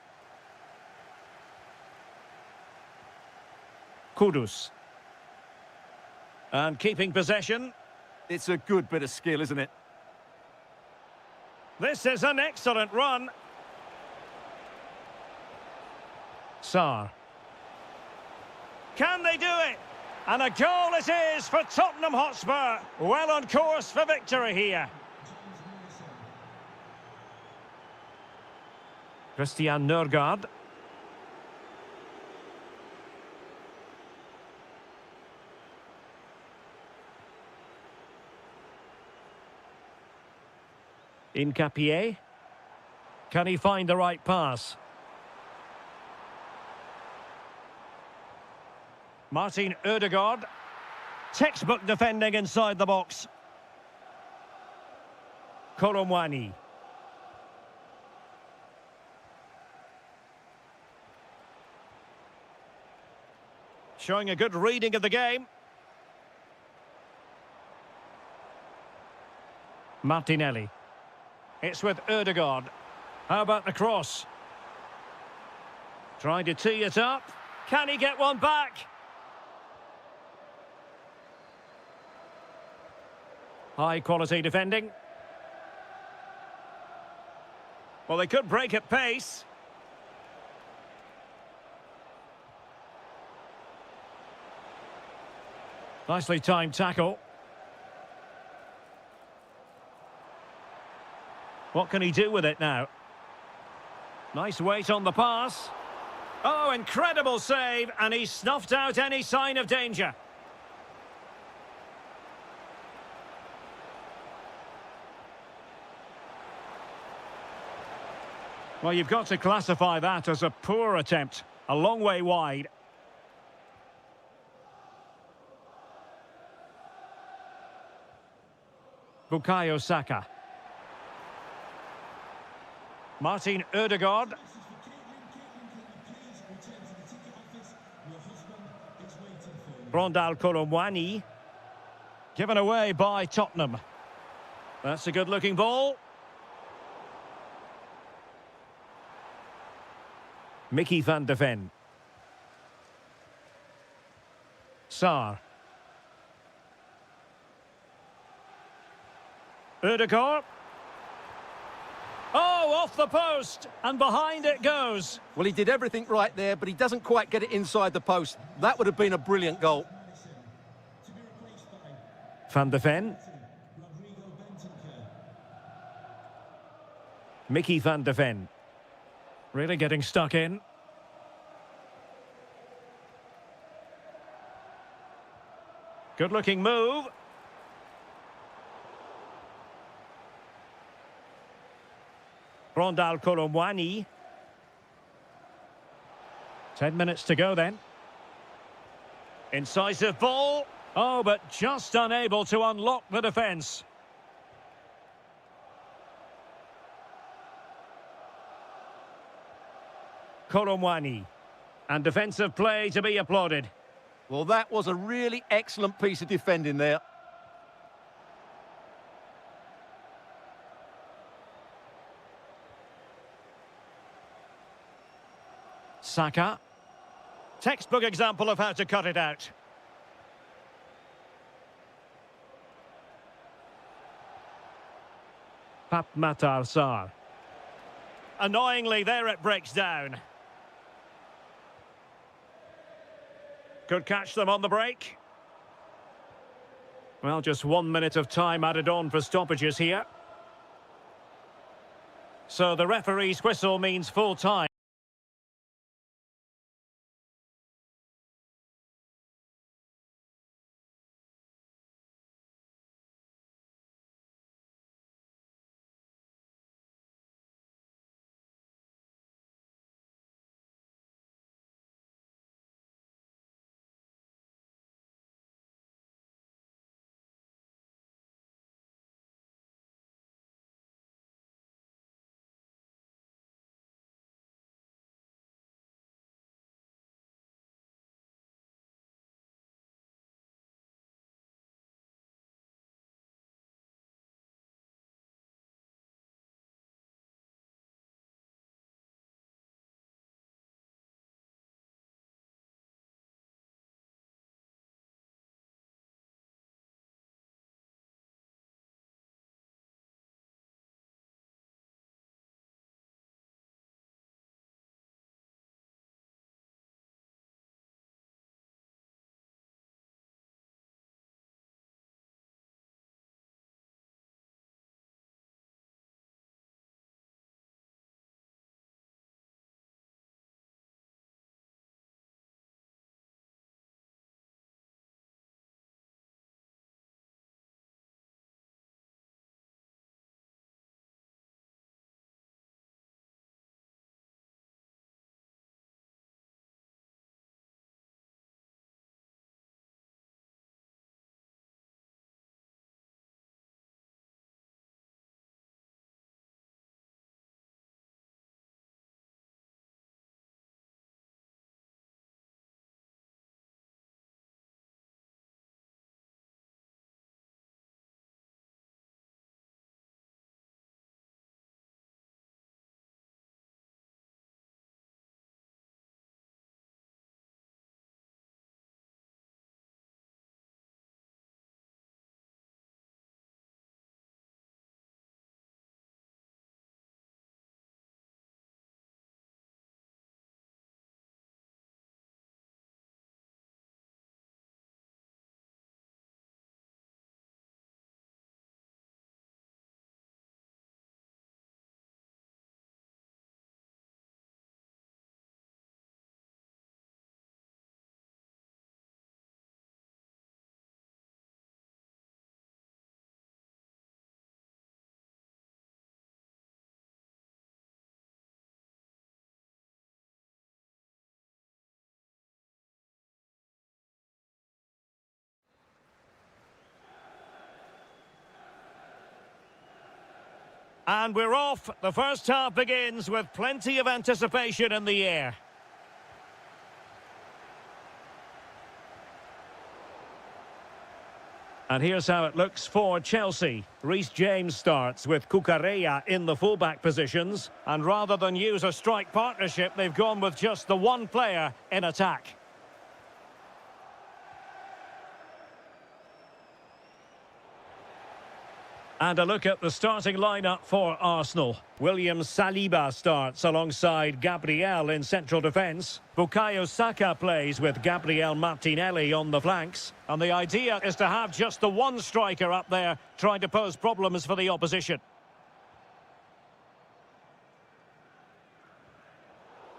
Kudus. And keeping possession. It's a good bit of skill, isn't it? This is an excellent run. Sarr. Can they do it? And a goal it is for Tottenham Hotspur. Well on course for victory here. Christian Nørgaard. Incapie. Can he find the right pass? Martin Ødegaard. Textbook defending inside the box. Kolomwani. Showing a good reading of the game. Martinelli. It's with Ødegaard. How about the cross? Trying to tee it up. Can he get one back? High quality defending. Well, they could break at pace. Nicely timed tackle. What can he do with it now? Nice weight on the pass. Oh, incredible save, and he snuffed out any sign of danger. Well, you've got to classify that as a poor attempt. A long way wide. Bukayo Saka. Martin Ødegaard. Rondal Kolomwani. Given away by Tottenham. That's a good-looking ball. Mickey van de Ven. Sarr. Ødegaard. Oh, off the post, and behind it goes. Well, he did everything right there, but he doesn't quite get it inside the post. That would have been a brilliant goal. Van de Ven. Mickey van de Ven. Really getting stuck in. Good-looking move. Rondal Kolomwani. 10 minutes to go then. Incisive ball. Oh, but just unable to unlock the defence. Kolomwani. And defensive play to be applauded. Well, that was a really excellent piece of defending there. Saka. Textbook example of how to cut it out. Pap Matar Sarr. Annoyingly, there it breaks down. Could catch them on the break. Well, just 1 minute of time added on for stoppages here. So the referee's whistle means full time. And we're off. The first half begins with plenty of anticipation in the air. And here's how it looks for Chelsea. Reece James starts with Cucurella in the fullback positions. And rather than use a strike partnership, they've gone with just the one player in attack. And a look at the starting lineup for Arsenal. William Saliba starts alongside Gabriel in central defence. Bukayo Saka plays with Gabriel Martinelli on the flanks. And the idea is to have just the one striker up there trying to pose problems for the opposition.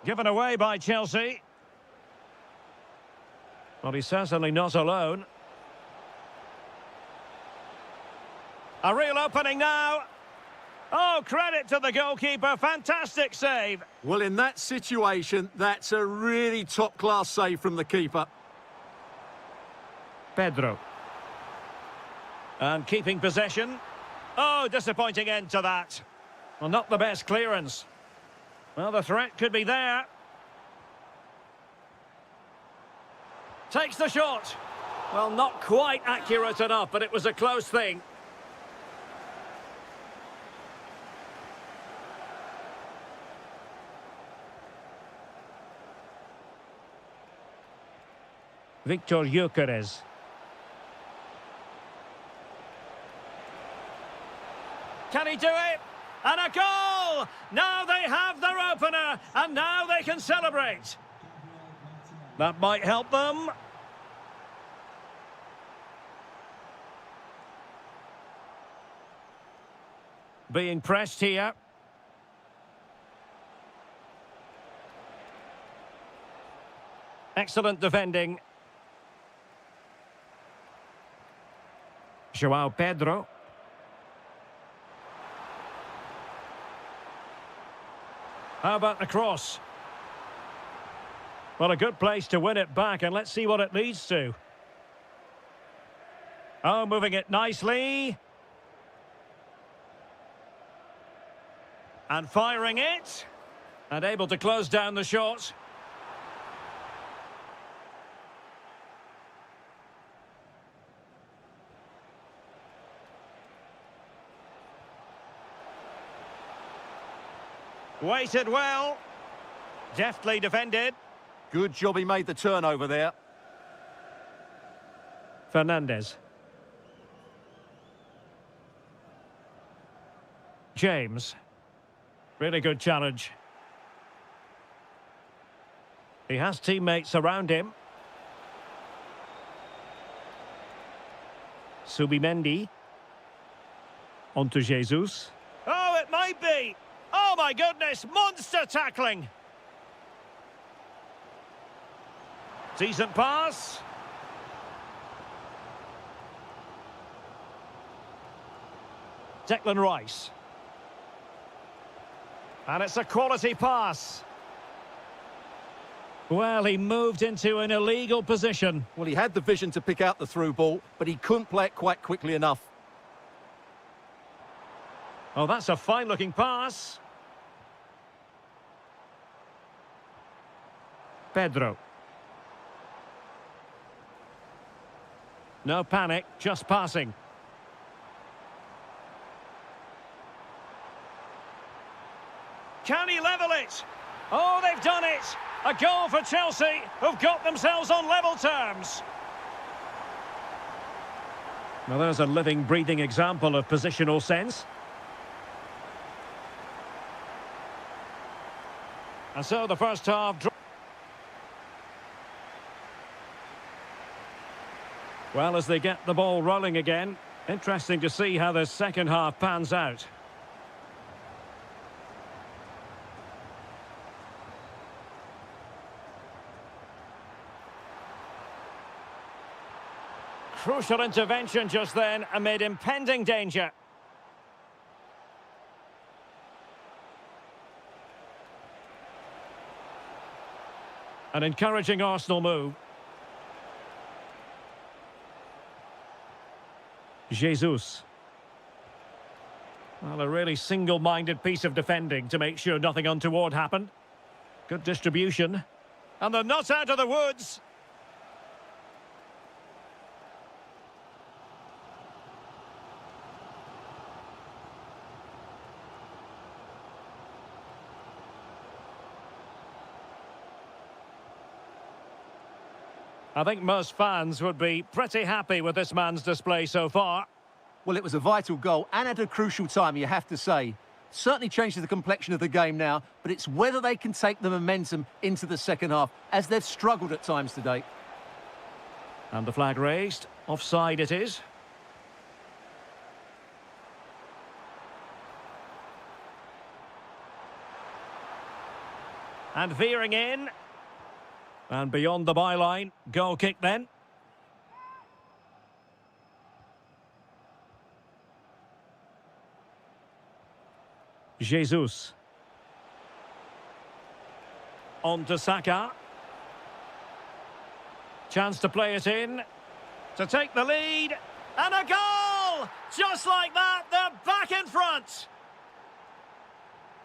Given away by Chelsea. Well, he's certainly not alone. A real opening now. Oh, credit to the goalkeeper. Fantastic save. Well, in that situation, that's a really top-class save from the keeper. Pedro. And keeping possession. Oh, disappointing end to that. Well, not the best clearance. Well, the threat could be there. Takes the shot. Well, not quite accurate enough, but it was a close thing. Victor Gyökeres. Can he do it? And a goal! Now they have their opener, and now they can celebrate. That might help them. Being pressed here. Excellent defending. João Pedro. How about the cross? Well, a good place to win it back, and let's see what it leads to. Oh, moving it nicely. And firing it. And able to close down the shot. Waited well. Deftly defended. Good job he made the turnover there. Fernandez. James. Really good challenge. He has teammates around him. Subimendi. On to Jesus. Oh, it might be! Oh my goodness, monster tackling! Decent pass. Declan Rice. And it's a quality pass. Well, he moved into an illegal position. Well, he had the vision to pick out the through ball, but he couldn't play it quite quickly enough. Oh, that's a fine-looking pass. Pedro. No panic, just passing. Can he level it? Oh, they've done it! A goal for Chelsea, who've got themselves on level terms. Well, there's a living, breathing example of positional sense. And so the first half... Well, as they get the ball rolling again, interesting to see how the second half pans out. Crucial intervention just then amid impending danger. An encouraging Arsenal move. Jesus. Well, a really single-minded piece of defending to make sure nothing untoward happened. Good distribution. And they're not out of the woods. I think most fans would be pretty happy with this man's display so far. Well, it was a vital goal and at a crucial time, you have to say. Certainly changes the complexion of the game now, but it's whether they can take the momentum into the second half, as they've struggled at times today. And the flag raised. Offside it is. And veering in. And beyond the byline. Goal kick then. Jesus. On to Saka. Chance to play it in. To take the lead. And a goal! Just like that, they're back in front.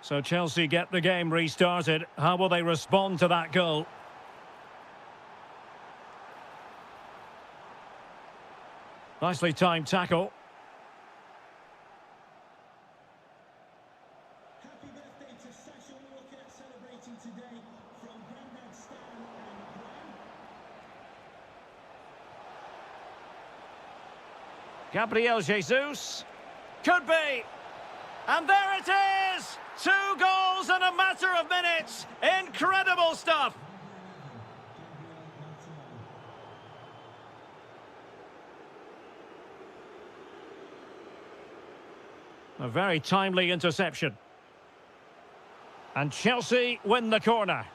So Chelsea get the game restarted. How will they respond to that goal? Nicely timed tackle. Happy birthday to Sasha Walker, celebrating today from Grandad Stan and Graham. Gabriel Jesus. Could be. And there it is! 2 goals in a matter of minutes. Incredible stuff. A very timely interception. And Chelsea win the corner.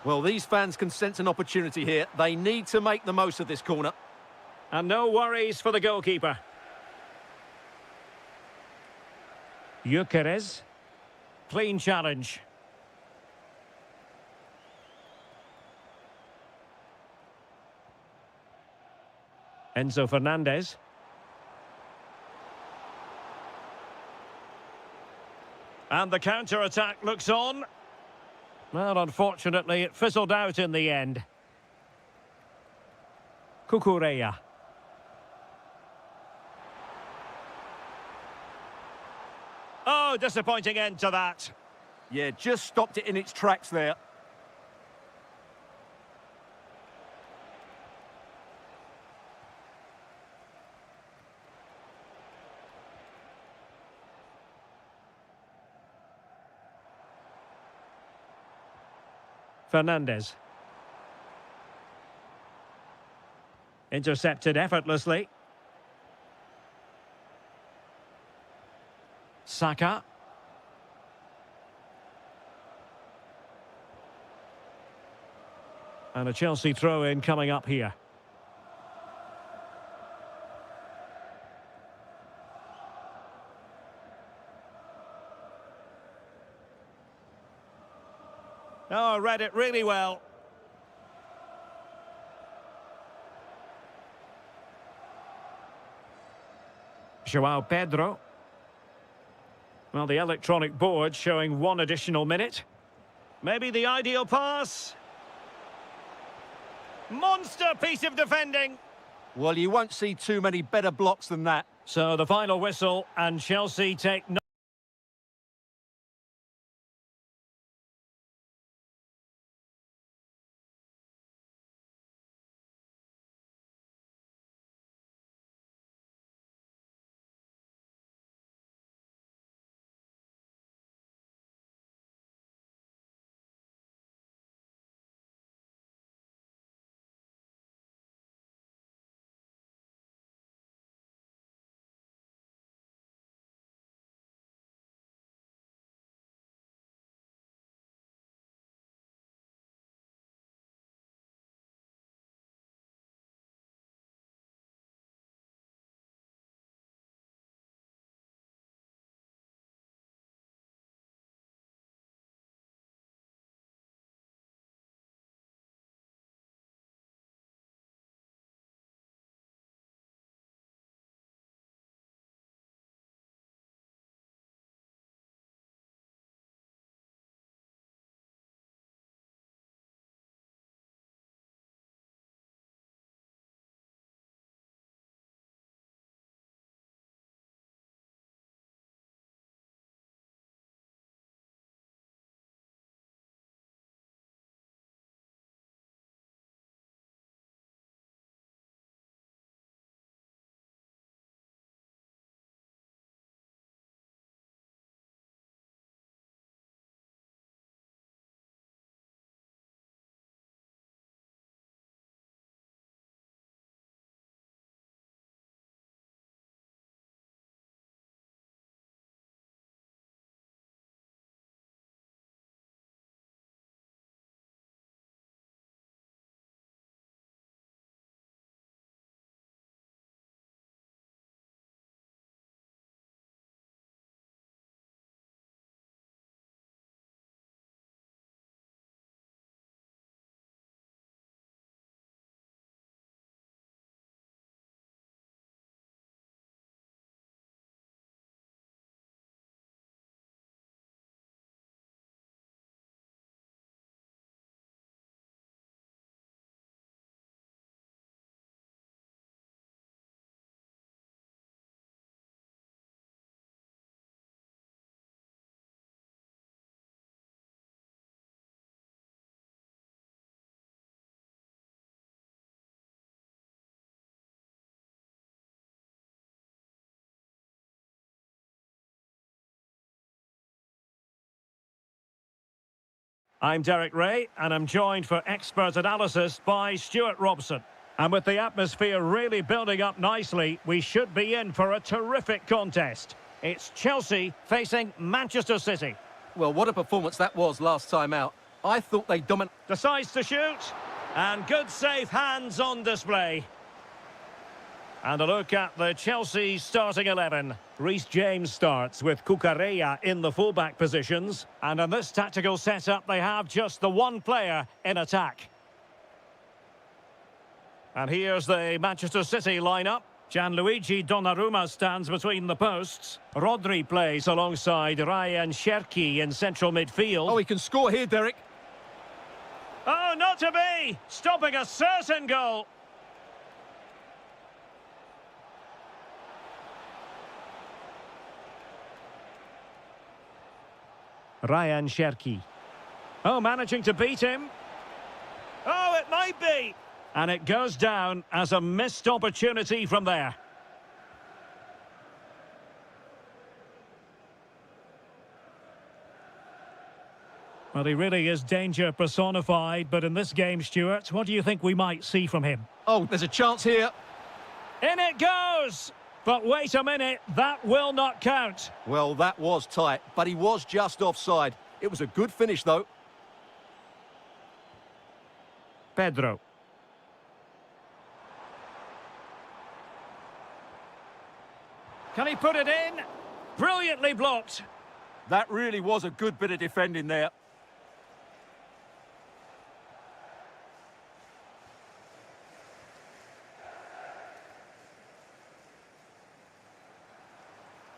Well, these fans can sense an opportunity here. They need to make the most of this corner. And no worries for the goalkeeper. Gyökeres. Clean challenge. Enzo Fernandez. And the counter-attack looks on. Well, unfortunately, it fizzled out in the end. Kukureya. Oh, disappointing end to that. Yeah, just stopped it in its tracks there. Fernandez. Intercepted effortlessly. Saka. And a Chelsea throw-in coming up here. Oh, read it really well. João Pedro. Well, the electronic board showing 1 additional minute. Maybe the ideal pass. Monster piece of defending. Well, you won't see too many better blocks than that. So the final whistle, and Chelsea take I'm Derek Ray, and I'm joined for expert analysis by Stuart Robson. And with the atmosphere really building up nicely, we should be in for a terrific contest. It's Chelsea facing Manchester City. Well, what a performance that was last time out. I thought they dominated. Decides to shoot, and good safe hands on display. And a look at the Chelsea starting 11. Reece James starts with Cucurella in the fullback positions. And in this tactical setup, they have just the one player in attack. And here's the Manchester City lineup. Gianluigi Donnarumma stands between the posts. Rodri plays alongside Ryan Cherki in central midfield. Oh, he can score here, Derek. Oh, not to be! Stopping a certain goal. Ryan Cherki. Oh, managing to beat him. Oh, it might be. And it goes down as a missed opportunity from there. Well, he really is danger personified, but in this game, Stuart, what do you think we might see from him? Oh, there's a chance here. In it goes! But wait a minute, that will not count. Well, that was tight, but he was just offside. It was a good finish, though. Pedro. Can he put it in? Brilliantly blocked. That really was a good bit of defending there.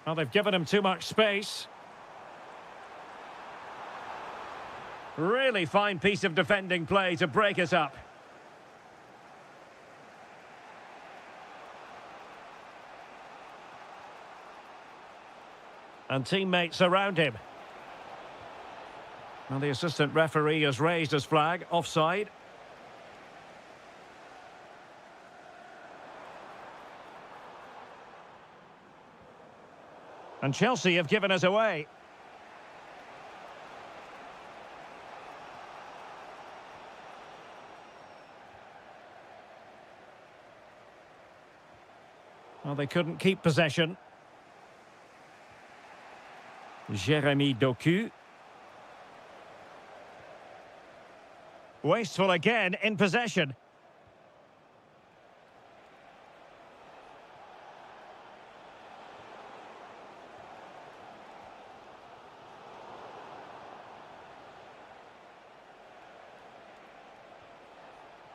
Well, they've given him too much space. Really fine piece of defending play to break it up. And teammates around him. Well, the assistant referee has raised his flag, offside. And Chelsea have given us away. Well, they couldn't keep possession. Jérémy Doku. Wasteful again in possession.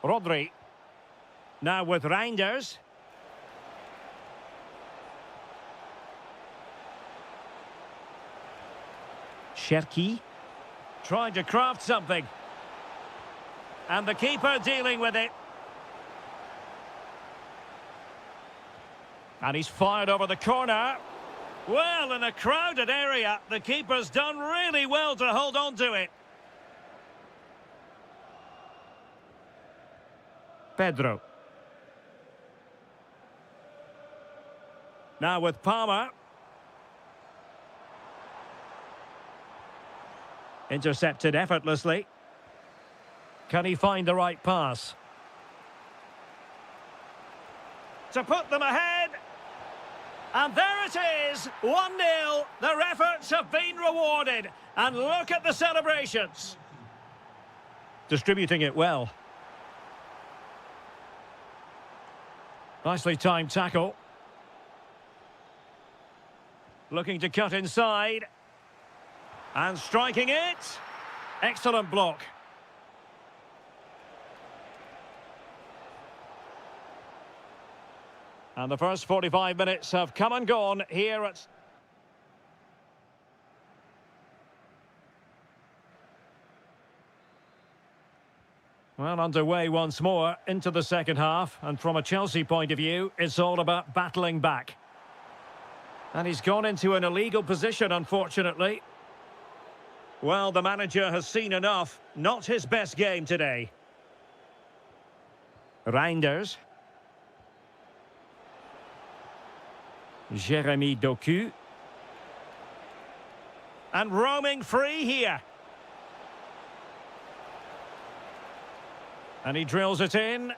Rodri. Now with Reinders. Cherki. Trying to craft something. And the keeper dealing with it. And he's fired over the corner. Well, in a crowded area, the keeper's done really well to hold on to it. Pedro. Now with Palmer. Intercepted effortlessly. Can he find the right pass? To put them ahead. And there it is, 1-0. Their efforts have been rewarded. And look at the celebrations. Distributing it well. Nicely timed tackle. Looking to cut inside. And striking it. Excellent block. And the first 45 minutes have come and gone here at... Well, underway once more into the second half. And from a Chelsea point of view, it's all about battling back. And he's gone into an illegal position, unfortunately. Well, the manager has seen enough. Not his best game today. Reinders. Jérémy Doku. And roaming free here. And he drills it in.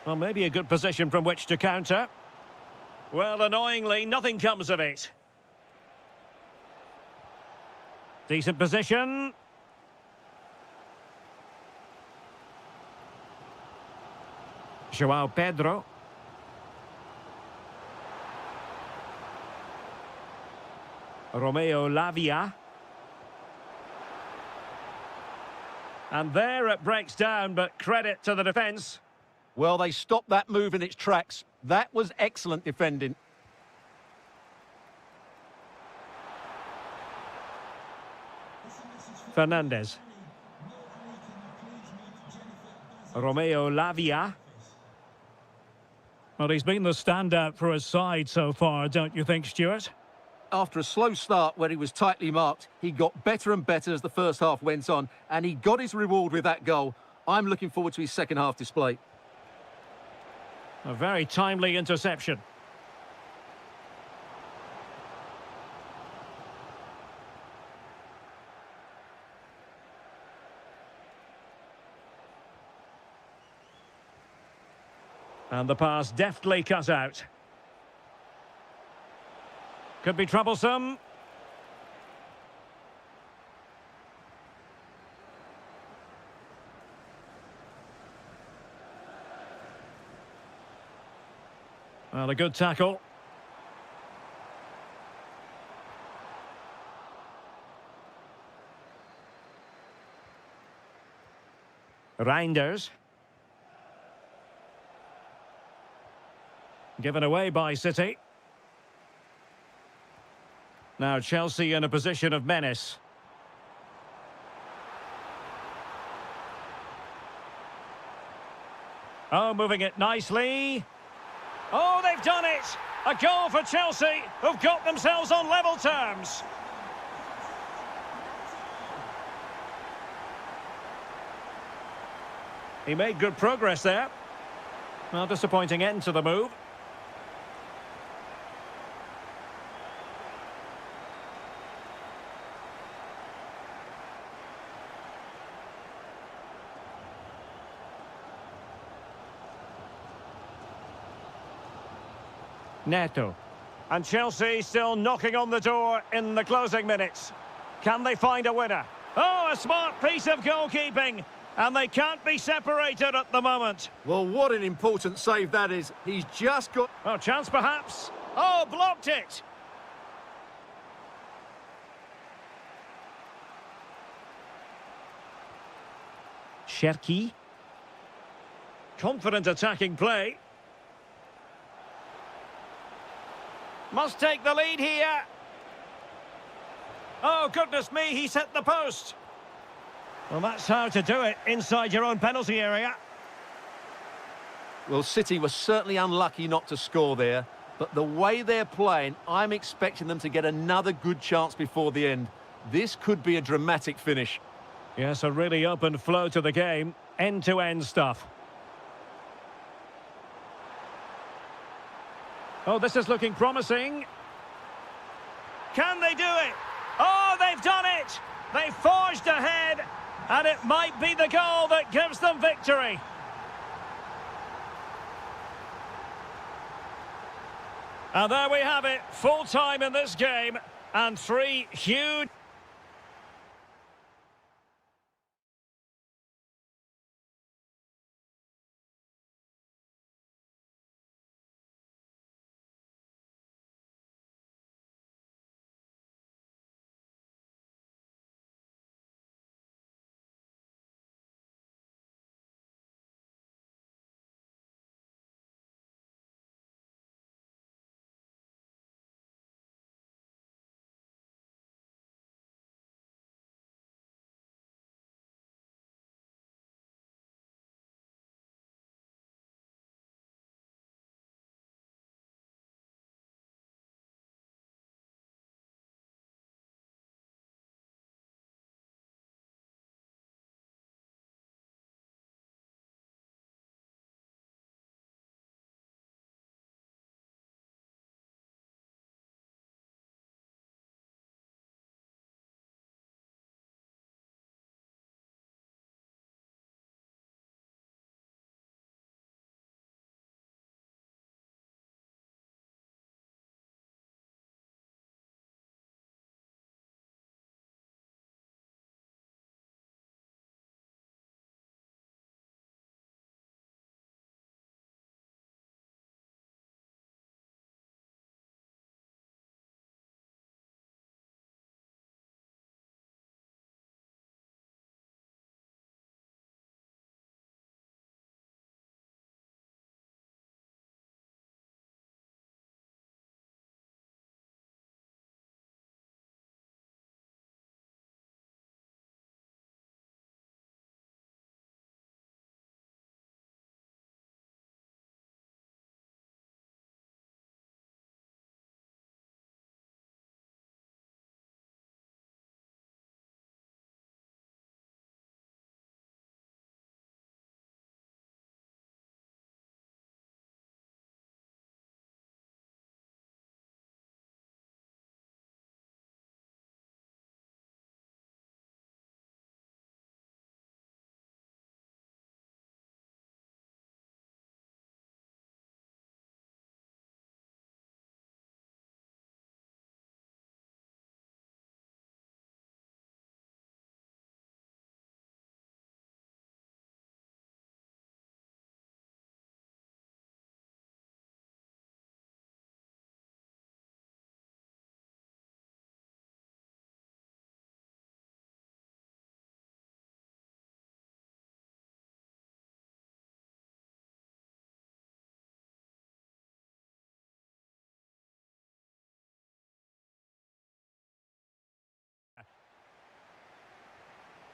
Well, maybe a good position from which to counter. Well, annoyingly, nothing comes of it. Decent position. João Pedro. Romeo Lavia. And there it breaks down, but credit to the defence. Well, they stopped that move in its tracks. That was excellent defending. Fernandez. Romeo Lavia. Well, he's been the standout for his side so far, don't you think, Stuart? After a slow start where he was tightly marked, he got better and better as the first half went on, and he got his reward with that goal. I'm looking forward to his second half display. A very timely interception. And the pass deftly cut out. Could be troublesome. Well, a good tackle. Reinders. Given away by City. Now Chelsea in a position of menace. Oh, moving it nicely. Oh, they've done it! A goal for Chelsea, who've got themselves on level terms. He made good progress there. Well, disappointing end to the move. Neto. And Chelsea still knocking on the door in the closing minutes. Can they find a winner? Oh, a smart piece of goalkeeping. And they can't be separated at the moment. Well, what an important save that is. He's just got... Oh, chance perhaps. Oh, blocked it. Cherki. Confident attacking play. Must take the lead here. Oh, goodness me, he's hit the post. Well, that's how to do it inside your own penalty area. Well, City were certainly unlucky not to score there, but the way they're playing, I'm expecting them to get another good chance before the end. This could be a dramatic finish. Yes, a really open flow to the game. End-to-end stuff. Oh, this is looking promising. Can they do it? Oh, they've done it! They've forged ahead, and it might be the goal that gives them victory. And there we have it, full time in this game, and 3 huge...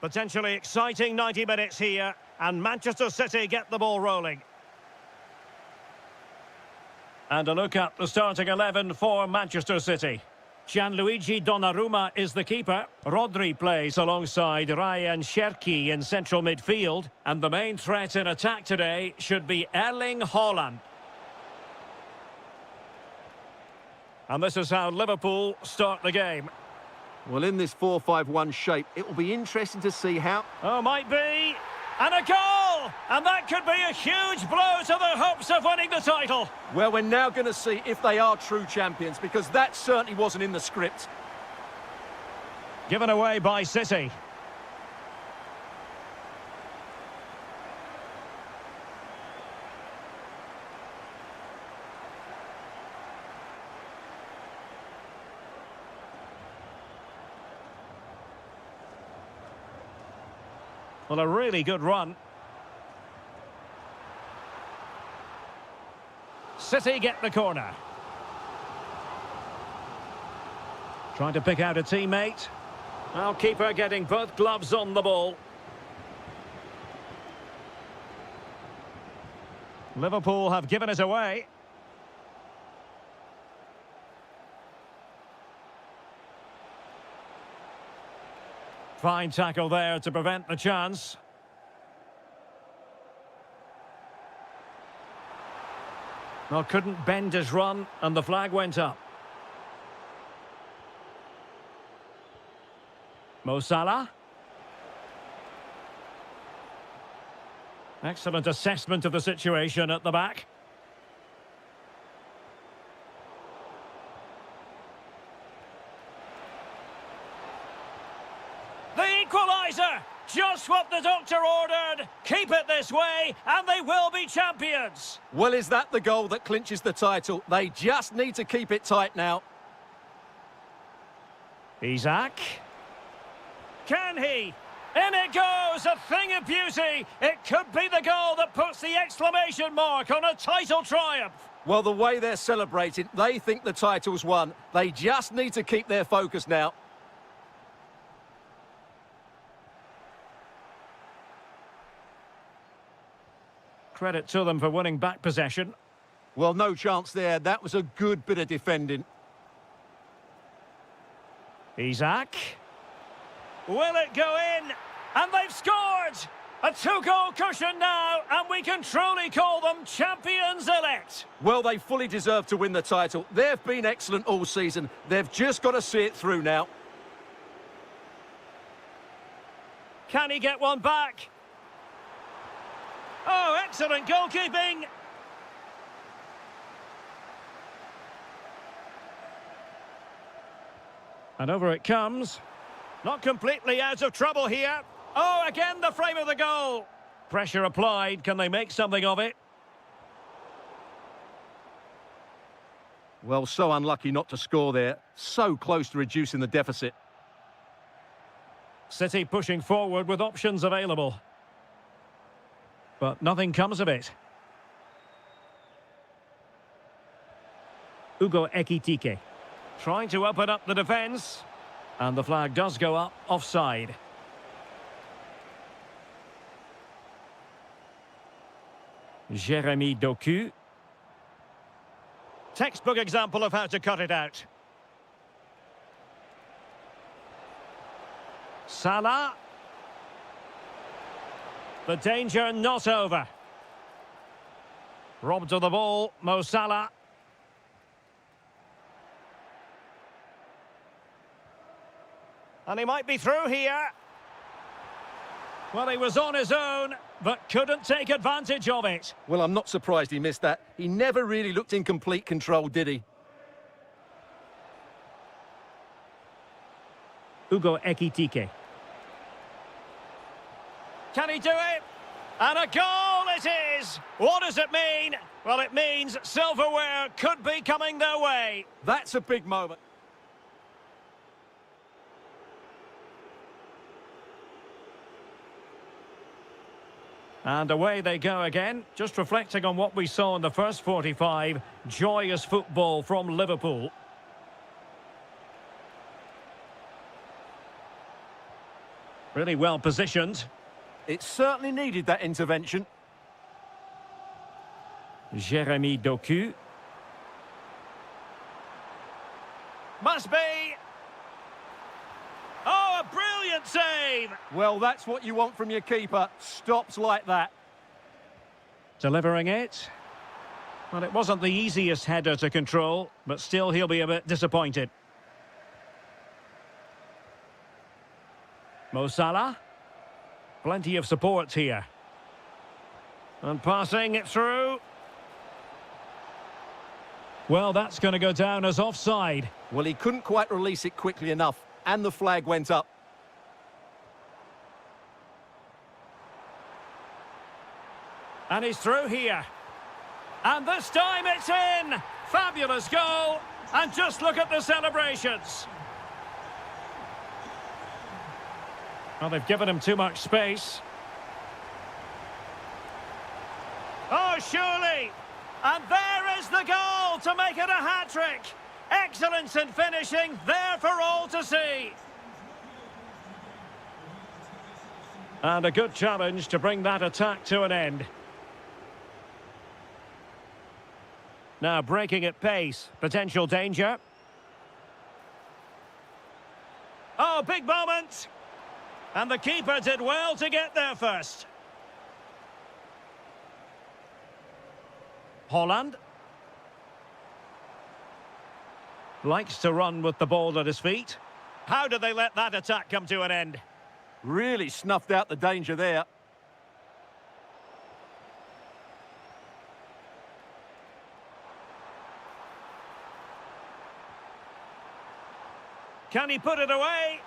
Potentially exciting 90 minutes here, and Manchester City get the ball rolling. And a look at the starting 11 for Manchester City. Gianluigi Donnarumma is the keeper. Rodri plays alongside Ryan Cherki in central midfield. And the main threat in attack today should be Erling Haaland. And this is how Liverpool start the game. Well, in this 4-5-1 shape, it will be interesting to see how... Oh, might be. And a goal! And that could be a huge blow to their hopes of winning the title. Well, we're now going to see if they are true champions, because that certainly wasn't in the script. Given away by City. Well, a really good run. City get the corner. Trying to pick out a teammate. Now keeper getting both gloves on the ball. Liverpool have given it away. Fine tackle there to prevent the chance. Well, couldn't bend his run, and the flag went up. Mo Salah. Excellent assessment of the situation at the back. The equaliser! Just what the doctor ordered. Keep it this way, and they will be champions. Well, is that the goal that clinches the title? They just need to keep it tight now. Isaac. Can he? In it goes, a thing of beauty. It could be the goal that puts the exclamation mark on a title triumph. Well, the way they're celebrating, they think the title's won. They just need to keep their focus now. Credit to them for winning back possession. Well, no chance there. That was a good bit of defending. Isaac. Will it go in? And they've scored! A two-goal cushion now, and we can truly call them champions-elect. Well, they fully deserve to win the title. They've been excellent all season. They've just got to see it through now. Can he get one back? Oh, excellent goalkeeping. And over it comes. Not completely out of trouble here. Oh, again the frame of the goal. Pressure applied. Can they make something of it? Well, so unlucky not to score there. So close to reducing the deficit. City pushing forward with options available. But nothing comes of it. Ugo Ekitike trying to open up the defence. And the flag does go up, offside. Jeremy Doku. Textbook example of how to cut it out. Salah. The danger not over. Robbed of the ball, Mo Salah. And he might be through here. Well, he was on his own, but couldn't take advantage of it. Well, I'm not surprised he missed that. He never really looked in complete control, did he? Ugo Ekitike. Can he do it? And a goal it is! What does it mean? Well, it means silverware could be coming their way. That's a big moment. And away they go again, just reflecting on what we saw in the first 45. Joyous football from Liverpool. Really well positioned. It certainly needed that intervention. Jeremy Doku. Must be. Oh, a brilliant save! Well, that's what you want from your keeper. Stops like that. Delivering it. Well, it wasn't the easiest header to control, but still he'll be a bit disappointed. Mo Salah. Plenty of support here. And passing it through. Well, that's going to go down as offside. Well, he couldn't quite release it quickly enough, and the flag went up. And he's through here. And this time it's in! Fabulous goal! And just look at the celebrations. Well, they've given him too much space. Oh, surely! And there is the goal to make it a hat-trick! Excellence in finishing, there for all to see. And a good challenge to bring that attack to an end. Now breaking at pace, potential danger. Oh, big moment! And the keeper did well to get there first. Holland. Likes to run with the ball at his feet. How did they let that attack come to an end? Really snuffed out the danger there. Can he put it away?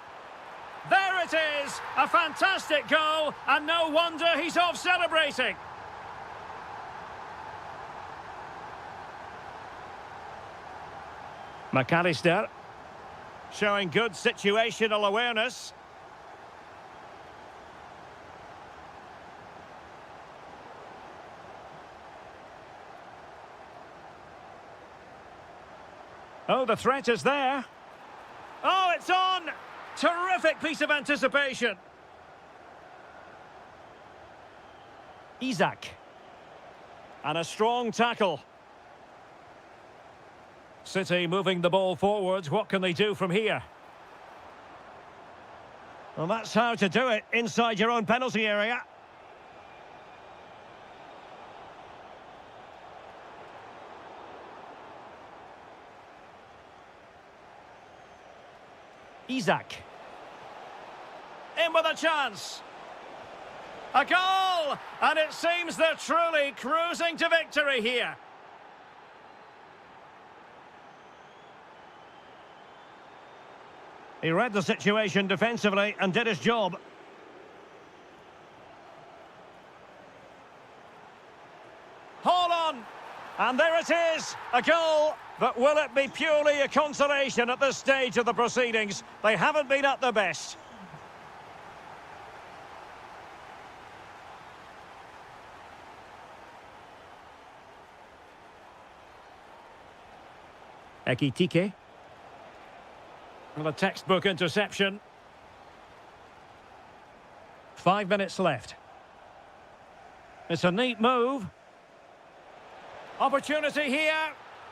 There it is! A fantastic goal, and no wonder he's off celebrating. McAllister, showing good situational awareness. Oh, the threat is there. Oh, it's on! Terrific piece of anticipation. Isak. And a strong tackle. City moving the ball forwards. What can they do from here? Well, that's how to do it inside your own penalty area. Isak. In with a chance. A goal! And it seems they're truly cruising to victory here. He read the situation defensively and did his job. Hold on! And there it is, a goal. But will it be purely a consolation at this stage of the proceedings? They haven't been at their best. Ekitike. Well, a textbook interception. 5 minutes left. It's a neat move. Opportunity here.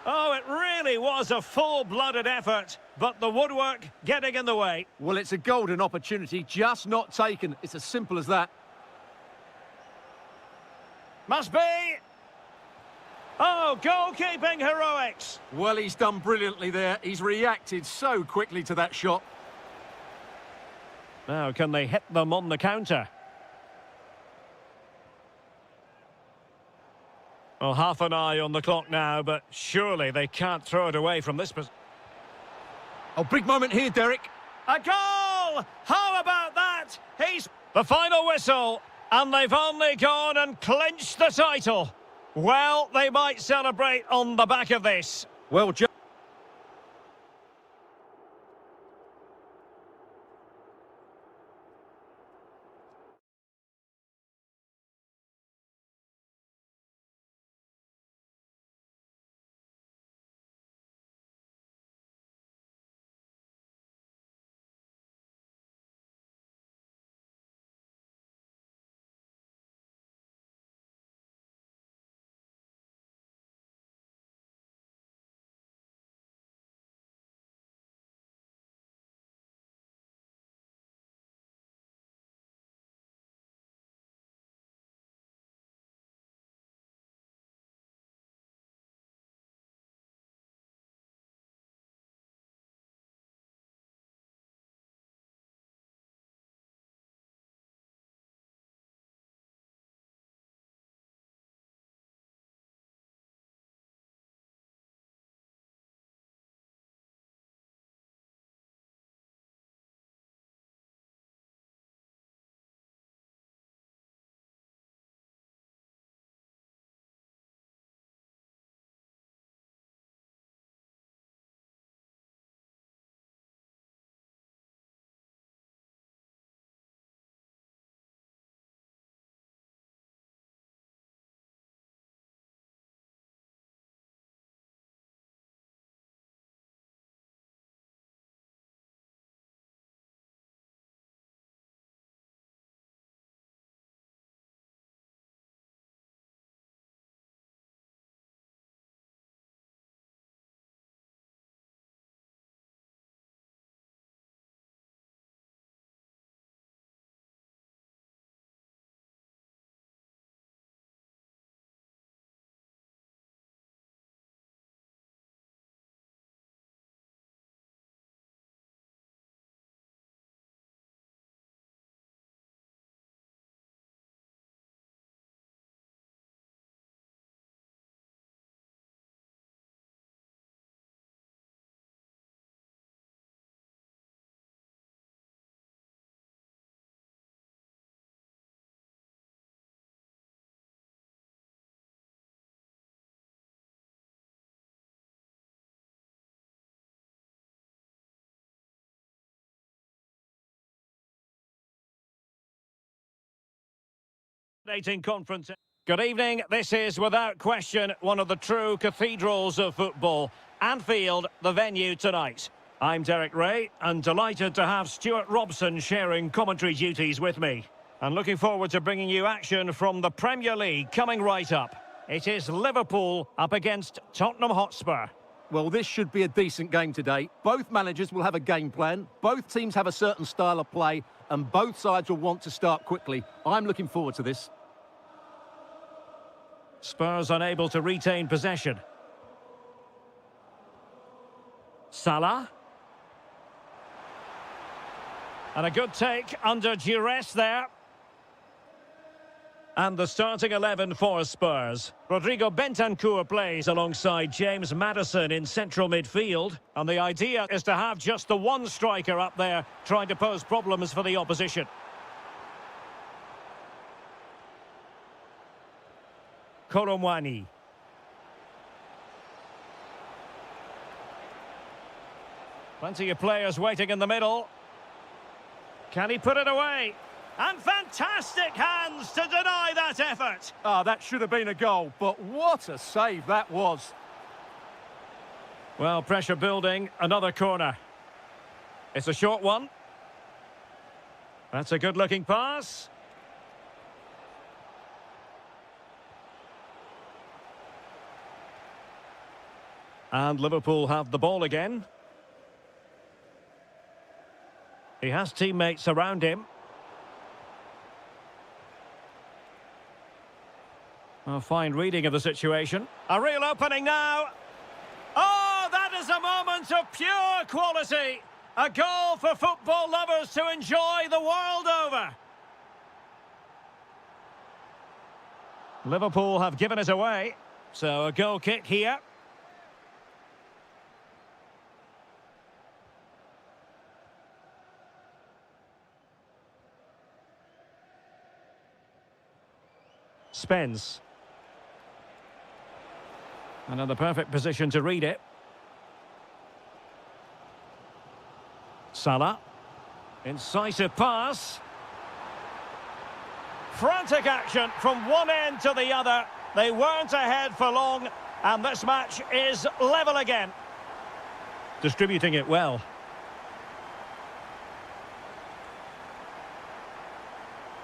Oh, it really was a full-blooded effort, but the woodwork getting in the way. Well, it's a golden opportunity, just not taken. It's as simple as that. Must be. Oh, goalkeeping heroics. Well, he's done brilliantly there. He's reacted so quickly to that shot. Now, can they hit them on the counter? Well, half an eye on the clock now, but surely they can't throw it away from this position. Oh, big moment here, Derek. A goal! How about that? He's the final whistle, and they've only gone and clinched the title. Well, they might celebrate on the back of this. Well, Conference. Good evening. This is, without question, one of the true cathedrals of football. Anfield, the venue tonight. I'm Derek Ray, and delighted to have Stuart Robson sharing commentary duties with me. And looking forward to bringing you action from the Premier League coming right up. It is Liverpool up against Tottenham Hotspur. Well, this should be a decent game today. Both managers will have a game plan. Both teams have a certain style of play, and both sides will want to start quickly. I'm looking forward to this. Spurs unable to retain possession. Salah. And a good take under duress there. And the starting 11 for Spurs. Rodrigo Bentancur plays alongside James Maddison in central midfield. And the idea is to have just the one striker up there trying to pose problems for the opposition. Koromwani. Plenty of players waiting in the middle. Can he put it away? And fantastic hands to deny that effort. Ah, that should have been a goal, but what a save that was. Well, pressure building, another corner. It's a short one. That's a good-looking pass. And Liverpool have the ball again. He has teammates around him. A fine reading of the situation. A real opening now. Oh, that is a moment of pure quality. A goal for football lovers to enjoy the world over. Liverpool have given it away. So a goal kick here. Spence. Another perfect position to read it. Salah. Incisive pass. Frantic action from one end to the other. They weren't ahead for long, and this match is level again. Distributing it well.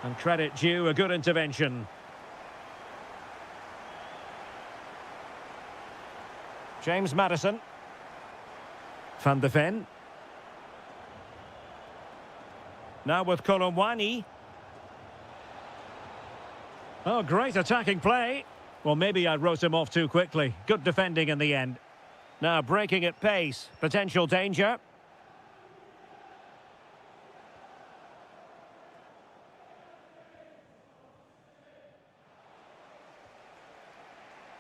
And credit due, a good intervention. James Maddison. Van de Ven. Now with Koromwani. Oh, great attacking play. Well, maybe I wrote him off too quickly. Good defending in the end. Now breaking at pace. Potential danger.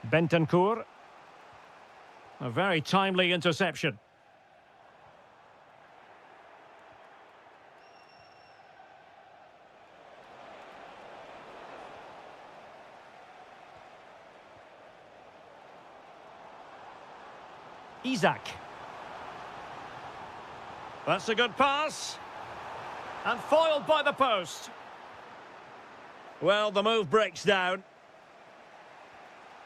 Bentancur. A very timely interception. Isaac. That's a good pass. And foiled by the post. Well, the move breaks down.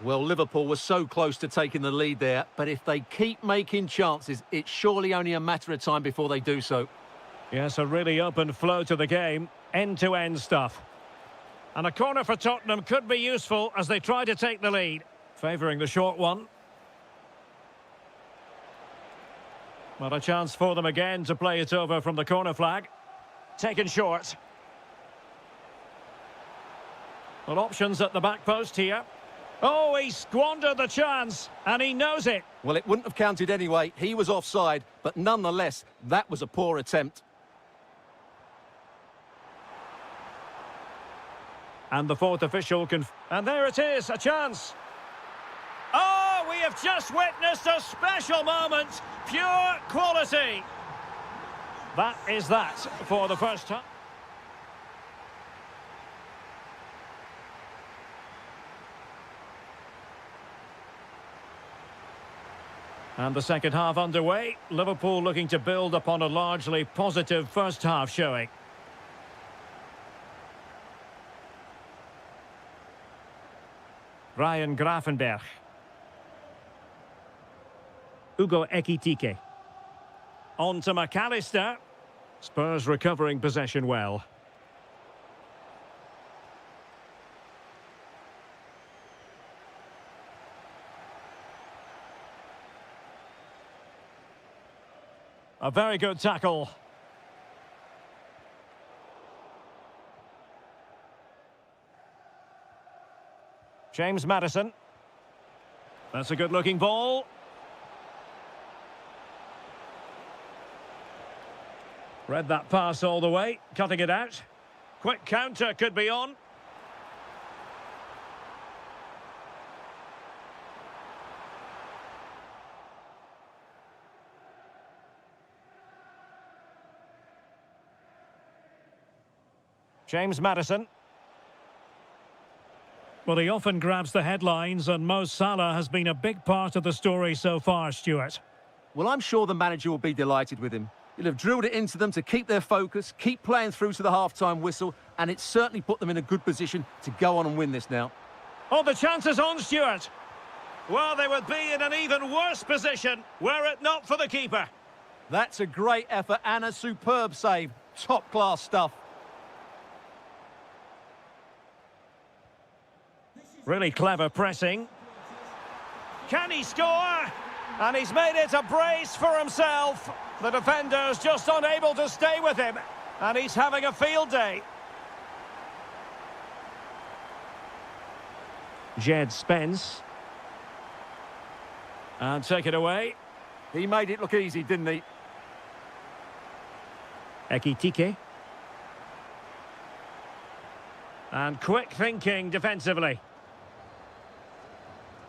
Well, Liverpool was so close to taking the lead there, but if they keep making chances, it's surely only a matter of time before they do so. Yes, a really open flow to the game. End-to-end stuff. And a corner for Tottenham could be useful as they try to take the lead. Favouring the short one. Well, a chance for them again to play it over from the corner flag. Taken short. Well, options at the back post here. Oh, he squandered the chance, and he knows it. Well, it wouldn't have counted anyway. He was offside, but nonetheless, that was a poor attempt. And the fourth official and there it is, a chance. Oh, we have just witnessed a special moment. Pure quality. That is that for the first time. And the second half underway. Liverpool looking to build upon a largely positive first half showing. Ryan Grafenberg. Ugo Ekitike. On to McAllister. Spurs recovering possession well. A very good tackle. James Maddison. That's a good-looking ball. Read that pass all the way, cutting it out. Quick counter could be on. James Maddison. Well, he often grabs the headlines, and Mo Salah has been a big part of the story so far, Stuart. Well, I'm sure the manager will be delighted with him. He'll have drilled it into them to keep their focus, keep playing through to the half-time whistle, and it's certainly put them in a good position to go on and win this now. Oh, the chance is on, Stuart. Well, they would be in an even worse position were it not for the keeper. That's a great effort and a superb save. Top-class stuff. Really clever pressing. Can he score? And he's made it a brace for himself. The defender's just unable to stay with him. And he's having a field day. Jed Spence. And take it away. He made it look easy, didn't he? Ekitike. And quick thinking defensively.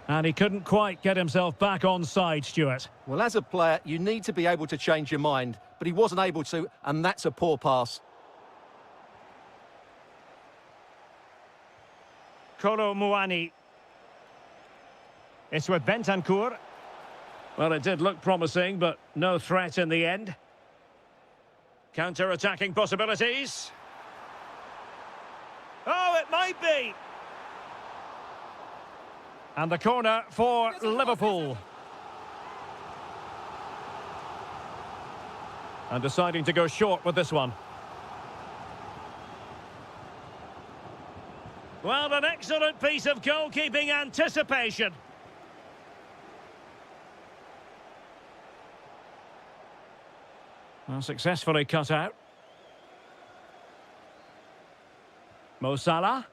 And he couldn't quite get himself back on side, Stuart. Well, as a player, you need to be able to change your mind, but he wasn't able to, and that's a poor pass. Kolo Muani. It's with Bentancur. Well, it did look promising, but no threat in the end. Counter-attacking possibilities. Oh, it might be. And the corner for Liverpool. And deciding to go short with this one. Well, an excellent piece of goalkeeping anticipation. Well, successfully cut out. Mo Salah.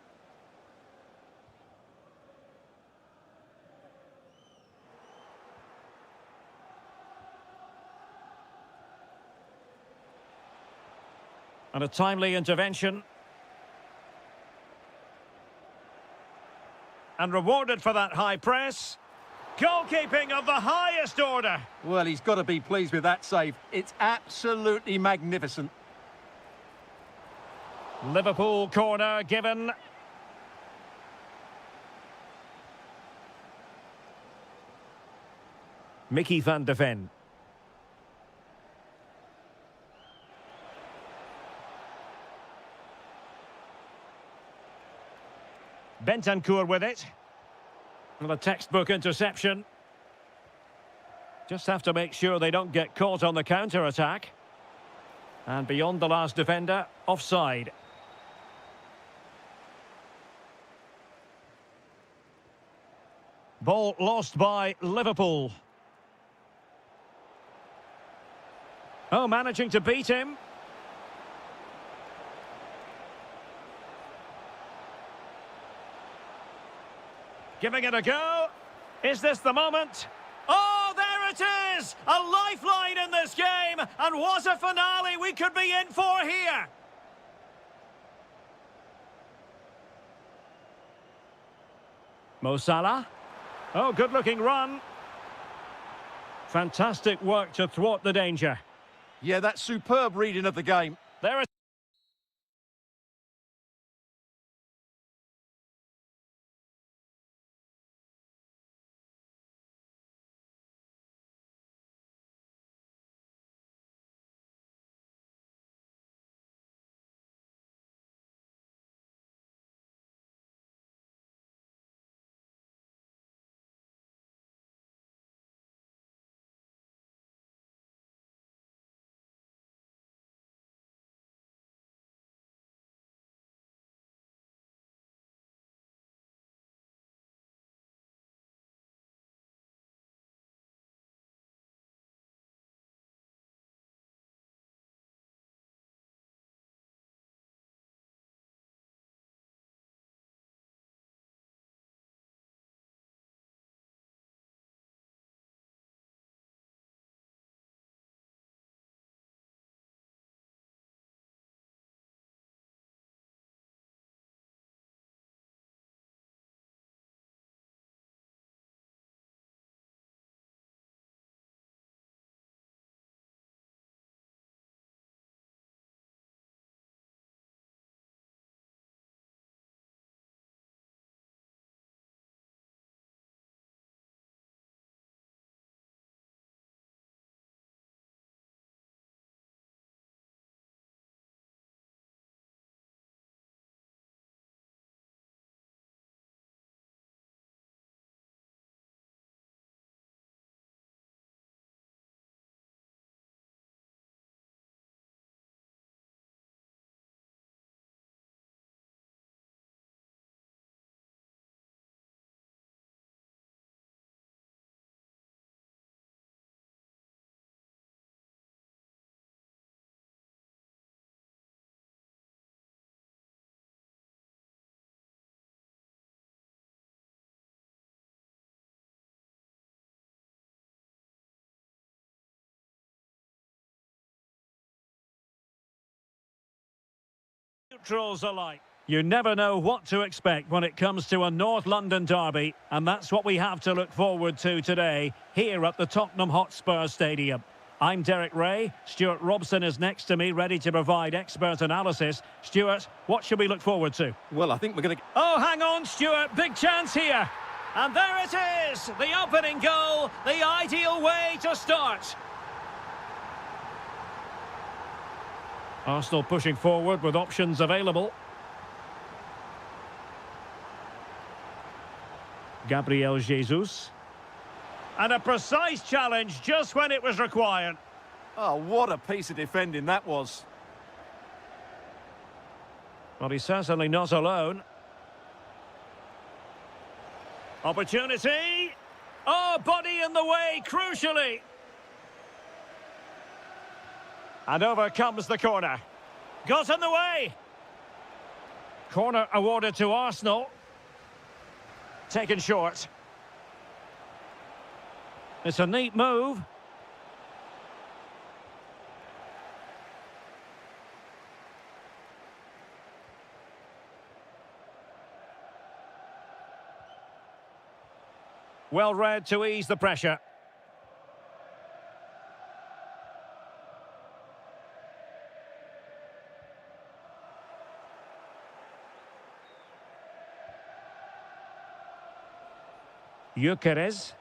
And a timely intervention. And rewarded for that high press. Goalkeeping of the highest order. Well, he's got to be pleased with that save. It's absolutely magnificent. Liverpool corner given. Mickey van de Ven. Bentancur with it. And a textbook interception. Just have to make sure they don't get caught on the counter-attack. And beyond the last defender, offside. Ball lost by Liverpool. Oh, managing to beat him. Giving it a go. Is this the moment? Oh, there it is! A lifeline in this game! And what a finale we could be in for here! Mo Salah. Oh, good-looking run. Fantastic work to thwart the danger. Yeah, that's superb reading of the game. There is Neutrals alike. You never know what to expect when it comes to a North London derby, and that's what we have to look forward to today here at the Tottenham Hotspur Stadium. I'm Derek Ray. Stuart Robson is next to me, ready to provide expert analysis. Stuart, what should we look forward to? Well, I think we're going to... Oh, hang on, Stuart. Big chance here. And there it is. The opening goal. The ideal way to start. Arsenal pushing forward with options available. Gabriel Jesus. And a precise challenge just when it was required. Oh, what a piece of defending that was. Well, he's certainly not alone. Opportunity. Oh, body in the way, crucially. And over comes the corner. Got in the way. Corner awarded to Arsenal. Taken short. It's a neat move. Well read to ease the pressure. Gyökeres.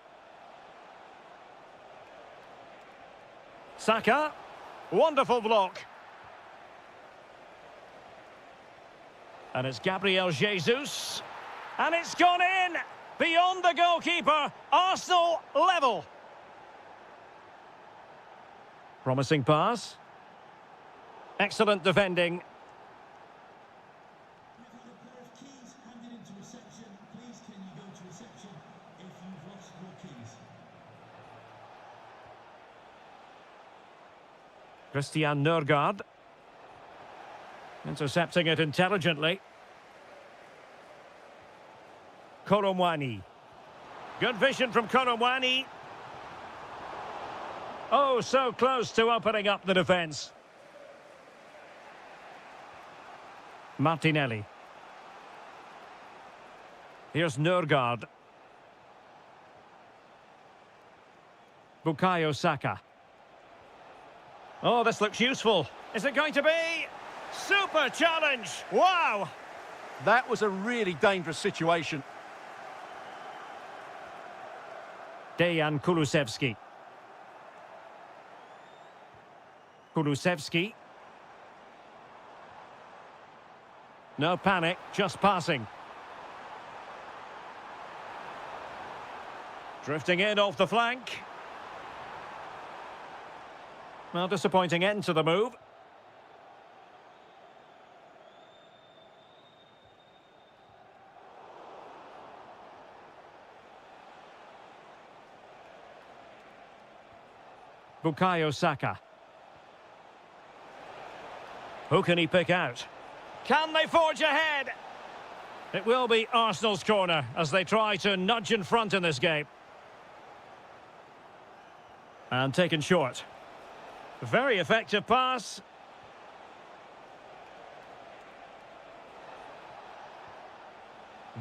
Saka. Wonderful block. And it's Gabriel Jesus. And it's gone in! Beyond the goalkeeper. Arsenal level. Promising pass. Excellent defending. We've had a pair of keys handed into reception. Please can you go to reception if you've lost your keys? Christian Nørgaard. Intercepting it intelligently. Koromwani. Good vision from Koromwani. Oh, so close to opening up the defence. Martinelli. Here's Nørgaard. Bukayo Saka. Oh, this looks useful. Is it going to be? Super challenge! Wow! That was a really dangerous situation. Dejan Kulusevski. Kulusevski. No panic, just passing. Drifting in off the flank. Well, disappointing end to the move. Bukayo Saka. Who can he pick out? Can they forge ahead? It will be Arsenal's corner as they try to nudge in front in this game. And taken short. Very effective pass.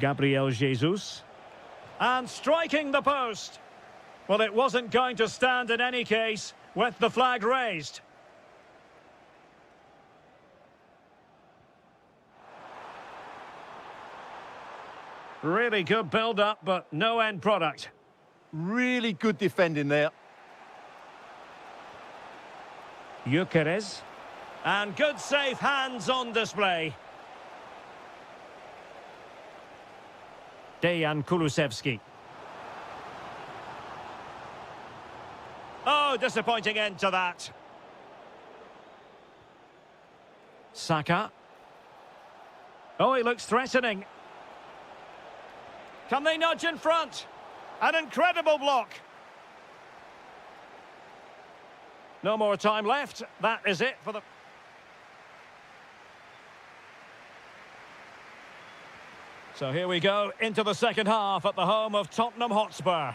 Gabriel Jesus. And striking the post. Well, it wasn't going to stand in any case with the flag raised. Really good build-up, but no end product. Really good defending there. Gyökeres. And good safe hands on display. Dejan Kulusevski. Oh, disappointing end to that. Saka. Oh, he looks threatening. Can they nudge in front? An incredible block. No more time left. That is it for the... So here we go into the second half at the home of Tottenham Hotspur.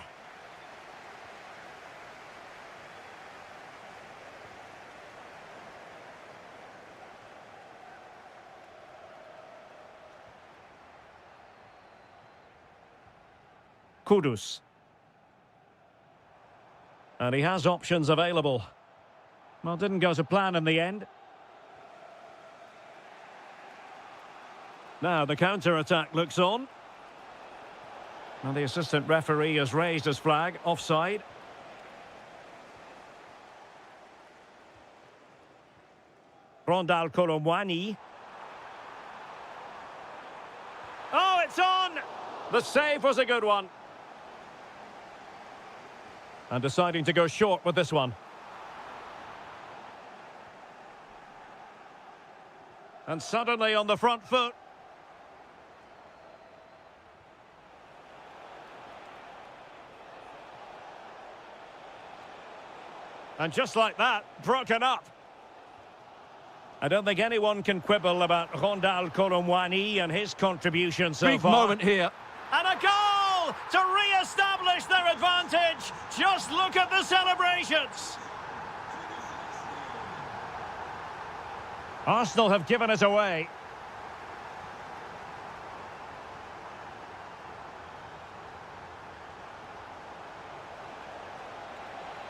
Kudus. And he has options available. Well, didn't go to plan in the end. Now the counter-attack looks on. And the assistant referee has raised his flag, offside. Rondal Kolomwani. Oh, it's on! The save was a good one. And deciding to go short with this one. And suddenly on the front foot. And just like that, broken up. I don't think anyone can quibble about Rondal Kolomwani and his contribution so Big far. moment here. And a goal to re-establish their advantage. Just look at the celebrations. Arsenal have given it away.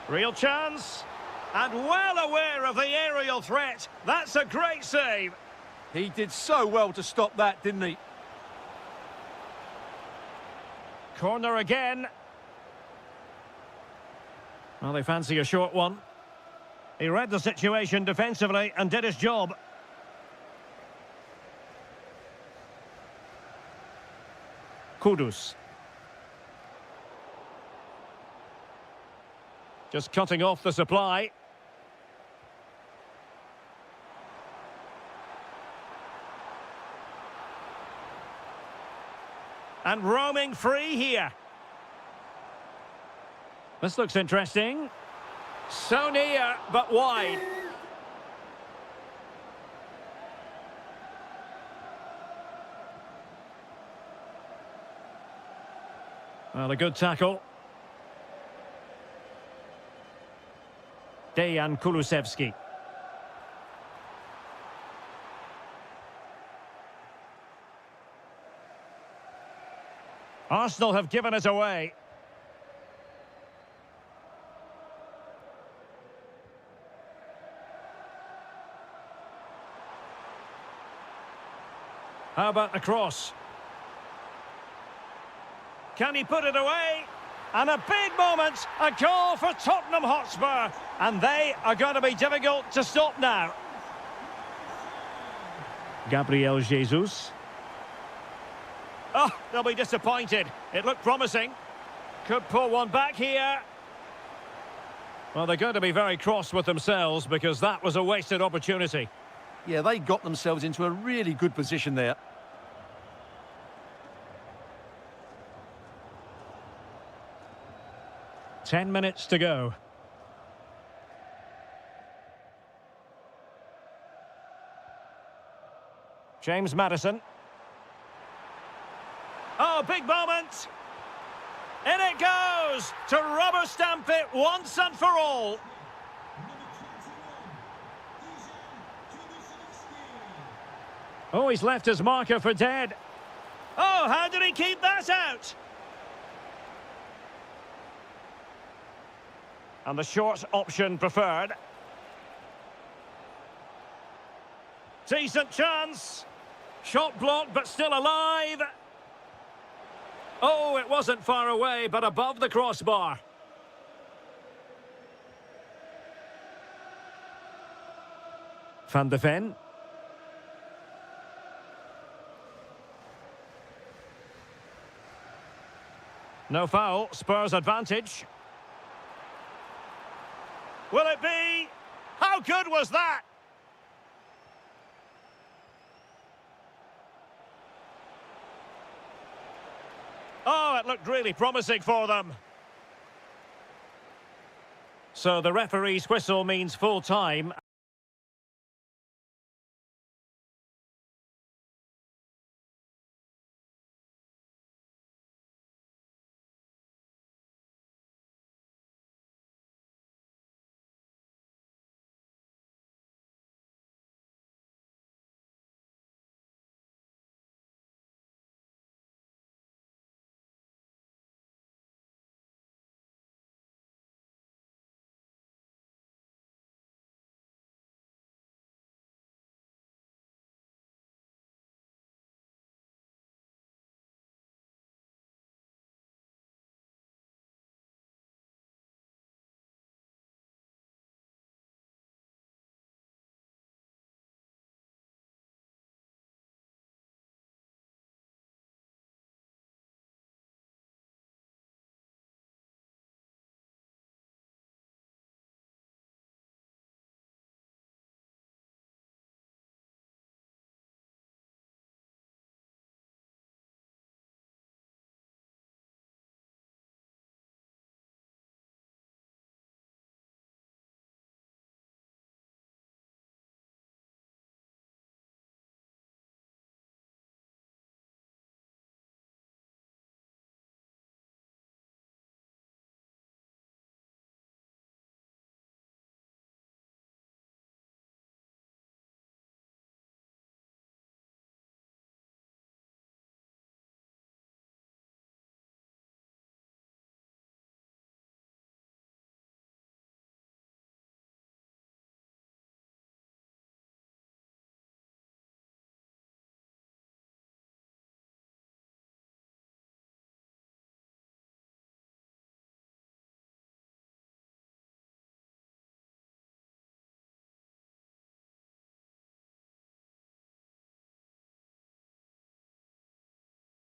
Real chance. And well aware of the aerial threat. That's a great save. He did so well to stop that, didn't he? Corner again. Well, they fancy a short one. He read the situation defensively and did his job. Kudus. Just cutting off the supply. And roaming free here. This looks interesting. So near, but wide. Well, a good tackle. Dejan Kulusevski. Arsenal have given it away. How about the cross? Can he put it away? And a big moment, a goal for Tottenham Hotspur. And they are going to be difficult to stop now. Gabriel Jesus. Oh, they'll be disappointed. It looked promising. Could pull one back here. Well, they're going to be very cross with themselves because that was a wasted opportunity. Yeah, they got themselves into a really good position there. Ten minutes to go. James Maddison. Oh, big moment. In it goes to rubber stamp it once and for all. Oh, he's left his marker for dead. Oh, how did he keep that out? And the short option preferred. Decent chance. Shot blocked, but still alive. Oh, it wasn't far away, but above the crossbar. Van de Ven. No foul, Spurs advantage. Will it be? How good was that? Oh, it looked really promising for them. So the referee's whistle means full time.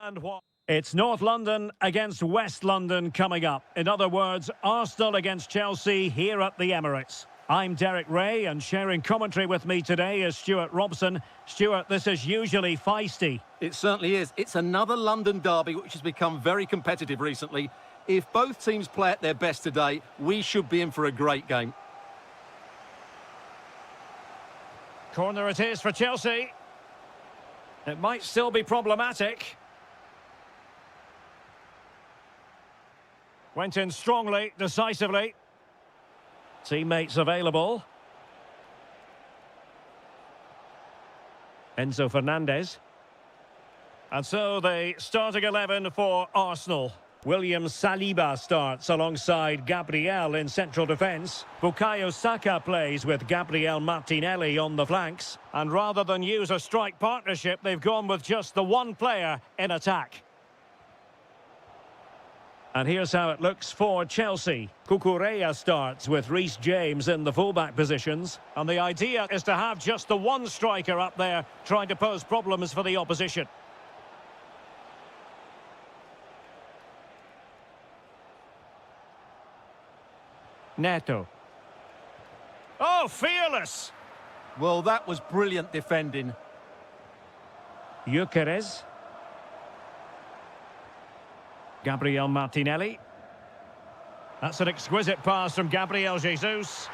And what? It's North London against West London coming up. In other words, Arsenal against Chelsea here at the Emirates. I'm Derek Ray, and sharing commentary with me today is Stuart Robson. Stuart, this is usually feisty. It certainly is. It's another London derby which has become very competitive recently. If both teams play at their best today, we should be in for a great game. Corner it is for Chelsea. It might still be problematic. Went in strongly, decisively. Teammates available. Enzo Fernandez. And so the starting 11 for Arsenal. William Saliba starts alongside Gabriel in central defence. Bukayo Saka plays with Gabriel Martinelli on the flanks. And rather than use a strike partnership, they've gone with just the one player in attack. And here's how it looks for Chelsea. Cucurella starts with Reece James in the fullback positions. And the idea is to have just the one striker up there trying to pose problems for the opposition. Neto. Oh, fearless! Well, that was brilliant defending. Gyökeres. Gabriel Martinelli. That's an exquisite pass from Gabriel Jesus.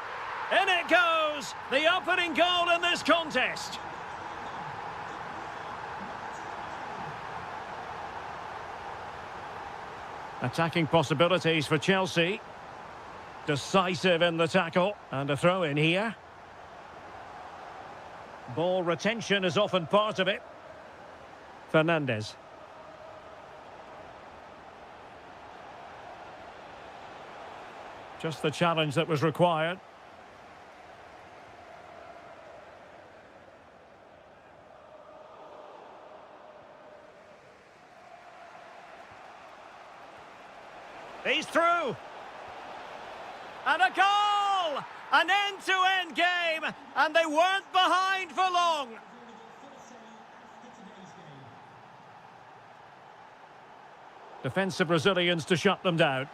In it goes! The opening goal in this contest. Attacking possibilities for Chelsea. Decisive in the tackle. And a throw in here. Ball retention is often part of it. Fernandez. Just the challenge that was required. He's through. And a goal! An end-to-end game, and they weren't behind for long. Defensive Brazilians to shut them down.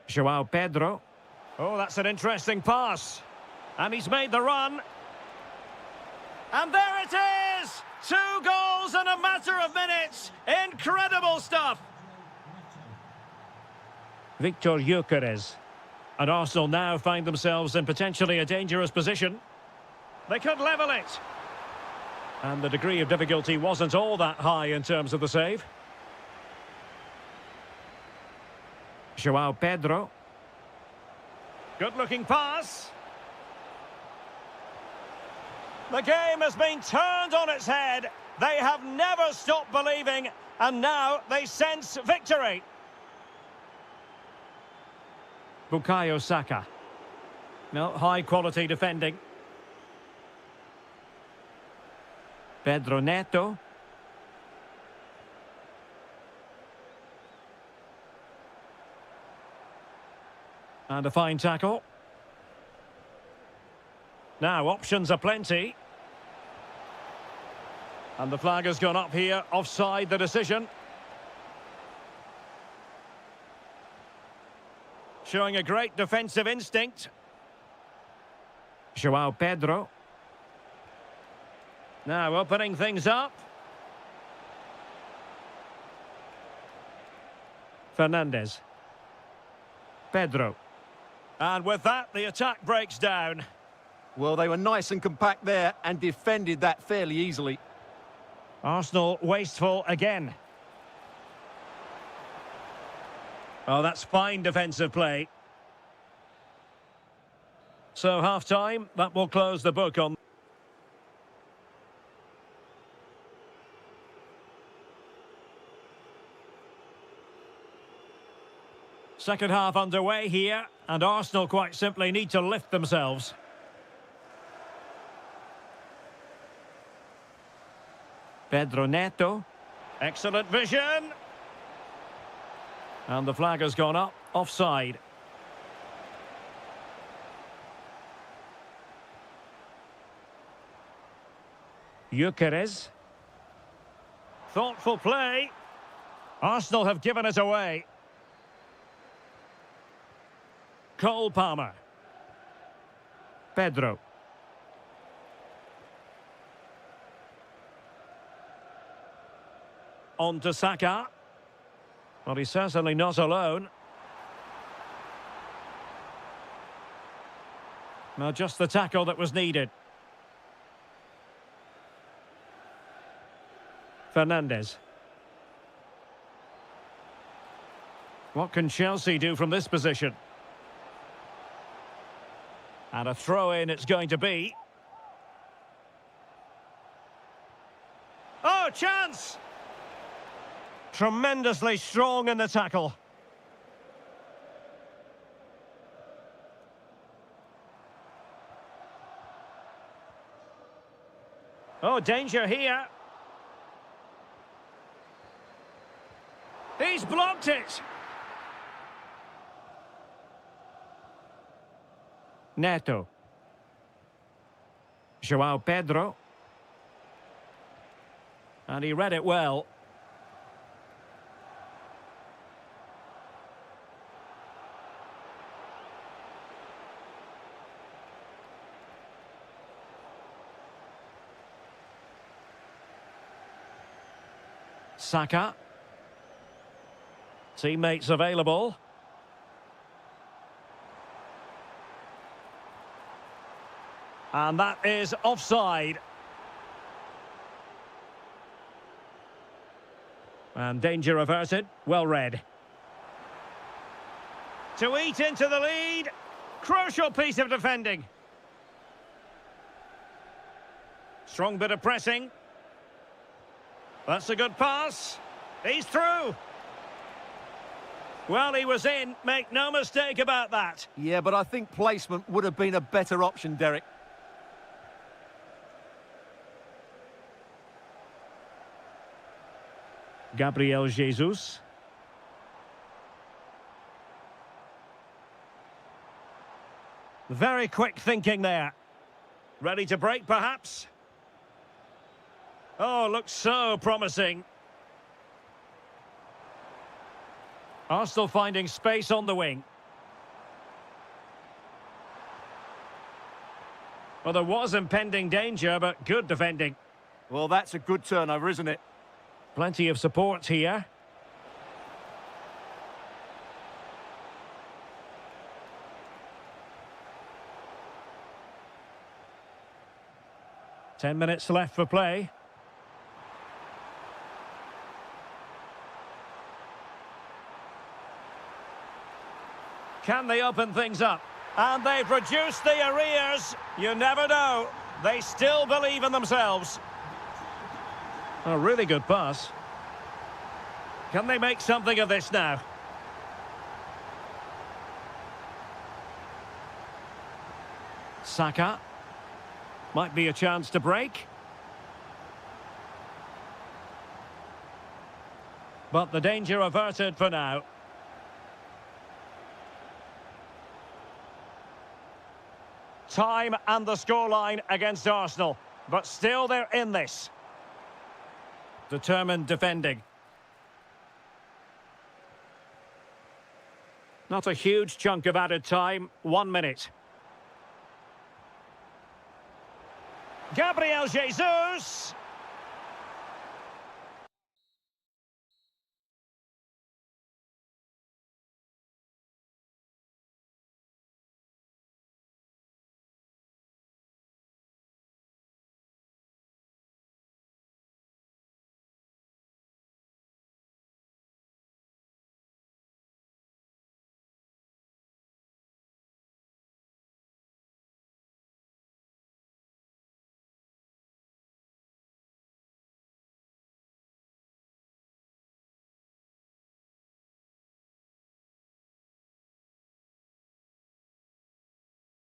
João Pedro. Oh, that's an interesting pass. And he's made the run. And there it is! 2 goals in a matter of minutes. Incredible stuff. Victor Gyökeres. And Arsenal now find themselves in potentially a dangerous position. They could level it. And the degree of difficulty wasn't all that high in terms of the save. João Pedro. Good-looking pass. The game has been turned on its head. They have never stopped believing, and now they sense victory. Bukayo Saka. No, high-quality defending. Pedro Neto. And a fine tackle. Now, options are plenty. And the flag has gone up here, offside the decision. Showing a great defensive instinct. João Pedro. Now opening things up. Fernandez. Pedro. And with that, the attack breaks down. Well, they were nice and compact there and defended that fairly easily. Arsenal wasteful again. Oh, that's fine defensive play. So half-time, that will close the book on. Second half underway here, and Arsenal quite simply need to lift themselves. Pedro Neto. Excellent vision. And the flag has gone up, offside. Gyökeres. Thoughtful play. Arsenal have given it away. Cole Palmer. Pedro. On to Saka. Well, he's certainly not alone. Well, just the tackle that was needed. Fernandes. What can Chelsea do from this position? And a throw-in it's going to be. Oh, chance! Tremendously strong in the tackle. Oh, danger here. He's blocked it. Neto. João Pedro. And he read it well. Saka. Teammates available. And that is offside. And danger averted. Well read. To eat into the lead. Crucial piece of defending. Strong bit of pressing. That's a good pass. He's through. Well, he was in. Make no mistake about that. Yeah, but I think placement would have been a better option, Derek. Gabriel Jesus. Very quick thinking there. Ready to break, perhaps? Oh, looks so promising. Arsenal finding space on the wing. Well, there was impending danger, but good defending. Well, that's a good turnover, isn't it? Plenty of support here. Ten minutes left for play. Can they open things up? And they've reduced the arrears. You never know. They still believe in themselves. A really good pass. Can they make something of this now? Saka. Might be a chance to break. But the danger averted for now. Time and the scoreline against Arsenal. But still they're in this. Determined defending. Not a huge chunk of added time. 1 minute. Gabriel Jesus.